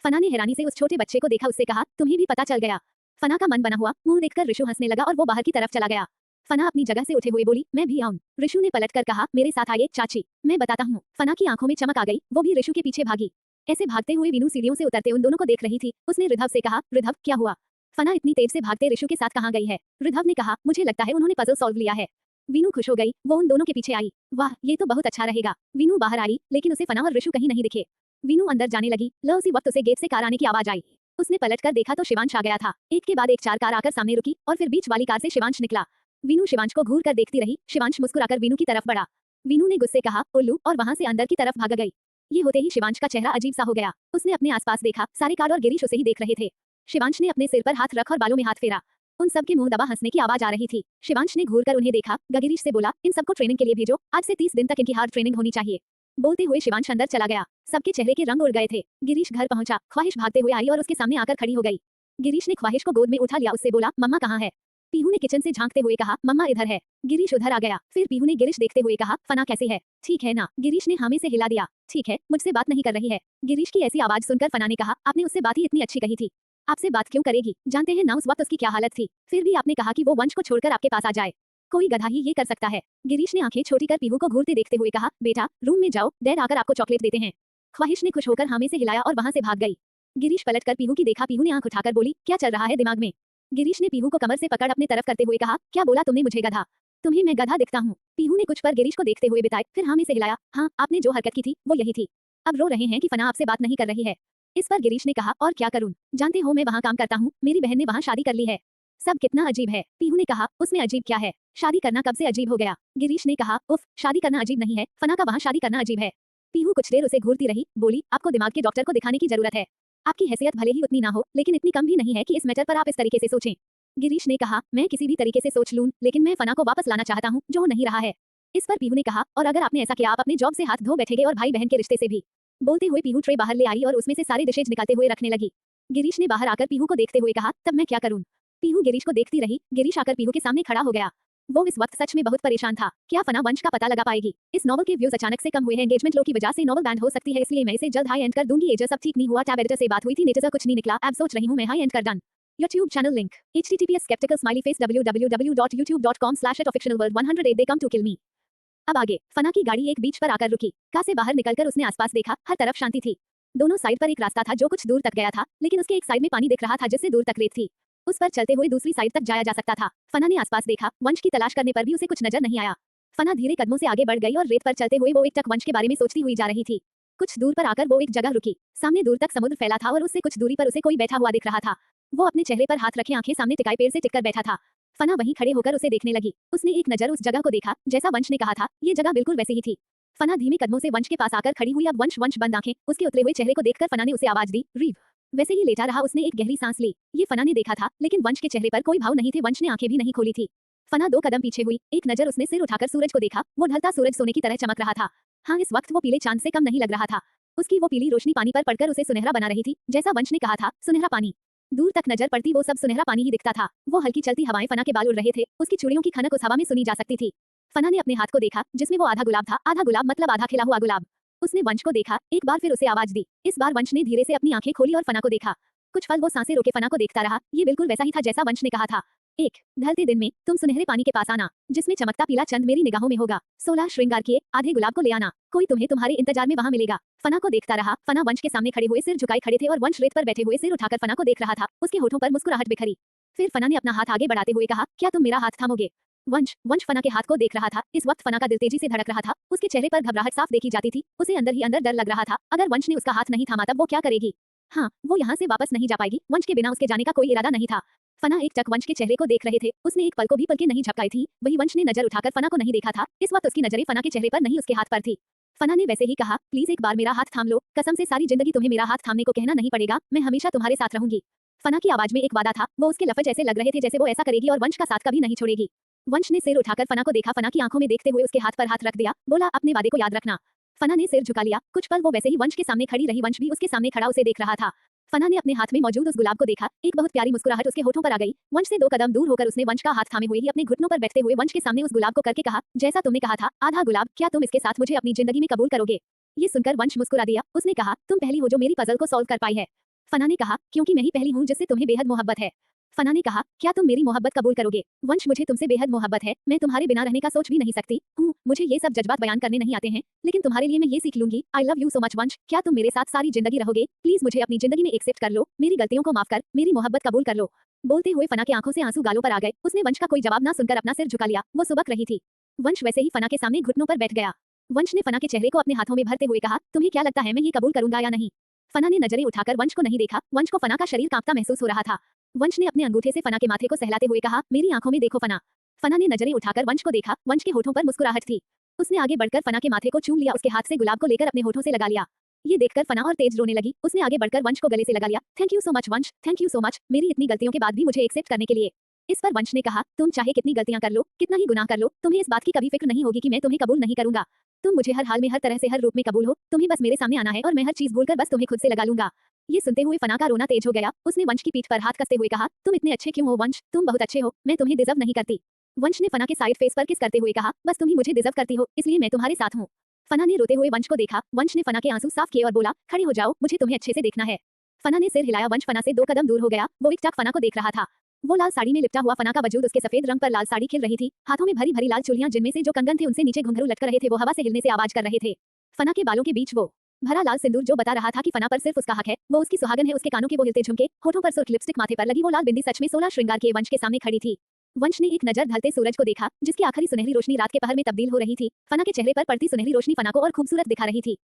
Fana ने हैरानी से उस छोटे बच्चे को देखा, उससे कहा, तुम्हें भी पता चल गया। फना का मन बना हुआ मुंह देखकर ऋषु हंसने लगा और वो बाहर की तरफ चला गया। फना अपनी जगह से उठे हुए बोली, मैं भी आऊं। ऋषु ने पलटकर कहा, मेरे साथ आइए चाची, मैं बताता हूँ। फना की आंखों में चमक आ गई, वो भी ऋषु के पीछे भागी। ऐसे भागते हुए वीनू सीढ़ियों से उतरते उन दोनों को देख रही थी। उसने रिधव से कहा, रिधव क्या हुआ। फना इतनी तेज से भागते ऋषु के साथ कहाँ गई है। रिधव ने कहा, मुझे लगता है उन्होंने पजल सॉल्व लिया है। वीनू खुश हो गई, वो उन दोनों के पीछे आई। वाह ये तो बहुत अच्छा रहेगा। वीनू बाहर आई, लेकिन उसे फना और ऋषु कहीं नहीं दिखे। वीनू अंदर जाने लगी, उसी वक्त उसे गेट से कार आने की आवाज आई। उसने पलटकर देखा तो शिवांश आ गया था। एक के बाद एक 4 कार आकर सामने रुकी और फिर बीच वाली कार से शिवांश निकला। वीनू शिवांश को घूर कर देखती रही। शिवांश मुस्कुराकर वीनू की तरफ बढ़ा। वीनू ने गुस्से कहा, उल्लू, और वहां से अंदर की तरफ भाग गई। ये होते ही शिवांश का चेहरा अजीब सा हो गया। उसने अपने आसपास देखा, सारे कार और गिरीश उसे ही देख रहे थे। शिवांश ने अपने सिर पर हाथ रख और बालों में हाथ फेरा। उन सब के मुंह दबा हंसने की आवाज आ रही थी। शिवांश ने घूरकर उन्हें देखा, गिरीश से बोला, इन सबको ट्रेनिंग के लिए भेजो, आज से 30 दिन तक इनकी हार्ड ट्रेनिंग होनी चाहिए। बोलते हुए शिवांश अंदर चला गया। सबके चेहरे के रंग उड़ गए थे। गिरीश घर पहुंचा, ख्वाहिश भागते हुए आई और उसके सामने आकर खड़ी हो गई। गिरीश ने ख्वाहिश को गोद में उठा लिया, उससे बोला, मम्मा कहाँ है। पीहू ने किचन से झांकते हुए कहा, मम्मा इधर है। गिरीश उधर आ गया। फिर पीहू ने गिरीश देखते हुए कहा, फना कैसी है, ठीक है ना। गिरीश ने हामी से हिला दिया, ठीक है, मुझसे बात नहीं कर रही है। गिरीश की ऐसी आवाज सुनकर फना ने कहा, आपने उससे बात ही इतनी अच्छी कही थी, आपसे बात क्यों करेगी। जानते हैं ना उस वक्त उसकी क्या हालत थी। फिर भी आपने कहा कि वो वंश को छोड़कर आपके पास आ जाए। कोई गधा ही ये कर सकता है। गिरीश ने आंखें छोटी कर पीहू को घूरते देखते हुए कहा, बेटा रूम में जाओ, डैड आकर आपको चॉकलेट देते हैं। ख्वाहिश ने खुश होकर हामी से हिलाया और वहां से भाग गई। गिरीश पलटकर पीहू की देखा। पीहू ने आंख उठाकर बोली, क्या चल रहा है दिमाग में। गिरीश ने पीहू को कमर से पकड़ अपने तरफ करते हुए कहा, क्या बोला तुमने मुझे गधा। तुम्हें मैं गधा दिखता हूँ। पीहू ने कुछ पर गिरीश को देखते हुए बिताए, फिर हामी से हिलाया, हाँ आपने जो हरकत की थी वो यही थी। अब रो रहे हैं कि फना आपसे बात नहीं कर रही है। इस पर गिरीश ने कहा, और क्या करूं, जानते हो मैं वहाँ काम करता हूँ, मेरी बहन ने वहाँ शादी कर ली है। सब कितना अजीब है। पीहू ने कहा, उसमें अजीब क्या है, शादी करना कब से अजीब हो गया। गिरीश ने कहा, उफ, शादी करना अजीब नहीं है, फना का वहाँ शादी करना अजीब है। पीहू कुछ देर उसे घूरती रही, बोली, आपको दिमाग के डॉक्टर को दिखाने की जरूरत है। आपकी हैसियत भले ही उतनी ना हो, लेकिन इतनी कम भी नहीं है कि इस मैटर पर आप इस तरीके से सोचें। गिरीश ने कहा, मैं किसी भी तरीके से सोच लूं, लेकिन मैं फना को वापस लाना चाहता हूं, जो हो नहीं रहा है। इस पर पीहू ने कहा, और अगर आपने ऐसा किया आप अपने जॉब से हाथ धो बैठेंगे और भाई बहन के रिश्ते से भी। बोलते हुए पीहू ट्रे बाहर ले आई और उसमें से सारे डिशेज निकालते हुए रखने लगी। गिरीश ने बाहर आकर पीहू को देखते हुए कहा, तब मैं क्या करूं। पीहू गिरीश को देखती रही। गिरीश आकर पीहू के सामने खड़ा हो गया। वो इस वक्त सच में बहुत परेशान था। क्या फना वंश का पता लगा पाएगी। इस नॉवल के व्यूज अचानक से कम हुए हैं, एंगेजमेंट लो की वजह से नॉवल बैन हो सकती है, इसलिए मैं इसे जल्द हाई एंड कर दूंगी। एजर सब ठीक नहीं हुआ, टैब एडिटर से बात हुई थी, नेचर कुछ नहीं निकला, अब सोच रही हूँ मैं हाई एंड कर done. YouTube channel link https skeptical smiley face www.youtube.com/offictionalworld108 they come to kill me। अब आगे फना की गाड़ी एक बीच पर आकर रुकी। कार से बाहर निकलकर उसने आसपास देखा, हर तरफ शांति थी। दोनों साइड पर एक रास्ता था जो कुछ दूर तक गया था, लेकिन उसके एक साइड में पानी दिख रहा था जिससे दूर तक रेत थी। उस पर चलते हुए दूसरी साइड तक जाया जा सकता था। फना ने आसपास देखा, वंश की तलाश करने पर भी उसे कुछ नजर नहीं आया। फना धीरे कदमों से आगे बढ़ गई और रेत पर चलते हुए वो एक टक वंश के बारे में सोचती हुई जा रही थी। कुछ दूर पर आकर वो एक जगह रुकी। सामने दूर तक समुद्र फैला था और उससे कुछ दूरी पर उसे कोई बैठा हुआ दिख रहा था। वो अपने चेहरे पर हाथ रखे आंखें सामने टिकाए पेड़ से टिककर बैठा था। फना वहीं खड़े होकर उसे देखने लगी। उसने एक नजर उस जगह को देखा, जैसा वंश ने कहा था, ये जगह बिल्कुल वैसी ही थी। फना धीमे कदमों से वंश के पास आकर खड़ी हुई। अब वंश बंद आंखें, उसके उतरे हुए चेहरे को देखकर फना ने उसे आवाज दी, रीव। वैसे ही लेटा रहा। उसने एक गहरी सांस ली। ये फना ने देखा था, लेकिन वंश के चेहरे पर कोई भाव नहीं थे। वंश ने आंखें भी नहीं खोली थी। फना 2 कदम पीछे हुई। एक नजर उसने सिर उठाकर सूरज को देखा। वो ढलता सूरज सोने की तरह चमक रहा था। हाँ, इस वक्त वो पीले चांद से कम नहीं लग रहा था। उसकी वो पीली रोशनी पानी पर पड़कर उसे सुनहरा बना रही थी, जैसा वंश ने कहा था, सुनहरा पानी। दूर तक नजर पड़ती वो सब सुनहरा पानी ही दिखता था। वो हल्की चलती हवाएं फना के बाल उड़ रहे थे। उसकी चूड़ियों की खनक उस हवा में सुनी जा सकती थी। फना ने अपने हाथ को देखा, जिसमें वो आधा गुलाब था। आधा गुलाब मतलब आधा खिला हुआ गुलाब। उसने वंश को देखा, एक बार फिर उसे आवाज दी। इस बार वंश ने धीरे से अपनी आंखें खोली और फना को देखा। कुछ पल वो सांसें रोके फना को देखता रहा। ये बिल्कुल वैसा ही था जैसा वंश ने कहा था। एक ढलते दिन में तुम सुनहरे पानी के पास आना, जिसमें चमकता पीला चंद मेरी निगाहों में होगा। 16 श्रृंगार किए आधे गुलाब को ले आना, कोई तुम्हें तुम्हारे इंतजार में वहां मिलेगा। फना को देखता रहा। फना वंश के सामने खड़े हुए सिर झुकाए खड़े थे और वंश रेत पर बैठे हुए सिर उठाकर फना को देख रहा था। उसके होठों पर मुस्कुराहट बिखरी। फिर फना ने अपना हाथ आगे बढ़ाते हुए कहा, क्या तुम मेरा हाथ थामोगे? वंश फना के हाथ को देख रहा था। इस वक्त फना का दिल तेजी से धड़क रहा था। उसके चेहरे पर घबराहट साफ देखी जाती थी। उसे अंदर ही अंदर डर लग रहा था। अगर वंश ने उसका हाथ नहीं थामा तब वो क्या करेगी? हाँ, वो यहाँ से वापस नहीं जा पाएगी। वंश के बिना उसके जाने का कोई इरादा नहीं था। फना एक टक वंश के चेहरे को देख रहे थे। उसने एक पल को भी पलकें नहीं झपकाई थी। वही वंश ने नजर उठाकर फना को नहीं देखा था। इस वक्त उसकी नजरें फना के चेहरे पर नहीं उसके हाथ पर थी। फना ने वैसे ही कहा, प्लीज एक बार मेरा हाथ थाम लो। कसम से सारी जिंदगी तुम्हें मेरा हाथ थामने को कहना नहीं पड़ेगा। मैं हमेशा तुम्हारे साथ रहूंगी। फना की आवाज में एक वादा था। वो उसके लफ्ज ऐसे लग रहे थे जैसे वो ऐसा करेगी और वंश का साथ कभी नहीं छोड़ेगी। वंश ने सिर उठाकर फना को देखा। फना की आंखों में देखते हुए उसके हाथ पर हाथ रख दिया। बोला, अपने वादे को याद रखना। फना ने सिर झुका लिया। कुछ पल वो वैसे ही वंश के सामने खड़ी रही। वंश भी उसके सामने खड़ा उसे देख रहा था। फना ने अपने हाथ में मौजूद उस गुलाब को देखा। एक बहुत प्यारी मुस्कुराहट उसके होठों पर आ गई। वंश से 2 कदम दूर होकर उसने वंश का हाथ थामे हुए ही अपने घुटनों पर बैठते हुए वंश के सामने उस गुलाब को करके कहा, जैसा तुमने कहा था, आधा गुलाब, क्या तुम इसके साथ मुझे अपनी जिंदगी में कबूल करोगे? ये सुनकर वंश मुस्कुरा दिया। उसने कहा, तुम पहली हो जो मेरी पजल को सॉल्व कर पाई है। फना ने कहा, क्योंकि मैं ही पहली हूँ जिससे तुम्हें बेहद मोहब्बत है। फना ने कहा, क्या तुम मेरी मोहब्बत कबूल करोगे? वंश, मुझे तुमसे बेहद मोहब्बत है। मैं तुम्हारे बिना रहने का सोच भी नहीं सकती हूँ। मुझे ये सब जज्बात बयान करने नहीं आते हैं, लेकिन तुम्हारे लिए मैं ये सीख लूंगी। आई लव यू सो मच वंश। क्या तुम मेरे साथ सारी जिंदगी रहोगे? प्लीज मुझे अपनी जिंदगी में एक्सेप्ट कर लो। मेरी गलतियों को माफ कर, मेरी मोहब्बत कबूल कर लो। बोलते हुए फना के आंखों से आंसू गालों पर आ गए। उसने वंश का कोई जवाब ना सुनकर अपना सिर झुका लिया। वो सुबक रही थी। वंश वैसे ही फना के सामने घुटनों पर बैठ गया। वंश ने फना के चेहरे को अपने हाथों में भरते हुए कहा, तुम्हें क्या लगता है मैं ये कबूल करूंगा या नहीं? फना ने नजरें उठाकर वंश को नहीं देखा। वंश को फना का शरीर कांपता महसूस हो रहा था। वंश ने अपने अंगूठे से फना के माथे को सहलाते हुए कहा, मेरी आंखों में देखो फना। फना ने नजरें उठाकर वंश को देखा। वंश के होठों पर मुस्कुराहट थी। उसने आगे बढ़कर फना के माथे को चूम लिया। उसके हाथ से गुलाब को लेकर अपने होठों से लगा लिया। ये देखकर फना और तेज रोने लगी। उसने आगे बढ़कर वंश को गले से लगा लिया। थैंक यू सो मच वंश, थैंक यू सो मच, मेरी इतनी गलतियों के बाद भी मुझे एक्सेप्ट करने के लिए। इस पर वंश ने कहा, तुम चाहे कितनी गलतियां कर लो, कितना ही गुनाह कर लो, तुम्हें इस बात की कभी फिक्र नहीं होगी कि मैं तुम्हें कबूल नहीं करूंगा। तुम मुझे हर हाल में, हर तरह से, हर रूप में कबूल हो। तुम्हें बस मेरे सामने आना है और मैं हर चीज भूलकर बस तुम्हें खुद से लगा लूंगा। ये सुनते हुए फना का रोना तेज हो गया। उसने वंश की पीठ पर हाथ कसते हुए कहा, तुम इतने अच्छे क्यों हो वंश? तुम बहुत अच्छे हो। मैं तुम्हें डिजर्व नहीं करती। वंश ने फना के साइड फेस पर किस करते हुए कहा, बस तुम ही मुझे डिजर्व करती हो, इसलिए मैं तुम्हारे साथ हूँ। फना ने रोते हुए वंश को देखा। वंश ने फना के आंसू साफ किए और बोला, खड़े हो जाओ, मुझे तुम्हें अच्छे से देखना है। फना ने सिर हिलाया। वंश फना से 2 कदम दूर हो गया। वो एकटक फना को देख रहा था। वो लाल साड़ी में लिपटा हुआ फना का वजूद, उसके सफेद रंग पर लाल साड़ी खिल रही थी। हाथों में भरी भरी लाल चूड़ियां, जिनमें से जो कंगन थे उनसे नीचे घुंघरू लटक रहे थे, वो हवा से हिलने से आवाज कर रहे थे। फना के बालों के बीच वो भरा लाल सिंदूर जो बता रहा था कि फना पर सिर्फ उसका हक है, वो उसकी सुहागन है। उसके कानों के वो हिलते झुमके, होठों पर सुर्ख लिपस्टिक, माथे पर लगी वो लाल बिंदी, सच में 16 श्रृंगार के वंश के सामने खड़ी थी। वंश ने एक नजर ढलते सूरज को देखा, जिसकी आखिरी सुनहरी रोशनी रात के पहर में तब्दील हो रही थी। फना के चेहरे पर पड़ती सुनहरी रोशनी फना को और खूबसूरत दिखा रही थी।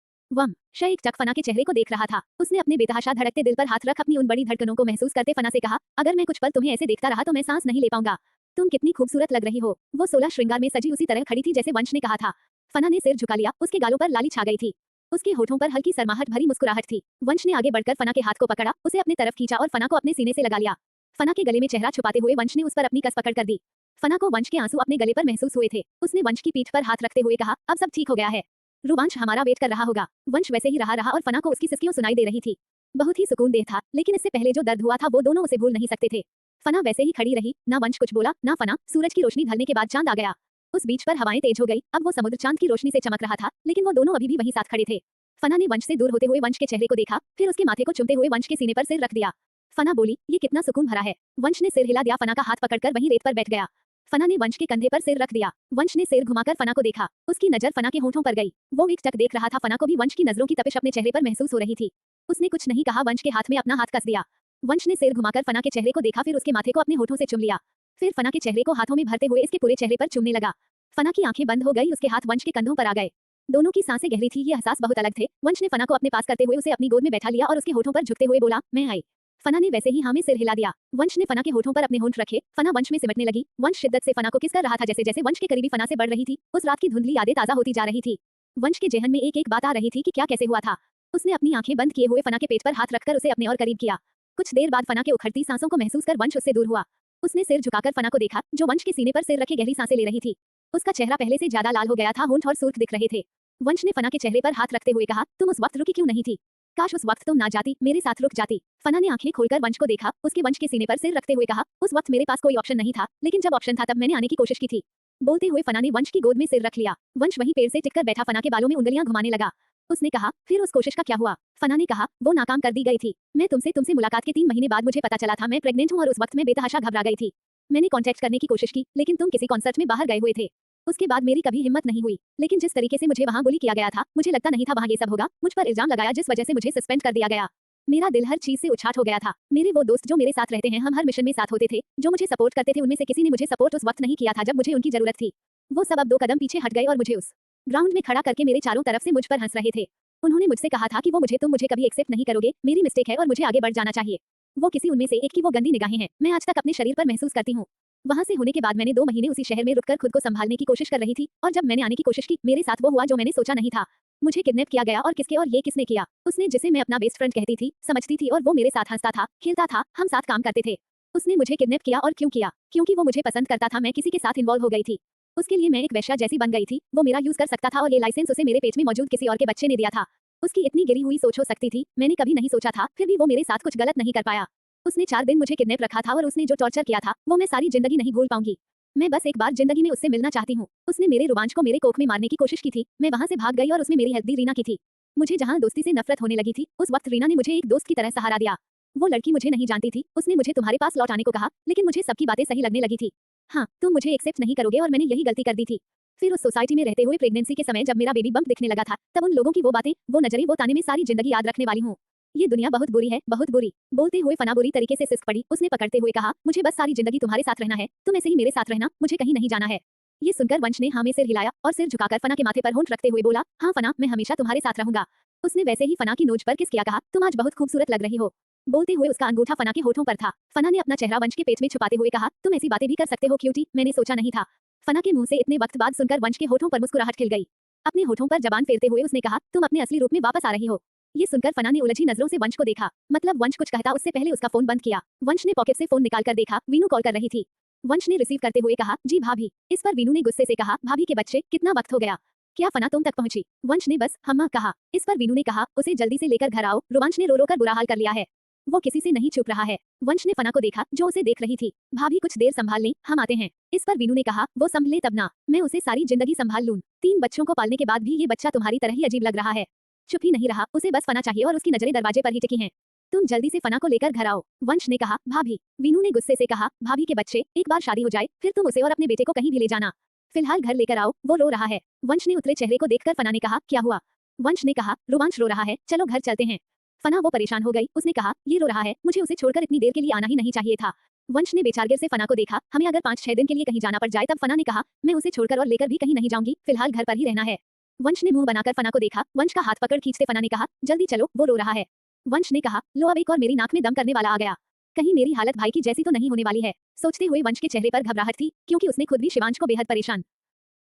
एक टक फना के चेहरे को देख रहा था। उसने अपने बेतहाशा धड़कते दिल पर हाथ रख अपनी उन बड़ी धड़कनों को महसूस करते फना से कहा, अगर मैं कुछ पल तुम्हें ऐसे देखता रहा तो मैं सांस नहीं ले पाऊंगा। तुम कितनी खूबसूरत लग रही हो। वो 16 श्रृंगार में सजी उसी तरह खड़ी थी जैसे वंश ने कहा था। फना ने सिर झुका लिया। उसके गालों पर लाली छा गई थी। उसके होठों पर हल्की शर्माहट भरी मुस्कुराहट थी। वंश ने आगे बढ़कर फना के हाथ को पकड़ा, उसे अपनी तरफ खींचा और फना को अपने सीने से लगा लिया। फना के गले में चेहरा छुपाते हुए वंश ने उस पर अपनी कस पकड़ कर दी। फना को वंश के आंसू अपने गले पर महसूस हुए थे। उसने वंश की पीठ पर हाथ रखते हुए कहा, अब सब ठीक हो गया है। रुवांश हमारा वेट कर रहा होगा। वंश वैसे ही रहा और फना को उसकी सिसकियां सुनाई दे रही थी। बहुत ही सुकूनदेह था, लेकिन इससे पहले जो दर्द हुआ था वो दोनों उसे भूल नहीं सकते थे। फना वैसे ही खड़ी रही। ना वंश कुछ बोला, ना फना। सूरज की रोशनी ढलने के बाद चांद आ गया। उस बीच पर हवाएं तेज हो गई। अब वो समुद्र चांद की रोशनी से चमक रहा था, लेकिन वो दोनों अभी भी वहीं साथ खड़े थे। फना ने वंश से दूर होते हुए वंश के चेहरे को देखा, फिर उसके माथे को चुमते हुए वंश के सीने पर सिर रख दिया। फना बोली, ये कितना सुकून भरा है। वंश ने सिर हिला दिया। फना का हाथ पकड़कर वहीं रेत पर बैठ गया। फना ने वंश के कंधे पर सिर रख दिया। वंश ने सिर घुमाकर फना को देखा। उसकी नजर फना के होठों पर गई। वो एकटक देख रहा था। फना को भी वंश की नजरों की तपिश अपने चेहरे पर महसूस हो रही थी। उसने कुछ नहीं कहा। वंश के हाथ में अपना हाथ कस दिया। वंश ने सिर घुमाकर फना के चेहरे को देखा, फिर उसके माथे को अपने होठों से चुम लिया। फिर फना के चेहरे को हाथों में भरते हुए इसके पूरे चेहरे पर चूमने लगा। फना की आंखें बंद हो गई। उसके हाथ वंश के कंधों पर आ गए। दोनों की सांसें गहरी थी। ये एहसास बहुत अलग थे। वंश ने फना को अपने पास करते हुए उसे अपनी गोद में बैठा लिया और उसके होठों पर झुकते हुए बोला, मैं आई। फना ने वैसे ही हाँ में सिर हिला दिया। वंश ने फना के होठों पर अपने होंठ रखे। फना वंश में सिमटने लगी। वंश शिद्दत से फना को किस कर रहा था। जैसे जैसे वंश के करीबी फना से बढ़ रही थी, उस रात की धुंधली यादें ताजा होती जा रही थी। वंश के जेहन में एक एक बात आ रही थी कि क्या कैसे हुआ था। उसने अपनी आंखें बंद किए हुए फना के पेट पर हाथ रखकर उसे अपने और करीब किया। कुछ देर बाद फना के उखड़ती सांसों को महसूस कर वंश उससे दूर हुआ। उसने सिर झुकाकर फना को देखा, जो वंश के सीने पर सिर रखे गहरी सांसें ले रही थी। उसका चेहरा पहले से ज्यादा लाल हो गया था। होंठ और सुर्ख दिख रहे थे। वंश ने फना के चेहरे पर हाथ रखते हुए कहा, तुम उस वक्त रुकी क्यों नहीं थी? काश उस वक्त तुम ना जाती, मेरे साथ रुक जाती। फना ने आंखें खोलकर वंश को देखा। उसके वंश के सीने पर सिर रखते हुए कहा, उस वक्त मेरे पास कोई ऑप्शन नहीं था, लेकिन जब ऑप्शन था तब मैंने आने की कोशिश की थी। बोलते हुए फना ने वंश की गोद में सिर रख लिया। वंश वहीं पेड़ से टिककर बैठा फना के बालों में उंगलियां घुमाने लगा। उसने कहा, फिर उस कोशिश का क्या हुआ? फना ने कहा, वो नाकाम कर दी गई थी। मैं तुमसे मुलाकात के 3 महीने बाद मुझे पता चला था मैं प्रेग्नेंट हूँ और उस वक्त मैं बेतहाशा घबरा गई थी। मैंने कांटेक्ट करने की कोशिश की, लेकिन तुम किसी कॉन्सर्ट में बाहर गए हुए थे। उसके बाद मेरी कभी हिम्मत नहीं हुई, लेकिन जिस तरीके से मुझे वहां बुली किया गया था, मुझे लगता नहीं था वहां ये सब होगा। मुझ पर इल्जाम लगाया जिस वजह से मुझे सस्पेंड कर दिया गया। मेरा दिल हर चीज से उछाट हो गया था। मेरे वो दोस्त जो मेरे साथ रहते हैं, हम हर मिशन में साथ होते थे, जो मुझे सपोर्ट करते थे, उनमें से किसी ने मुझे सपोर्ट उस वक्त नहीं किया था जब मुझे उनकी जरूरत थी। वो सब अब 2 कदम पीछे हट गए और मुझे उस ग्राउंड में खड़ा करके मेरे चारों तरफ से मुझ पर हंस रहे थे। उन्होंने मुझसे कहा था कि तुम मुझे कभी एक्सेप्ट नहीं करोगे, मेरी मिस्टेक है और मुझे आगे बढ़ जाना चाहिए। वो किसी उनमें से एक की वो गंदी निगाहें हैं, मैं आज तक अपने शरीर पर महसूस करती हूँ। वहां से होने के बाद मैंने 2 महीने उसी शहर में रुककर खुद को संभालने की कोशिश कर रही थी, और जब मैंने आने की कोशिश की, मेरे साथ वो हुआ जो मैंने सोचा नहीं था। मुझे किडनैप किया गया, और किसके और ये किसने किया? उसने, जिसे मैं अपना बेस्ट फ्रेंड कहती थी, समझती थी, और वो मेरे साथ हंसता था, खेलता था, हम साथ काम करते थे। उसने मुझे किडनैप किया, और क्यों किया? क्योंकि वो मुझे पसंद करता था, मैं किसी के साथ इन्वॉल्व हो गई थी। उसके लिए मैं एक वेश्या जैसी बन गई थी, वो मेरा यूज कर सकता था और ये लाइसेंस उसे मेरे पेट में मौजूद किसी और के बच्चे ने दिया था। उसकी इतनी गिरी हुई सोच हो सकती थी, मैंने कभी नहीं सोचा था, फिर भी वो मेरे साथ कुछ गलत नहीं कर पाया। उसने 4 दिन मुझे किडनैप रखा था, और उसने जो टॉर्चर किया था, वो मैं सारी जिंदगी नहीं भूल पाऊंगी। मैं बस एक बार जिंदगी में उससे मिलना चाहती हूँ। उसने मेरे रोमांच को मेरे कोख में मारने की कोशिश की थी, मैं वहां से भाग गई और उसमें मेरी हेल्प दी रीना की थी। मुझे जहां दोस्ती से नफरत होने लगी थी, उस वक्त रीना ने मुझे एक दोस्त की तरह सहारा दिया। वो लड़की मुझे नहीं जानती थी, उसने मुझे तुम्हारे पास लौट आने को कहा, लेकिन मुझे सबकी बातें सही लगने लगी थी। हाँ, तुम मुझे एक्सेप्ट नहीं करोगे, और मैंने यही गलती कर दी थी। फिर उस सोसाइटी में रहते हुए प्रेगनेंसी के समय जब मेरा बेबी बम्प दिखने लगा था, तब उन लोगों की वो बातें, वो नजरें, वो ताने में सारी जिंदगी याद रखने वाली हूँ। ये दुनिया बहुत बुरी है, बहुत बुरी। बोलते हुए फना बुरी तरीके से सिसक पड़ी। उसने पकड़ते हुए कहा, मुझे बस सारी जिंदगी तुम्हारे साथ रहना है, तुम ऐसे ही मेरे साथ रहना, मुझे कहीं नहीं जाना है। ये सुनकर वंश ने हाँ में सिर हिलाया, और सिर झुकाकर फना के माथे पर होंठ रखते हुए बोला, हाँ फना, मैं हमेशा तुम्हारे साथ रहूंगा। उसने वैसे ही फना की नोज पर किस किया, कहा, तुम आज बहुत खूबसूरत लग रही हो। बोलते हुए उसका अंगूठा फना के होठों पर था। फना ने अपना चेहरा वंश के पेट में छुपाते हुए कहा, तुम ऐसी बातें भी कर सकते हो क्यूटी, मैंने सोचा नहीं था। फना के मुंह से इतने वक्त बाद सुनकर वंश के होठों पर मुस्कुराहट खिल गई। अपने होठों पर जबान फेरते हुए उसने कहा, तुम अपने असली रूप में वापस आ रही हो। ये सुनकर फना ने उलझी नजरों से वंश को देखा, मतलब वंश कुछ कहता उससे पहले उसका फोन बंद किया। वंश ने पॉकेट से फोन निकालकर देखा, वीनू कॉल कर रही थी। वंश ने रिसीव करते हुए कहा, जी भाभी। इस पर वीनू ने गुस्से से कहा, भाभी के बच्चे, कितना वक्त हो गया, क्या फना तुम तक पहुंची? वंश ने बस हम्मा कहा। इस पर वीनू ने कहा, उसे जल्दी से लेकर घर आओ, रोमांच ने रो रो कर बुरा हाल कर लिया है। वो किसी से नहीं छुप रहा है। वंश ने फना को देखा, जो उसे देख रही थी। भाभी कुछ देर संभाल लें, हम आते हैं। इस पर वीनू ने कहा, वो संभले तब ना, मैं उसे सारी जिंदगी संभाल लूं। 3 बच्चों को पालने के बाद भी ये बच्चा तुम्हारी तरह ही अजीब लग रहा है। चुप ही नहीं रहा, उसे बस फना चाहिए और उसकी नजरें दरवाजे पर ही टिकी हैं। तुम जल्दी से फना को लेकर घर आओ। वंश ने कहा, भाभी। वीनू ने गुस्से से कहा, भाभी के बच्चे, एक बार शादी हो जाए, फिर तुम उसे और अपने बेटे को कहीं भी ले जाना। फिलहाल घर लेकर आओ, वो रो रहा है। वंश ने उतरे चेहरे को देखकर फना ने कहा, क्या हुआ? वंश ने कहा, रोमांच रो रहा है, चलो घर चलते हैं। फना वो परेशान हो गई, उसने कहा, ये रो रहा है, मुझे उसे छोड़कर इतनी देर के लिए आना ही नहीं चाहिए था। वंश ने बेचारगिर से फना को देखा, हमें अगर 5-6 दिन के लिए कहीं जाना पड़ जाए, तब फना ने कहा, मैं उसे छोड़कर और लेकर भी कहीं नहीं जाऊंगी, फिलहाल घर पर ही रहना है। वंश ने मुंह बनाकर फना को देखा, वंश का हाथ पकड़ खींचते फना ने कहा, जल्दी चलो, वो रो रहा है। वंश ने कहा, लो अब एक और मेरी नाक में दम करने वाला आ गया। कहीं मेरी हालत भाई की जैसी तो नहीं होने वाली है, सोचते हुए वंश के चेहरे पर घबराहट थी, क्योंकि उसने खुद भी शिवांश को बेहद परेशान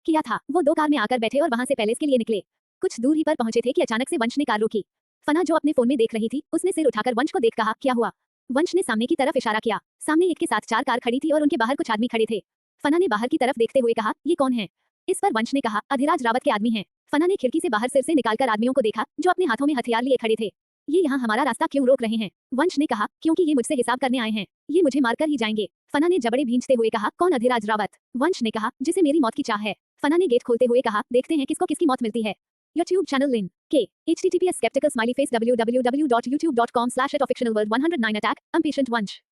किया था। वो 2 कार में आकर बैठे और वहां से पैलेस के लिए निकले। कुछ दूर ही पर पहुंचे थे कि अचानक से वंश ने कार रोकी। फना जो अपने फोन में देख रही थी, उसने सिर उठाकर वंश को देख कहा, क्या हुआ? वंश ने सामने की तरफ इशारा किया। सामने एक के साथ 4 कार खड़ी थी और उनके बाहर कुछ आदमी खड़े थे। फना ने बाहर की तरफ देखते हुए कहा, ये कौन है? इस पर वंश ने कहा, अधिराज रावत के आदमी हैं। फना ने खिड़की से बाहर सिर से निकालकर आदमियों को देखा, जो अपने हाथों में हथियार लिए खड़े थे। ये यहाँ हमारा रास्ता क्यों रोक रहे हैं? वंश ने कहा, क्योंकि ये मुझसे हिसाब करने आए हैं, ये मुझे मारकर ही जाएंगे। फना ने जबड़े भींचते हुए कहा, कौन अधिराज रावत? वंश ने कहा, जिसे मेरी मौत की चाह है। फना ने गेट खोलते हुए कहा, देखते हैं किसको किसकी मौत मिलती है। YouTube channel link K https skeptical smiley face www.youtube.com/@fictionalworld 109 attack impatient वंश।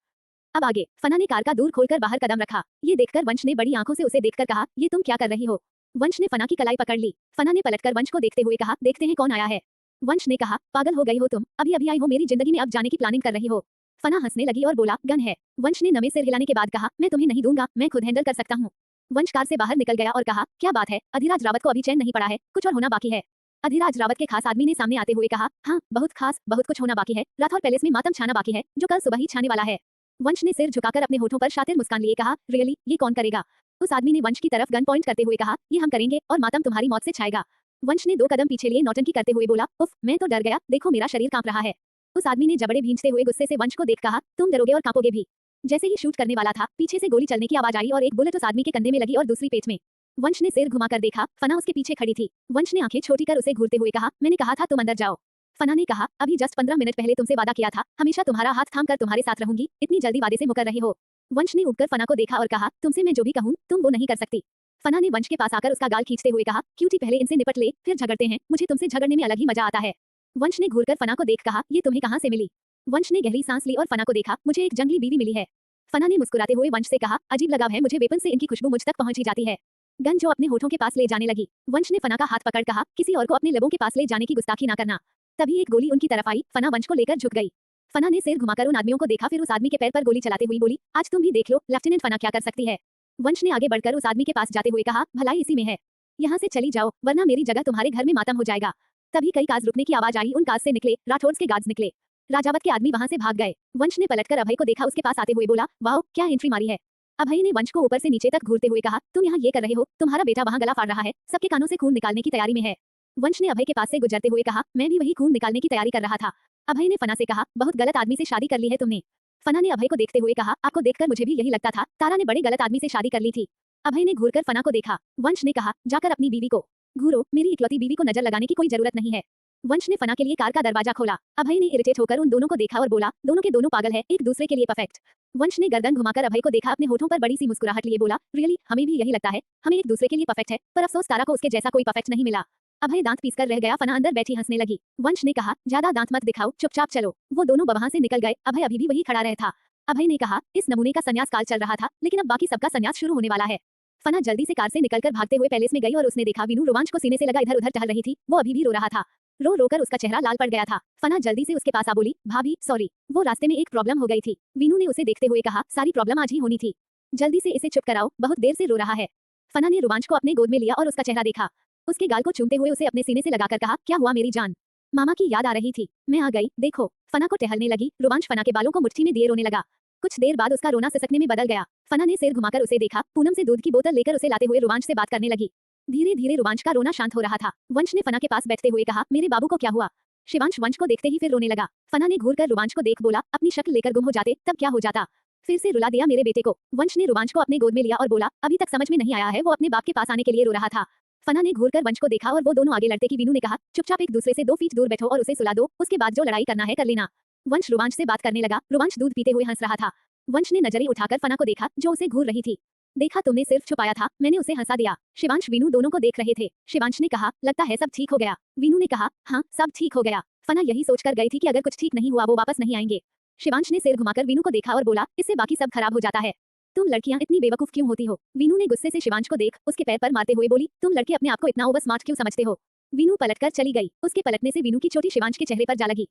अब आगे फना ने कार का दूर खोलकर बाहर कदम रखा। ये देखकर वंश ने बड़ी आंखों से उसे देखकर कहा, ये तुम क्या कर रही हो? वंश ने फना की कलाई पकड़ ली। फना ने पलटकर वंश को देखते हुए कहा, देखते हैं कौन आया है। वंश ने कहा, पागल हो गई हो तुम, अभी अभी आई हो मेरी जिंदगी में, अब जाने की प्लानिंग कर रही हो। फना हंसने लगी और बोला, गन है। वंश ने नमे सिर हिलाने के बाद कहा, मैं तुम्हें नहीं दूंगा, मैं खुद हैंडल कर सकता हूँ। वंश कार से बाहर निकल गया और कहा, क्या बात है, अधिराज रावत को अभी चैन नहीं पड़ा है, कुछ और होना बाकी है। अधिराज रावत के खास आदमी ने सामने आते हुए कहा, हाँ बहुत खास, बहुत कुछ होना बाकी है, राठौर पैलेस में मातम छाना बाकी है, जो कल सुबह ही छाने वाला है। वंश ने सिर झुकाकर अपने होठों पर शातिर मुस्कान लिए कहा, रियली, ये कौन करेगा? उस आदमी ने वंश की तरफ गन पॉइंट करते हुए कहा, ये हम करेंगे और मातम तुम्हारी मौत से छाएगा। वंश ने 2 कदम पीछे लिए नौटंकी करते हुए बोला, उफ, मैं तो डर गया, देखो मेरा शरीर कांप रहा है। उस आदमी ने जबड़े भींचते हुए गुस्से से वंश को देख कहा, तुम डरोगे और कांपोगे भी। जैसे ही शूट करने वाला था, पीछे से गोली चलने की आवाज आई और एक बुलेट उस आदमी के कंधे में लगी और दूसरी पेट में। वंश ने सिर घुमाकर देखा, फना उसके पीछे खड़ी थी। वंश ने आंखें छोटी कर उसे घूरते हुए कहा, मैंने कहा था तुम अंदर जाओ। फना ने कहा, अभी जस्ट 15 मिनट पहले तुमसे वादा किया था, हमेशा तुम्हारा हाथ थाम कर तुम्हारे साथ रहूंगी, इतनी जल्दी वादे से मुकर रहे हो। वंश ने उठकर फना को देखा और कहा, तुमसे मैं जो भी कहूं, तुम वो नहीं कर सकती। फना ने वंश के पास आकर उसका गाल खींचते हुए कहा, क्यूटी पहले इनसे निपट ले, फिर झगड़ते हैं, मुझे तुमसे झगड़ने में अलग ही मजा आता है। वंश ने घूरकर फना को देख कहा, ये तुम्हें कहाँ से मिली? वंश ने गहरी सांस ली और फना को देखा, मुझे एक जंगली बीवी मिली है। फना ने मुस्कुराते हुए वंश से कहा, अजीब लगाव है मुझे वेपन से इनकी खुशबू मुझ तक पहुंच ही जाती है। गन जो अपने होठों के पास ले जाने लगी। वंश ने फना का हाथ पकड़ कहा, किसी और को अपने लबों के पास ले जाने की गुस्ताखी ना करना। तभी एक गोली उनकी तरफ आई, फना वंश को लेकर झुक गई। फना ने सिर घुमाकर उन आदमियों को देखा, फिर उस आदमी के पैर पर गोली चलाते हुए बोली, आज तुम भी देख लो लेफ्टिनेंट फना क्या कर सकती है। वंश ने आगे बढ़कर उस आदमी के पास जाते हुए कहा, भलाई इसी में है, यहाँ से चली जाओ वरना मेरी जगह तुम्हारे घर में मातम हो जाएगा। तभी कई काज रुकने की आवाज आई, उन काज से निकले राठौड़ के गार्ड्स निकले। राजावत के आदमी वहां से भाग गए। वंश ने पलटकर अभय को देखा, उसके पास आते हुए बोला, वाह क्या एंट्री मारी है। अभय ने वंश को ऊपर से नीचे तक घूरते हुए कहा, तुम यहाँ ये कर रहे हो, तुम्हारा बेटा वहाँ गला फाड़ रहा है, सबके कानों से खून निकालने की तैयारी में है। वंश ने अभय के पास से गुजरते हुए कहा, मैं भी वही खून निकालने की तैयारी कर रहा था। अभय ने फना से कहा, बहुत गलत आदमी से शादी कर ली है तुमने। फना ने अभय को देखते हुए कहा, आपको देखकर मुझे भी यही लगता था, तारा ने बड़े गलत आदमी से शादी कर ली थी। अभय ने घूरकर फना को देखा। वंश ने कहा, जाकर अपनी बीवी को घूरो, मेरी इकलौती बीवी को नजर लगाने की कोई जरूरत नहीं है। वंश ने फना के लिए कार का दरवाजा खोला। अभय ने इरिटेट होकर उन दोनों को देखा और बोला, दोनों के दोनों पागल है, एक दूसरे के लिए परफेक्ट। वंश ने गर्दन घुमाकर अभय को देखा, अपने होठों पर बड़ी सी मुस्कुराहट लिए बोला, रियली हमें भी यही लगता है, हमें एक दूसरे के लिए परफेक्ट है, पर अफसोस तारा को उसके जैसा कोई परफेक्ट नहीं मिला। अभय दांत पीसकर रह गया। फना अंदर बैठी हंसने लगी। वंश ने कहा, ज्यादा दांत मत दिखाओ, चुपचाप चलो। वो दोनों वहां से निकल गए। अभय अभी भी वही खड़ा रहा था। अभय ने कहा, इस नमूने का संन्यास काल चल रहा था, लेकिन अब बाकी सबका संन्यास शुरू होने वाला है। फना जल्दी से कार से निकलकर भागते हुए पैलेस में गई और उसने देखा वीनू रोमांच को सीने से लगा इधर उधर टहल रही थी। वो अभी भी रो रहा था। रो रोकर उसका चेहरा लाल पड़ गया था। फना जल्दी से उसके पास आ बोली, भाभी सॉरी, वो रास्ते में एक प्रॉब्लम हो गई थी। वीनू ने उसे देखते हुए कहा, सारी प्रॉब्लम आज ही होनी थी, जल्दी से इसे चुप कराओ, बहुत देर से रो रहा है। फना ने रोमांच को अपने गोद में लिया और उसका चेहरा देखा। उसके गाल को चूमते हुए उसे अपने सीने से लगाकर कहा, क्या हुआ मेरी जान? मामा की याद आ रही थी, मैं आ गई, देखो। फना को टहलने लगी। रोमांच फना के बालों को मुट्ठी में दिए रोने लगा। कुछ देर बाद उसका रोना सिसकने में बदल गया। फना ने सिर घुमाकर उसे देखा। पूनम से दूध की बोतल लेकर उसे लाते हुए रोमांच से बात करने लगी। धीरे धीरे रोमांच का रोना शांत हो रहा था। वंश ने फना के पास बैठते हुए कहा, मेरे बाबू को क्या हुआ? शिवांश वंश को देखते ही फिर रोने लगा। फना ने घूरकर रोमांच को देख बोला, अपनी शक्ल लेकर गुम हो जाते तब क्या हो जाता? फिर से रुला दिया मेरे बेटे को। वंश ने रोमांच को अपने गोद में लिया और बोला, अभी तक समझ में नहीं आया है वो अपने बाप के पास आने के लिए रो रहा था। फना ने घूरकर वंश को देखा और वो दोनों आगे लड़ते कि वीनू ने कहा, चुपचाप एक दूसरे से 2 फीट दूर बैठो और उसे सुला दो, उसके बाद जो लड़ाई करना है कर लेना। वंश रोमांच से बात करने लगा। रोमांच दूध पीते हुए हंस रहा था। वंश ने नजरें उठाकर फना को देखा जो उसे घूर रही थी। देखा तुमने सिर्फ छुपाया था, मैंने उसे हंसा दिया। शिवांश वीनू दोनों को देख रहे थे। शिवांश ने कहा, लगता है सब ठीक हो गया। वीनू ने कहा, हाँ सब ठीक हो गया। फना यही सोचकर गई थी कि अगर कुछ ठीक नहीं हुआ वो वापस नहीं आएंगे। शिवांश ने सिर घुमाकर वीनू को देखा और बोला, इससे बाकी सब खराब हो जाता है। तुम लड़कियां इतनी बेवकूफ क्यों होती हो? वीनू ने गुस्से से शिवांश को देख उसके पैर पर मारते हुए बोली, तुम लड़के अपने आप को इतना ओवर स्मार्ट क्यों समझते हो? वीनू पलटकर चली गई। उसके पलटने से वीनू की चोटी शिवांश के चेहरे पर जा लगी।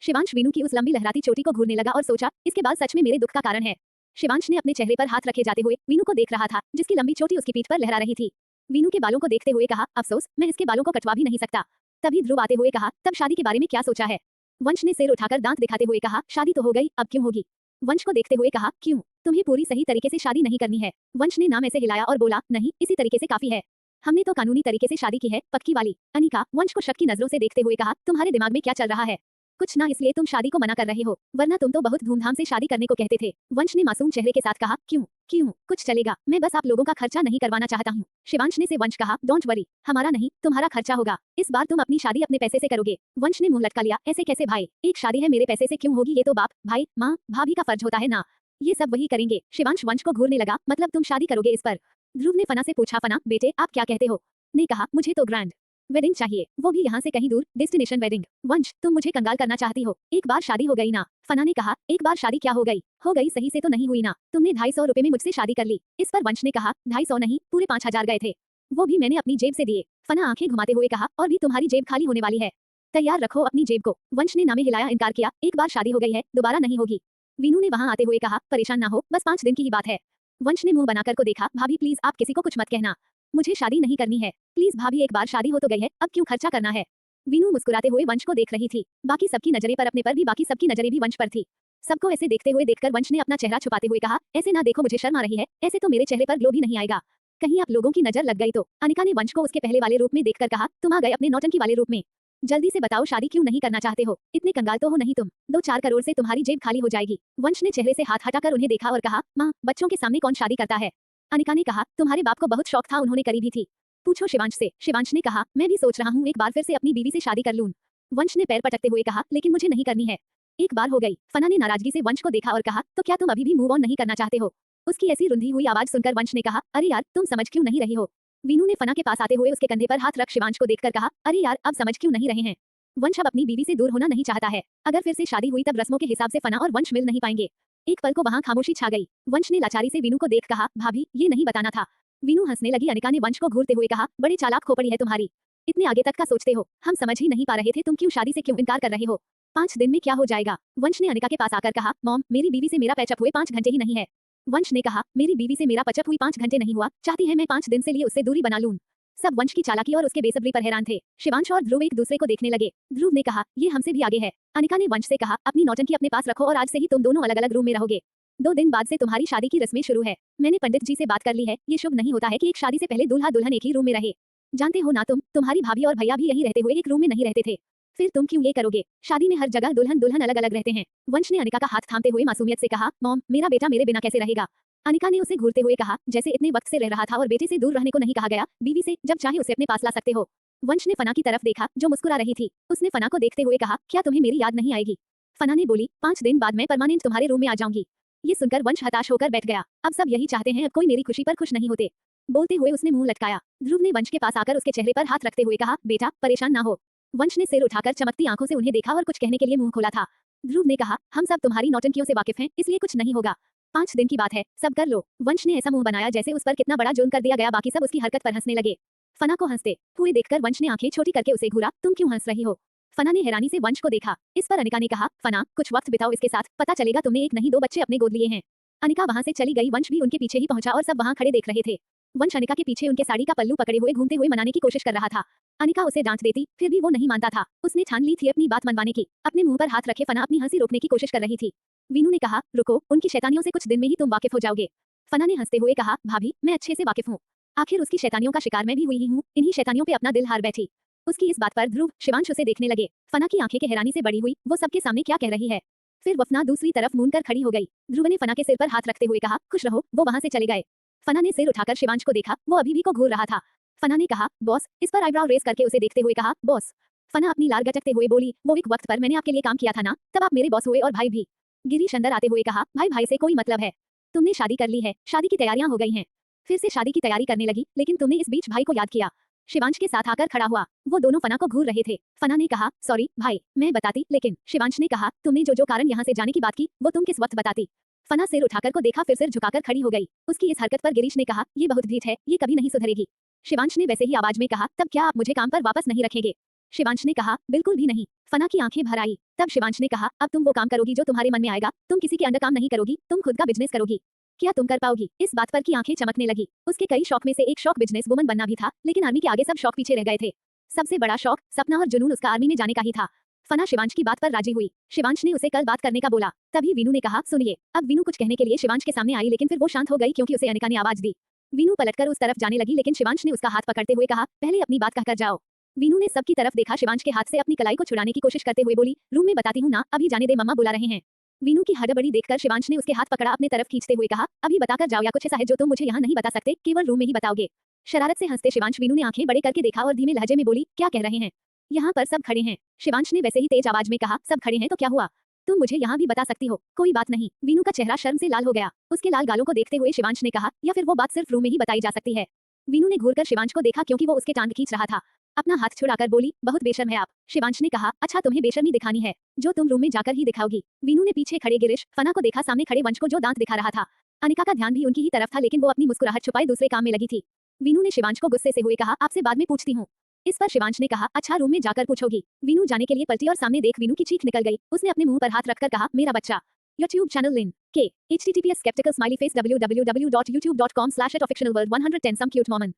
शिवांश वीनू की उस लंबी लहराती चोटी को घूरने लगा और सोचा, इसके बाद सच में मेरे दुख का कारण है। शिवांश ने अपने चेहरे पर हाथ रखे जाते हुए वीनू को देख रहा था, जिसकी लंबी चोटी उसकी पीठ पर लहरा रही थी। वीनू के बालों को देखते हुए कहा, अफसोस मैं इसके बालों को कटवा भी नहीं सकता। तभी ध्रुव आते हुए कहा, तब शादी के बारे में क्या सोचा है? वंश ने सिर उठाकर दांत दिखाते हुए कहा, शादी तो हो गई, अब क्यों होगी? वंश को देखते हुए कहा, क्यों? तुम्हें पूरी सही तरीके से शादी नहीं करनी है। वंश ने नाम ऐसे हिलाया और बोला, नहीं इसी तरीके से काफी है, हमने तो कानूनी तरीके से शादी की है, पक्की वाली। अनिका वंश को शक की नजरों से देखते हुए कहा, तुम्हारे दिमाग में क्या चल रहा है? कुछ ना, इसलिए तुम शादी को मना कर रहे हो, वरना तुम तो बहुत धूमधाम से शादी करने को कहते थे। वंश ने मासूम चेहरे के साथ कहा, क्यों क्यों कुछ चलेगा, मैं बस आप लोगों का खर्चा नहीं करवाना चाहता हूँ। शिवांश ने से वंश कहा, डोंट वरी, हमारा नहीं तुम्हारा खर्चा होगा, इस बार तुम अपनी शादी अपने पैसे से करोगे। वंश ने मुंह लटका लिया, ऐसे कैसे भाई, एक शादी है मेरे पैसे से क्यों होगी? ये तो बाप भाई माँ भाभी का फर्ज होता है ना, ये सब वही करेंगे। शिवांश वंश को घूरने लगा, मतलब तुम शादी करोगे इस पर? ध्रुव ने फना से पूछा, फना बेटे आप क्या कहते हो? ने कहा, मुझे तो ग्रैंड वेडिंग चाहिए, वो भी यहाँ से कहीं दूर, डेस्टिनेशन वेडिंग। वंश तुम मुझे कंगाल करना चाहती हो? एक बार शादी हो गई ना। फना ने कहा, एक बार शादी क्या हो गई सही से तो नहीं हुई ना, तुमने 250 रुपए में मुझसे शादी कर ली। इस पर वंश ने कहा, 250 नहीं पूरे 5000 गए थे, वो भी मैंने अपनी जेब से दिए। फना आंखें घुमाते हुए कहा, और भी तुम्हारी जेब खाली होने वाली है, तैयार रखो अपनी जेब को। वंश ने नामे हिलाया इनकार किया, एक बार शादी हो गई है दोबारा नहीं होगी। वीनू ने वहां आते हुए कहा, परेशान ना हो, बस 5 दिन की ही बात है। वंश ने मुंह बनाकर को देखा, भाभी प्लीज आप किसी को कुछ मत कहना, मुझे शादी नहीं करनी है, प्लीज भाभी, एक बार शादी हो तो गई है, अब क्यों खर्चा करना है? वीनू मुस्कुराते हुए वंश को देख रही थी। बाकी सबकी नजरें पर अपने पर भी, बाकी सबकी नजरें भी वंश पर थी। सबको ऐसे देखते हुए देखकर वंश ने अपना चेहरा छुपाते हुए कहा, ऐसे ना देखो, मुझे शर्म आ रही है, ऐसे तो मेरे चेहरे पर ग्लो भी नहीं आएगा, कहीं आप लोगों की नजर लग गई तो। अनिका ने वंश को उसके पहले वाले रूप में देखकर कहा, तुम आ गए अपने नौटंकी वाले रूप में, जल्दी से बताओ शादी क्यों नहीं करना चाहते हो? इतने कंगाल तो हो नहीं तुम, 2-4 करोड़ से तुम्हारी जेब खाली हो जाएगी। वंश ने चेहरे से हाथ हटाकर उन्हें देखा और कहा, माँ बच्चों के सामने कौन शादी करता है? अनिका ने कहा, तुम्हारे बाप को बहुत शौक था, उन्होंने करी भी थी, पूछो शिवांश से। शिवांश ने कहा, मैं भी सोच रहा हूँ एक बार फिर से अपनी बीवी से शादी कर लूं। वंश ने पैर पटकते हुए कहा, लेकिन मुझे नहीं करनी है, एक बार हो गई। फना ने नाराजगी से वंश को देखा और कहा, तो क्या तुम अभी भी मूव ऑन नहीं करना चाहते हो? उसकी ऐसी रुंधी हुई आवाज सुनकर वंश ने कहा, अरे यार तुम समझ क्यों नहीं रही हो। वीनू ने फना के पास आते हुए उसके कंधे पर हाथ रख शिवांश को देखकर कहा, अरे यार अब समझ क्यों नहीं रहे हैं। वंश अब अपनी बीवी से दूर होना नहीं चाहता है। अगर फिर से शादी हुई तब रस्मों के हिसाब से फना और वंश मिल नहीं पाएंगे। एक पल को वहां खामोशी छा गई। वंश ने लाचारी से वीनू को देख कहा, भाभी ये नहीं बताना था। वीनू हंसने लगी। अनिका ने वंश को घूरते हुए कहा, बड़े चालाक खोपड़ी है तुम्हारी, इतने आगे तक का सोचते हो। हम समझ ही नहीं पा रहे थे तुम क्यों शादी से क्यों इनकार कर रहे हो। 5 दिन में क्या हो जाएगा। वंश ने अनिका के पास आकर कहा, मॉम मेरी बीवी से मेरा पैचअप हुए 5 घंटे ही नहीं है। वंश ने कहा, मेरी बीवी से मेरा पैचअप हुई 5 घंटे नहीं हुआ, चाहती है मैं 5 दिन से लिए उससे दूरी बना लूं। सब वंश की चालाकी और उसके बेसब्री पर हैरान थे। शिवांश और ध्रुव एक दूसरे को देखने लगे। ध्रुव ने कहा, ये हमसे भी आगे है। अनिका ने वंश से कहा, अपनी नौटंकी अपने पास रखो और आज से ही तुम दोनों अलग अलग रूम में रहोगे। 2 दिन बाद से तुम्हारी शादी की रस्में शुरू है। मैंने पंडित जी से बात कर ली है। ये शुभ नहीं होता है कि एक शादी से पहले दूल्हा दुल्हन एक ही रूम में रहे। जानते हो ना तुम्हारी भाभी और भैया भी यही रहते हुए एक रूम में नहीं रहते थे। फिर तुम क्यों ये करोगे। शादी में हर जगह दुल्हन दुल्हन अलग अलग रहते हैं। वंश ने अनिका का हाथ थामते हुए मासूमियत से कहा, मॉम मेरा बेटा मेरे बिना कैसे रहेगा। अनिका ने उसे घूरते हुए कहा, जैसे इतने वक्त से रह रहा था और बेटे से दूर रहने को नहीं कहा गया। बीवी से जब चाहे उसे अपने पास ला सकते हो। वंश ने फना की तरफ देखा जो मुस्कुरा रही थी। उसने फना को देखते हुए कहा, क्या तुम्हें मेरी याद नहीं आएगी। फना ने बोली, 5 दिन बाद मैं परमानेंट तुम्हारे रूम में आ जाऊंगी। ये सुनकर वंश हताश होकर बैठ गया। अब सब यही चाहते हैं, अब कोई मेरी खुशी पर खुश नहीं होते। बोलते हुए उसने मुंह लटकाया। ध्रुव ने वंश के पास आकर उसके चेहरे पर हाथ रखते हुए कहा, बेटा परेशान ना हो। वंश ने सिर उठाकर चमकती आंखों से उन्हें देखा और कुछ कहने के लिए मुंह खोला था। ध्रुव ने कहा, हम सब तुम्हारी नौटंकियों से वाकिफ हैं, इसलिए कुछ नहीं होगा। 5 दिन की बात है, सब कर लो। वंश ने ऐसा मुंह बनाया जैसे उस पर कितना बड़ा जुल्म कर दिया गया। बाकी सब उसकी हरकत पर हंसने लगे। फना को हंसते हुए देखकर वंश ने आंखें छोटी करके उसे घूरा, तुम क्यों हंस रही हो। फना ने हैरानी से वंश को देखा। इस पर अनिका ने कहा, फना कुछ वक्त बिताओ इसके साथ, पता चलेगा तुमने एक नहीं 2 बच्चे अपने गोद लिए हैं। अनिका वहां से चली गई। वंश भी उनके पीछे ही पहुंचा और सब वहां खड़े देख रहे थे। वंश अनिका के पीछे उनके साड़ी का पल्लू पकड़े हुए घूमते हुए मनाने की कोशिश कर रहा था। अनिका उसे डांट देती, फिर भी वो नहीं मानता था। उसने ठान ली थी अपनी बात मनवाने की। अपने मुंह पर हाथ रखे फना अपनी हंसी रोकने की कोशिश कर रही थी। वीनू ने कहा, रुको, उनकी शैतानियों से कुछ दिन में ही तुम वाकिफ हो जाओगे। फना ने हंसते हुए कहा, भाभी मैं अच्छे से वाकिफ हूँ। आखिर उसकी शैतानियों का शिकार मैं भी हुई ही हूँ। इन्हीं शैतानियों पे अपना दिल हार बैठी। उसकी इस बात पर ध्रुव शिवांश उसे देखने लगे। फना की आंखें के हैरानी से बड़ी हुई। वो सबके सामने क्या कह रही है। फिर वफना दूसरी तरफ मूंद कर खड़ी हो गई। ध्रुव ने फना के सिर पर हाथ रखते हुए कहा, खुश रहो। वो वहां से चले गए। फना ने सिर उठाकर शिवांश को देखा। वो अभी भी को घूर रहा था। फना ने कहा, बॉस। इस पर आईब्राउ रेस करके उसे देखते हुए कहा, बॉस। फना अपनी लार गटकते हुए बोली, वो एक वक्त पर मैंने आपके लिए काम किया था ना, तब आप मेरे बॉस हुए और भाई भी। गिरीश अंदर आते हुए कहा, भाई भाई से कोई मतलब है। तुमने शादी कर ली है, शादी की तैयारियां हो गई हैं। फिर से शादी की तैयारी करने लगी, लेकिन तुमने इस बीच भाई को याद किया। शिवांश के साथ आकर खड़ा हुआ। वो दोनों फना को घूर रहे थे। फना ने कहा, सॉरी भाई, मैं बताती, लेकिन शिवांश ने कहा, तुमने जो कारण यहाँ से जाने की बात की, वो तुम किस वक्त बताती। फना सिर उठाकर को देखा, फिर सिर झुकाकर खड़ी हो गई। उसकी इस हरकत पर गिरीश ने कहा, ये बहुत ढीठ है, ये कभी नहीं सुधरेगी। शिवांश ने वैसे ही आवाज में कहा, तब क्या आप मुझे काम पर वापस नहीं रखेंगे। शिवांश ने कहा, बिल्कुल भी नहीं। फना की आंखें भर आई। तब शिवांश ने कहा, अब तुम वो काम करोगी जो तुम्हारे मन में आएगा। तुम किसी के अंडर काम नहीं करोगी, तुम खुद का बिजनेस करोगी। क्या तुम कर पाओगी। इस बात पर की आंखें चमकने लगी। उसके कई शौक में से एक शौक बिजनेस वुमन बनना भी था, लेकिन आर्मी के आगे सब शौक पीछे रह गए थे। सबसे बड़ा शौक, सपना और जुनून उसका आर्मी में जाने का ही था। फना शिवांश की बात पर राजी हुई। शिवांश ने उसे कल बात करने का बोला। तभी वीनू ने कहा, सुनिए। अब वीनू कुछ कहने के लिए शिवांश के सामने आई, लेकिन फिर वो शांत हो गई क्योंकि उसे अनिका ने आवाज दी। वीनू पलटकर उस तरफ जाने लगी, लेकिन शिवांश ने उसका हाथ पकड़ते हुए कहा, पहले अपनी बात कहकर जाओ। वीनू ने सबकी तरफ देखा। शिवांश के हाथ से अपनी कलाई को छुड़ाने की कोशिश करते हुए बोली, रूम में बताती हूँ ना, अभी जाने दे, मम्मा बुला रहे हैं। वीनू की हड़बड़ी देखकर शिवांश ने उसके हाथ पकड़ा, अपने तरफ खींचते हुए कहा, अभी बताकर जाओ, या कुछ ऐसा है जो तुम मुझे यहाँ नहीं बता सकते, केवल रूम में ही बताओगे। शरारत से हंसते शिवांश वीनू ने आंखें बड़े करके देखा और धीमे लहजे में बोली, क्या कह रहे हैं। यहाँ पर सब खड़े हैं। शिवांश ने वैसे ही तेज आवाज में कहा, सब खड़े हैं तो क्या हुआ, तुम मुझे यहाँ भी बता सकती हो, कोई बात नहीं। वीनू का चेहरा शर्म से लाल हो गया। उसके लाल गालों को देखते हुए शिवांश ने कहा, या फिर वो बात सिर्फ रूम में ही बताई जा सकती है। वीनू ने घूरकर शिवांश को देखा क्योंकि वो उसके टांग खींच रहा था। अपना हाथ छुड़ाकर बोली, बहुत बेशर्म है आप। शिवांश ने कहा, अच्छा तुम्हें बेशर्मी दिखानी है, जो तुम रूम में जाकर ही दिखाओगी। वीनू ने पीछे खड़े गिरीश, फना को देखा, सामने खड़े वंश को जो दांत दिखा रहा था। अनिका का ध्यान भी उनकी ही तरफ था, लेकिन वो अपनी मुस्कुराहट छुपाए दूसरे काम में लगी थी। वीनू ने शिवांश को गुस्से से हुए कहा, आपसे बाद में पूछती हूँ। इस पर शिवांश ने कहा, अच्छा रूम में जाकर पूछोगी। वीनू जाने के लिए पलटी और सामने देख वीनू की चीख निकल गई। उसने अपने मुंह पर हाथ रखकर कहा, मेरा बच्चा। YouTube channel link K https skeptical smiley face www.youtube.com/@fictionalworld 110 some cute moment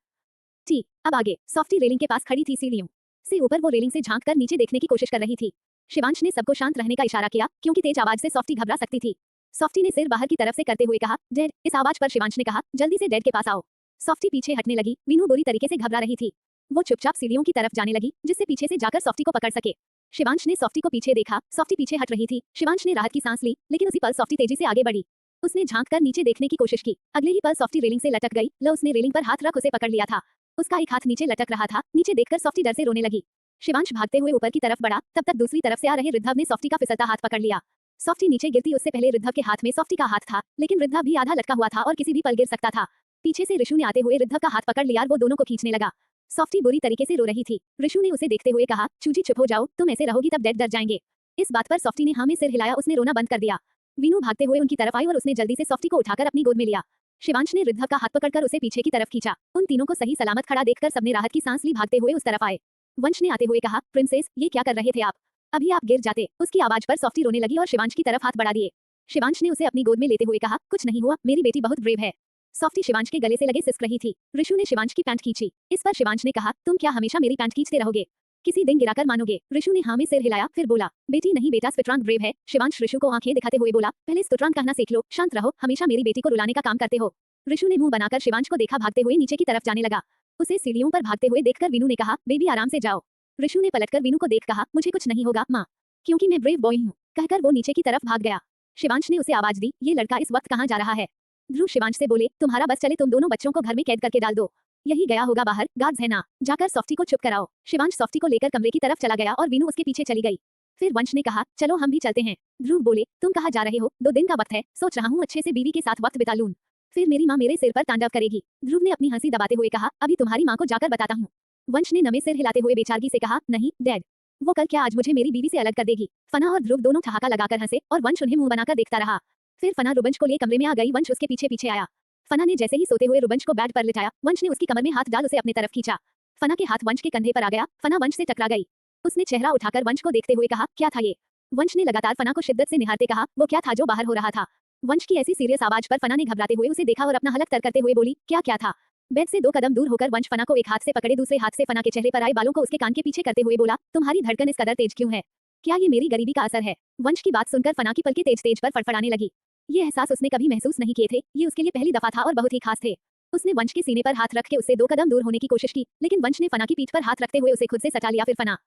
T। अब आगे सॉफ्टी रेलिंग के पास खड़ी थी। सीढ़ियों से ऊपर वो रेलिंग से झांक कर नीचे देखने की कोशिश कर रही थी। शिवांश ने सबको शांत रहने का इशारा किया क्योंकि तेज आवाज से सॉफ्टी घबरा सकती थी। सॉफ्टी ने सिर बाहर की तरफ से करते हुए कहा, डैड। इस आवाज पर शिवांश ने कहा, जल्दी से डैड के पास आओ। सॉफ्टी पीछे हटने लगी। वीनू बुरी तरीके से घबरा रही थी। वो चुपचाप सीढ़ियों की तरफ जाने लगी, जिससे पीछे से जाकर सॉफ्टी को पकड़ सके। शिवांश ने सॉफ्टी को पीछे देखा। सॉफ्टी पीछे हट रही थी। शिवांश ने राहत की सांस ली, लेकिन उसी पल सॉफ्टी तेजी से आगे बढ़ी। उसने झांक कर नीचे देखने की कोशिश की। अगले ही पल सॉफ्टी रेलिंग से लटक गई। उसने रेलिंग पर हाथ रख उसे पकड़ लिया था। उसका एक हाथ नीचे लटक रहा था। नीचे देखकर सॉफ्टी डर से रोने लगी। शिवांश भागते हुए ऊपर की तरफ बढ़ा। तब तक दूसरी तरफ से आ रहे रिद्धव ने सॉफ्टी का फिसलता हाथ पकड़ लिया। सॉफ्टी नीचे गिरती उससे पहले रिद्धव के हाथ में सॉफ्टी का हाथ था, लेकिन रिद्धव भी आधा लटका हुआ था और किसी भी पल गिर सकता था। पीछे से ऋषु ने आते हुए रिद्धव का हाथ पकड़ लिया और वो दोनों को खींचने लगा। सॉफ्टी बुरी तरीके से रो रही थी। ऋषु ने उसे देखते हुए कहा, चूजी चुप हो जाओ, तुम ऐसे रहोगी तब डैड डर जाएंगे। इस बात पर सॉफ्टी ने हाँ में सिर हिलाया। उसने रोना बंद कर दिया। वीनू भागते हुए उनकी तरफ आई और उसने जल्दी से सॉफ्टी को उठाकर अपनी गोद में लिया। शिवांश ने रिद्धव का हाथ पकड़कर उसे पीछे की तरफ खींचा। उन तीनों को सही सलामत खड़ा देखकर सबने राहत की सांस ली। भागते हुए उस तरफ आए। वंश ने आते हुए कहा, प्रिंसेस, ये क्या कर रहे थे आप? अभी आप गिर जाते। उसकी आवाज पर सॉफ्टी रोने लगी और शिवांश की तरफ हाथ बढ़ा दिए। शिवांश ने उसे अपनी गोद में लेते हुए कहा, कुछ नहीं हुआ, मेरी बेटी बहुत ब्रेव है। सॉफ्टी शिवांश के गले से लगे सिसक रही थी। ऋषु ने शिवांश की पैंट खींची। इस पर शिवांश ने कहा, तुम क्या हमेशा मेरी पैंट खींचते रहोगे? किसी दिन गिराकर मानोगे? ऋषु ने हाँ में सिर हिलाया, फिर बोला, बेटी नहीं बेटा, स्ट्रांग ब्रेव है। शिवांश ऋषु को आंखें दिखाते हुए बोला, पहले स्ट्रांग कहना सीख लो, शांत रहो, हमेशा मेरी बेटी को रुलाने का काम करते हो। ऋषु ने मुंह बनाकर शिवांश को देखा भागते हुए नीचे की तरफ जाने लगा। उसे सीढ़ियों पर भागते हुए देखकर वीनू ने कहा, बेबी आराम से जाओ। ऋषु ने पलटकर वीनू को देख कहा, मुझे कुछ नहीं होगा माँ, क्योंकि मैं ब्रेव बॉय हूँ। कहकर वो नीचे की तरफ भाग गया। शिवांश ने उसे आवाज दी, ये लड़का इस वक्त कहाँ जा रहा है? ध्रुव शिवांश से बोले, तुम्हारा बस चले, तुम दोनों बच्चों को घर में कैद करके डाल दो। यही गया होगा बाहर, गार्ड्स है ना, जाकर सॉफ्टी को चुप कराओ। शिवांश सॉफ्टी को लेकर कमरे की तरफ चला गया और वीनू उसके पीछे चली गई। फिर वंश ने कहा, चलो हम भी चलते हैं। ध्रुव बोले, तुम कहाँ जा रहे हो? 2 दिन का वक्त है, सोच रहा हूँ अच्छे से बीवी के साथ वक्त बिता लूं, फिर मेरी माँ मेरे सिर पर तांडव करेगी। ध्रुव ने अपनी हंसी दबाते हुए कहा, अभी तुम्हारी माँ को जाकर बताता हूँ। वंश ने नमे सिर हिलाते हुए बेचारगी से कहा, नहीं डैड, वो कल क्या आज मुझे मेरी बीवी से अलग कर देगी। फना और ध्रुव दोनों ठहाका लगाकर हंसे और वंश उन्हें मुंह बनाकर देखता रहा। फिर फना रुबंश को लिए कमरे में आ गई। वंश उसके पीछे पीछे आया। फना ने जैसे ही सोते हुए रुबंश को बेड पर लिटाया, वंश ने उसकी कमर में हाथ डाल उसे अपनी तरफ खींचा। फना के हाथ वंश के कंधे पर आ गया। फना वंश से टकरा गई। उसने चेहरा उठाकर वंश को देखते हुए कहा, क्या था ये? वंश ने लगातार फना को शिद्दत से निहारते कहा, वो क्या था जो बाहर हो रहा था? वंश की ऐसी सीरियस आवाज पर फना ने घबराते हुए उसे देखा और अपना हलक तर करते हुए बोली, क्या था? बेड से 2 कदम दूर होकर वंश फना को एक हाथ से पकड़े दूसरे हाथ से फना के चेहरे पर आए बालों को उसके कान के पीछे करते हुए बोला, तुम्हारी धड़कन इस कदर तेज क्यों है? क्या ये मेरी गरीबी का असर है? वंश की बात सुनकर फना की पलकें तेज तेज पर फड़फड़ाने लगी। ये एहसास उसने कभी महसूस नहीं किए थे। ये उसके लिए पहली दफा था और बहुत ही खास थे। उसने वंश के सीने पर हाथ रख के उससे 2 कदम दूर होने की कोशिश की, लेकिन वंश ने फना की पीठ पर हाथ रखते हुए उसे खुद से सटा लिया। फिर फना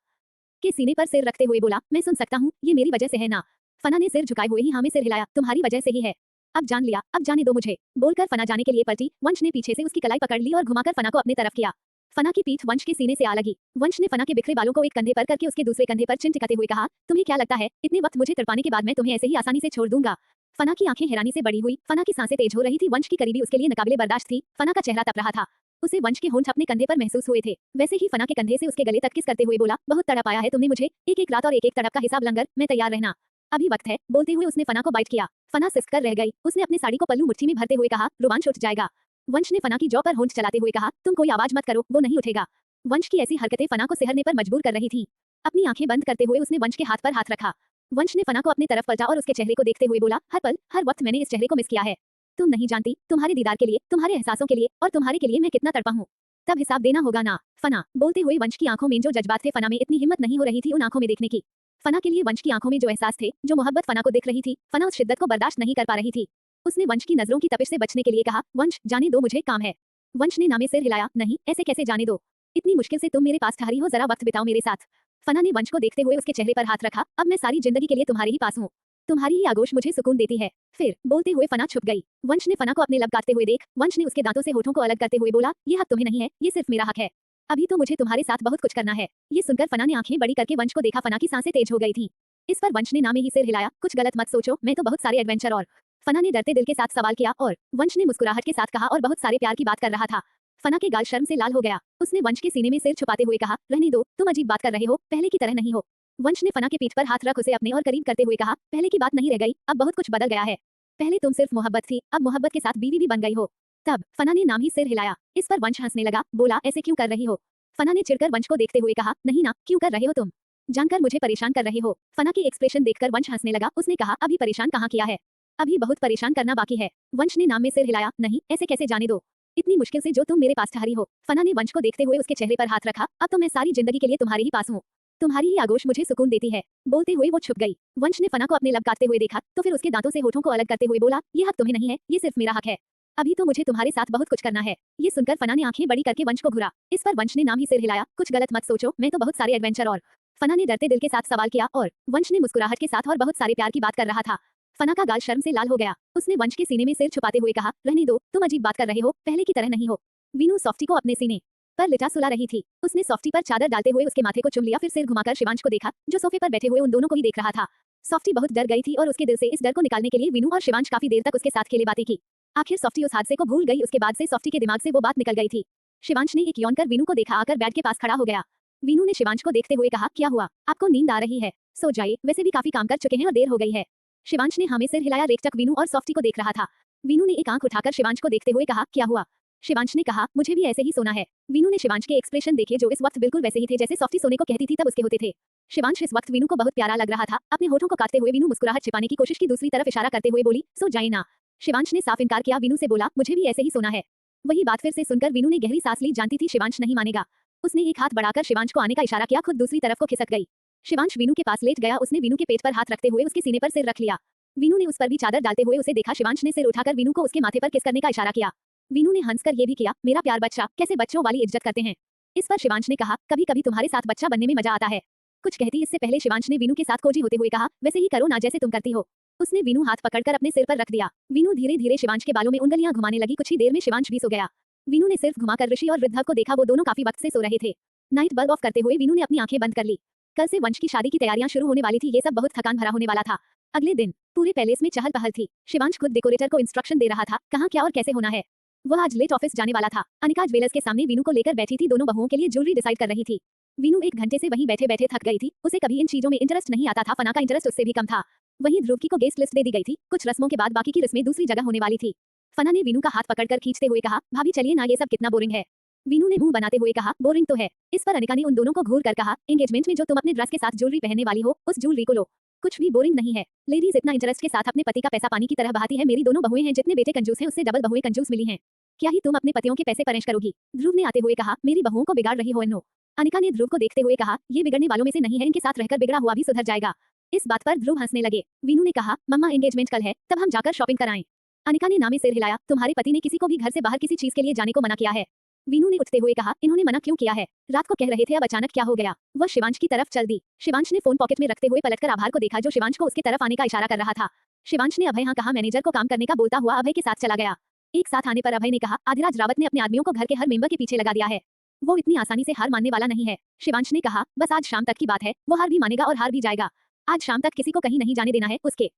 के सीने पर सिर रखते हुए बोला, मैं सुन सकता हूँ, ये मेरी वजह से है ना? फना ने सिर झुकाए हुए ही हाँ में सिर हिलाया, तुम्हारी वजह से ही है। अब जान लिया, अब जाने दो मुझे। बोलकर फना जाने के लिए पलटी। वंश ने पीछे से उसकी कलाई पकड़ ली और घुमाकर फना को अपनी तरफ किया। फना की पीठ वंश के सीने से आ लगी। वंश ने फना के बिखरे बालों को एक कंधे पर करके उसके दूसरे कंधे पर चिन टिकाते हुए कहा, तुम्हें क्या लगता है इतने वक्त मुझे तड़पाने के बाद मैं तुम्हें ऐसे ही आसानी से छोड़ दूंगा? फना की आंखें हैरानी से बड़ी हुई। फना की सांसें तेज हो रही थी। वंश की करीबी उसके लिए नाकाबिले बर्दाश्त थी। फना का चेहरा तप रहा था। उसे वंश के होंठ अपने कंधे पर महसूस हुए थे। वैसे ही फना के कंधे से उसके गले तक किस करते हुए बोला, बहुत तड़प आया है तुमने मुझे, एक एक रात और एक एक तड़प का हिसाब लंगर, मैं तैयार रहना, अभी वक्त है। बोलते हुए उसने फना को बाइट किया। फना सिसक कर रह गई। उसने अपनी साड़ी को पल्लू मुट्ठी में भरते हुए कहा, रोमांच उठ जाएगा। वंश ने फना की जौ पर होंठ चलाते हुए कहा, तुम कोई आवाज मत करो, वो नहीं उठेगा। वंश की ऐसी हरकतें फना को सिहरने पर मजबूर कर रही थीं। अपनी आंखें बंद करते हुए उसने वंश के हाथ पर हाथ रखा। वंश ने फना को अपनी तरफ पलटा और उसके चेहरे को देखते हुए बोला, हर पल हर वक्त मैंने इस चेहरे को मिस किया है। तुम नहीं जानती, तुम्हारे दीदार के लिए, तुम्हारे एहसासों के लिए और तुम्हारे के लिए मैं कितना तड़पा हूँ। तब हिसाब देना होगा ना। फना बोलते हुए वंश की आंखों में जो जज्बात थे, फना में इतनी हिम्मत नहीं हो रही थी उन आंखों में देखने की। फना के लिए वंश की आंखों में जो एहसास थे, जो मोहब्बत फना को दिख रही थी, फना उस शिद्दत को बर्दाश्त नहीं कर पा रही थी। उसने वंश की नजरों की तपिश से बचने के लिए कहा, वंश जाने दो, मुझे काम है। वंश ने नामे सिर हिलाया, नहीं, ऐसे कैसे जाने दो? इतनी मुश्किल से तुम मेरे पास ठहरी हो, जरा वक्त बिताओ मेरे साथ। फना ने वंश को देखते हुए उसके चेहरे पर हाथ रखा, अब मैं सारी जिंदगी के लिए तुम्हारे ही पास हूँ। तुम्हारी ही आगोश मुझे सुकून देती है। फिर बोलते हुए फना छुप गई। वंश ने फना को अपने लब काटते हुए देख, वंश ने उसके दांतों से होठों को अलग करते हुए बोला, ये हक तुम्हें नहीं है, ये सिर्फ मेरा हक है। अभी तो मुझे तुम्हारे साथ बहुत कुछ करना है। ये सुनकर फना ने आंखें बड़ी करके वंश को देखा। फना की सांसें तेज हो गई थी। इस पर वंश ने नामे ही सिर हिलाया, कुछ गलत मत सोचो, मैं तो बहुत सारे एडवेंचर और। फना ने डरते दिल के साथ सवाल किया और वंश ने मुस्कुराहट के साथ कहा, और बहुत सारे प्यार की बात कर रहा था। फना के गाल शर्म से लाल हो गया। उसने वंश के सीने में सिर छुपाते हुए कहा, रहने दो, तुम अजीब बात कर रहे हो, पहले की तरह नहीं हो। वंश ने फना के पीठ पर हाथ रख उसे अपने और करीब करते हुए कहा, पहले की बात नहीं रह गई, अब बहुत कुछ बदल गया है। पहले तुम सिर्फ मोहब्बत थी, अब मोहब्बत के साथ बीवी भी बन गई हो। तब फना ने नाम ही सिर हिलाया। इस पर वंश हंसने लगा, बोला, ऐसे क्यों कर रही हो? फना ने चिढ़कर वंश को देखते हुए कहा, नहीं ना, क्यों कर रहे हो तुम? जानकर मुझे परेशान कर रहे हो। फना की एक्सप्रेशन देखकर वंश हंसने लगा। उसने कहा, अभी परेशान कहाँ किया है, अभी बहुत परेशान करना बाकी है। वंश ने नाम में सिर हिलाया, नहीं, ऐसे कैसे जाने दो, इतनी मुश्किल से जो तुम मेरे पास ठहरी हो। फना ने वंश को देखते हुए उसके चेहरे पर हाथ रखा, अब तो मैं सारी जिंदगी के लिए तुम्हारे ही पास हूँ। तुम्हारी ही आगोश मुझे सुकून देती है। बोलते हुए वो छुप गई। वंश ने फना को अपने लब काटते हुए देखा, तो फिर उसके दांतों से होठों को अलग करते हुए बोला, ये हक तुम्हें नहीं है, ये सिर्फ मेरा हक है। अभी तो मुझे तुम्हारे साथ बहुत कुछ करना है। ये सुनकर फना ने आंखें बड़ी करके वंश को घूरा। इस पर वंश ने नाम ही सिर हिलाया, कुछ गलत मत सोचो, मैं तो बहुत सारे एडवेंचर और। फना ने डरते दिल के साथ सवाल किया और वंश ने मुस्कुराहट के साथ और बहुत सारे प्यार की बात कर रहा था। फना का गाल शर्म से लाल हो गया। उसने वंश के सीने में सिर छुपाते हुए कहा, रहने दो, तुम अजीब बात कर रहे हो, पहले की तरह नहीं हो। वीनू सॉफ्टी को अपने सीने पर लिटा सुला रही थी। उसने सॉफ्टी पर चादर डालते हुए उसके माथे को चुम लिया, फिर सिर घुमाकर शिवांश को देखा, जो सोफे पर बैठे हुए उन दोनों को ही देख रहा था। सॉफ्टी बहुत डर गई थी और उसके दिल से इस डर को निकालने के लिए वीनू और शिवांश काफी देर तक उसके साथ खेले बातें की। आखिर सॉफ्टी उस हादसे को भूल गई। उसके बाद से सॉफ्टी के दिमाग से वो बात निकल गई थी। शिवांश ने एक यौन कर वीनू को देखा आकर बेड के पास खड़ा हो गया। वीनू ने शिवांश को देखते हुए कहा, क्या हुआ, आपको नींद आ रही है? सो जाइए, वैसे भी काफी काम कर चुके हैं और देर हो गई है। शिवांश ने हमें सिर हिलाया। रेखटक वीनू और सॉफ्टी को देख रहा था। वीनू ने एक आंख उठाकर शिवांश को देखते हुए कहा, क्या हुआ? शिवांश ने कहा, मुझे भी ऐसे ही सोना है। वीनू ने शिवांश के एक्सप्रेशन देखे जो इस वक्त बिल्कुल वैसे ही थे जैसे सॉफ्टी सोने को कहती थी तब उसके होते थे। शिवांश इस वक्त वीनू को बहुत प्यारा लग रहा था। अपने होठों को काटते हुए वीनू मुस्कुराहट छिपाने की कोशिश की, दूसरी तरफ इशारा करते हुए बोली, सो जाइए ना। शिवांश ने साफ इनकार किया। वीनू से बोला, मुझे भी ऐसे ही सोना है। वही बात फिर से सुनकर वीनू ने गहरी सांस ली। जानती थी शिवांश नहीं मानेगा। उसने एक हाथ बढ़ाकर शिवांश को आने का इशारा किया, खुद दूसरी तरफ को खिसक गई। शिवांश वीनू के पास लेट गया। उसने वीनू के पेट पर हाथ रखते हुए उसके सीने पर सिर रख लिया। वीनू ने उस पर भी चादर डालते हुए उसे देखा। शिवांश ने सिर उठाकर वीनू को उसके माथे पर किस करने का इशारा किया। वीनू ने हंसकर ये भी किया, मेरा प्यार बच्चा, कैसे बच्चों वाली इज्जत करते हैं। इस पर शिवांश ने कहा, कभी कभी तुम्हारे साथ बच्चा बनने में मजा आता है। कुछ कहती इससे पहले शिवांश ने वीनू के साथ कोजी होते हुए कहा, वैसे ही करो ना जैसे तुम करती हो। उसने वीनू हाथ पकड़कर अपने सिर पर रख दिया। वीनू धीरे धीरे शिवांश के बालों में उंगलियां घुमाने लगी। कुछ ही देर में शिवांश भी सो गया। वीनू ने सिर्फ घुमाकर ऋषि और वृद्ध को देखा। वो दोनों काफी वक्त से सो रहे थे। नाइट बल्ब ऑफ करते हुए वीनू ने अपनी आंखें बंद कर ली। कल से वंश की शादी की तैयारियां शुरू होने वाली थी। ये सब बहुत थकान भरा होने वाला था। अगले दिन पूरे पैलेस में चहल पहल थी। शिवांश खुद डेकोरेटर को इंस्ट्रक्शन दे रहा था, कहाँ क्या और कैसे होना है। वह आज लेट ऑफिस जाने वाला था। अनिका ज्वेलर्स के सामने वीनू को लेकर बैठी थी। दोनों बहुओं के लिए ज्वेलरी डिसाइड कर रही थी। वीनू 1 घंटे से वहीं बैठे बैठे थक गई थी। उसे कभी इन चीजों में इंटरेस्ट नहीं आता था। फना का इंटरेस्ट उससे भी कम था। वहीं ध्रुव की को गेस्ट लिस्ट दे दी गई थी। कुछ रस्मों के बाद बाकी की रस्में दूसरी जगह होने वाली थी। फना ने वीनू का हाथ पकड़कर खींचते हुए कहा, भाभी चलिए ना, ये सब कितना बोरिंग है। वीनू ने मुंह बनाते हुए कहा, बोरिंग तो है। इस पर अनिका ने उन दोनों को घूर कर कहा, एंगेजमेंट में जो तुम अपने ड्रेस के साथ ज्वेलरी पहनने वाली हो, उस ज्वेलरी को लो। कुछ भी बोरिंग नहीं है। लेडीज इतना इंटरेस्ट के साथ अपने पति का पैसा पानी की तरह बहाती है। मेरी दोनों बहुएं हैं, जितने बेटे कंजूस हैं उससे डबल बहुएं कंजूस मिली हैं। क्या ही तुम अपने पतियों के पैसे परेश करोगी? ध्रुव ने आते हुए कहा, मेरी बहुओं को बिगाड़ रही हो अन्नो। अनिका ने ध्रुव को देखते हुए कहा, ये बिगड़ने वालों में से नहीं है, इनके साथ रहकर बिगड़ा हुआ भी सुधर जाएगा। इस बात पर ध्रुव हंसने लगे। वीनू ने कहा, मम्मा एंगेजमेंट कल है, तब हम जाकर शॉपिंग कराएं। अनिका ने नामे सिर हिलाया, तुम्हारे पति ने किसी को भी घर से बाहर किसी चीज के लिए जाने को मना किया है। वीनू ने उठते हुए कहा, इन्होंने मना क्यों किया है? रात को कह रहे थे, अब अचानक क्या हो गया? वह शिवांश की तरफ चल दी। शिवांश ने फोन पॉकेट में रखते हुए पलटकर आभार को देखा जो शिवांश को उसके तरफ आने का इशारा कर रहा था। शिवांश ने अभय हाँ कहा। मैनेजर को काम करने का बोलता हुआ अभय के साथ चला गया। एक साथ आने पर अभय ने कहा, आधिराज रावत ने अपने आदमियों को घर के हर मेंबर के पीछे लगा दिया है। वो इतनी आसानी से हार मानने वाला नहीं है। शिवांश ने कहा, बस आज शाम तक की बात है, वो हार भी मानेगा और हार भी जाएगा। आज शाम तक किसी को कहीं नहीं जाने देना है, उसके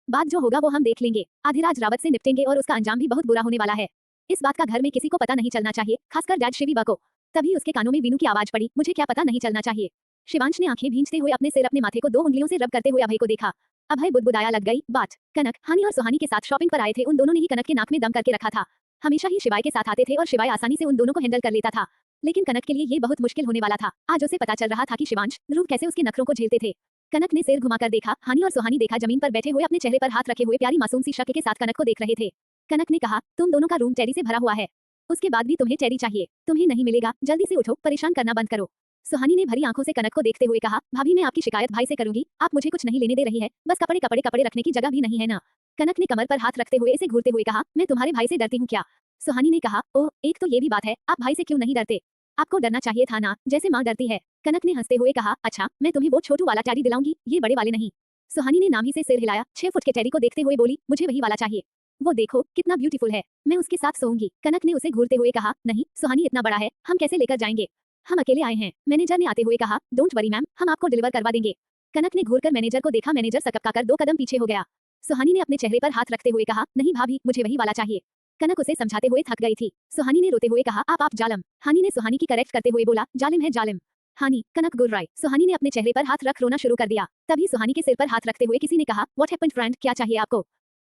बाद जो होगा वो हम देख लेंगे। आधिराज रावत से निपटेंगे और उसका अंजाम भी बहुत बुरा होने वाला है। इस बात का घर में किसी को पता नहीं चलना चाहिए, खासकर डैड शिवीबा को। तभी उसके कानों में वीनू की आवाज पड़ी, मुझे क्या पता नहीं चलना चाहिए। शिवांश ने आंखें भींचते हुए अपने सिर अपने माथे को 2 उंगलियों से रब करते हुए अभय को देखा। अभय बुदबुदाया, लग गई बात। कनक, हानि और सुहानी के साथ शॉपिंग पर आए थे। उन दोनों ने ही कनक के नाक में दम करके रखा था। हमेशा ही शिवाय के साथ आते थे और शिवाय आसानी से उन दोनों को हैंडल कर लेता था। लेकिन कनक के लिए ये बहुत मुश्किल होने वाला था। आज उसे पता चल रहा था कि शिवांश, ध्रुव कैसे उसके नखरों को झेलते थे। कनक ने सिर घुमाकर देखा। हानि और सुहानी देखा जमीन पर बैठे हुए अपने चेहरे पर हाथ रखे हुए प्यारी मासूम सी शक्ल के साथ कनक को देख रहे थे। कनक ने कहा, तुम दोनों का रूम टेडी से भरा हुआ है। उसके बाद भी तुम्हें टेडी चाहिए? तुम्हें नहीं मिलेगा, जल्दी से उठो, परेशान करना बंद करो। सुहानी ने भरी आंखों से कनक को देखते हुए कहा, भाभी मैं आपकी शिकायत भाई से करूंगी। आप मुझे कुछ नहीं लेने दे रही है, बस कपड़े कपड़े कपड़े रखने की जगह भी नहीं है ना। कनक ने कमर पर हाथ रखते हुए इसे घूरते हुए कहा, मैं तुम्हारे भाई से डरती हूँ क्या? सुहानी ने कहा, ओह एक तो ये भी बात है, आप भाई से क्यों नहीं डरते? आपको डरना चाहिए था ना, जैसे माँ डरती है। कनक ने हंसते हुए कहा, अच्छा मैं तुम्हें वो छोटू वाला टेडी दिलाऊंगी, ये बड़े वाले नहीं। सुहानी ने नाम ही से सिर हिलाया। 6 फुट के टेडी को देखते हुए बोली, मुझे वही वाला चाहिए। वो देखो कितना ब्यूटीफुल है, मैं उसके साथ सोऊंगी। कनक ने उसे घूरते हुए कहा, नहीं सुहानी इतना बड़ा है, हम कैसे लेकर जाएंगे? हम अकेले आए हैं। मैनेजर ने आते हुए कहा, डोंट वरी मैम, हम आपको डिलीवर करवा देंगे। कनक ने घूरकर मैनेजर को देखा। मैनेजर सकपकाकर 2 कदम पीछे हो गया। सुहानी ने अपने चेहरे पर हाथ रखते हुए कहा, नहीं भाभी, मुझे वही वाला चाहिए। कनक उसे समझाते हुए थक गई थी। सुहानी ने रोते हुए कहा, आप जालिम। हानी ने सुहानी की करेक्ट करते हुए बोला, जालिम है जालिम। हानी, कनक गुर्राई। सुहानी ने अपने चेहरे पर हाथ रख रोना शुरू कर दिया। तभी सुहानी के सिर पर हाथ रखते हुए किसी ने कहा, व्हाट हैपेंड फ्रेंड, क्या चाहिए आपको?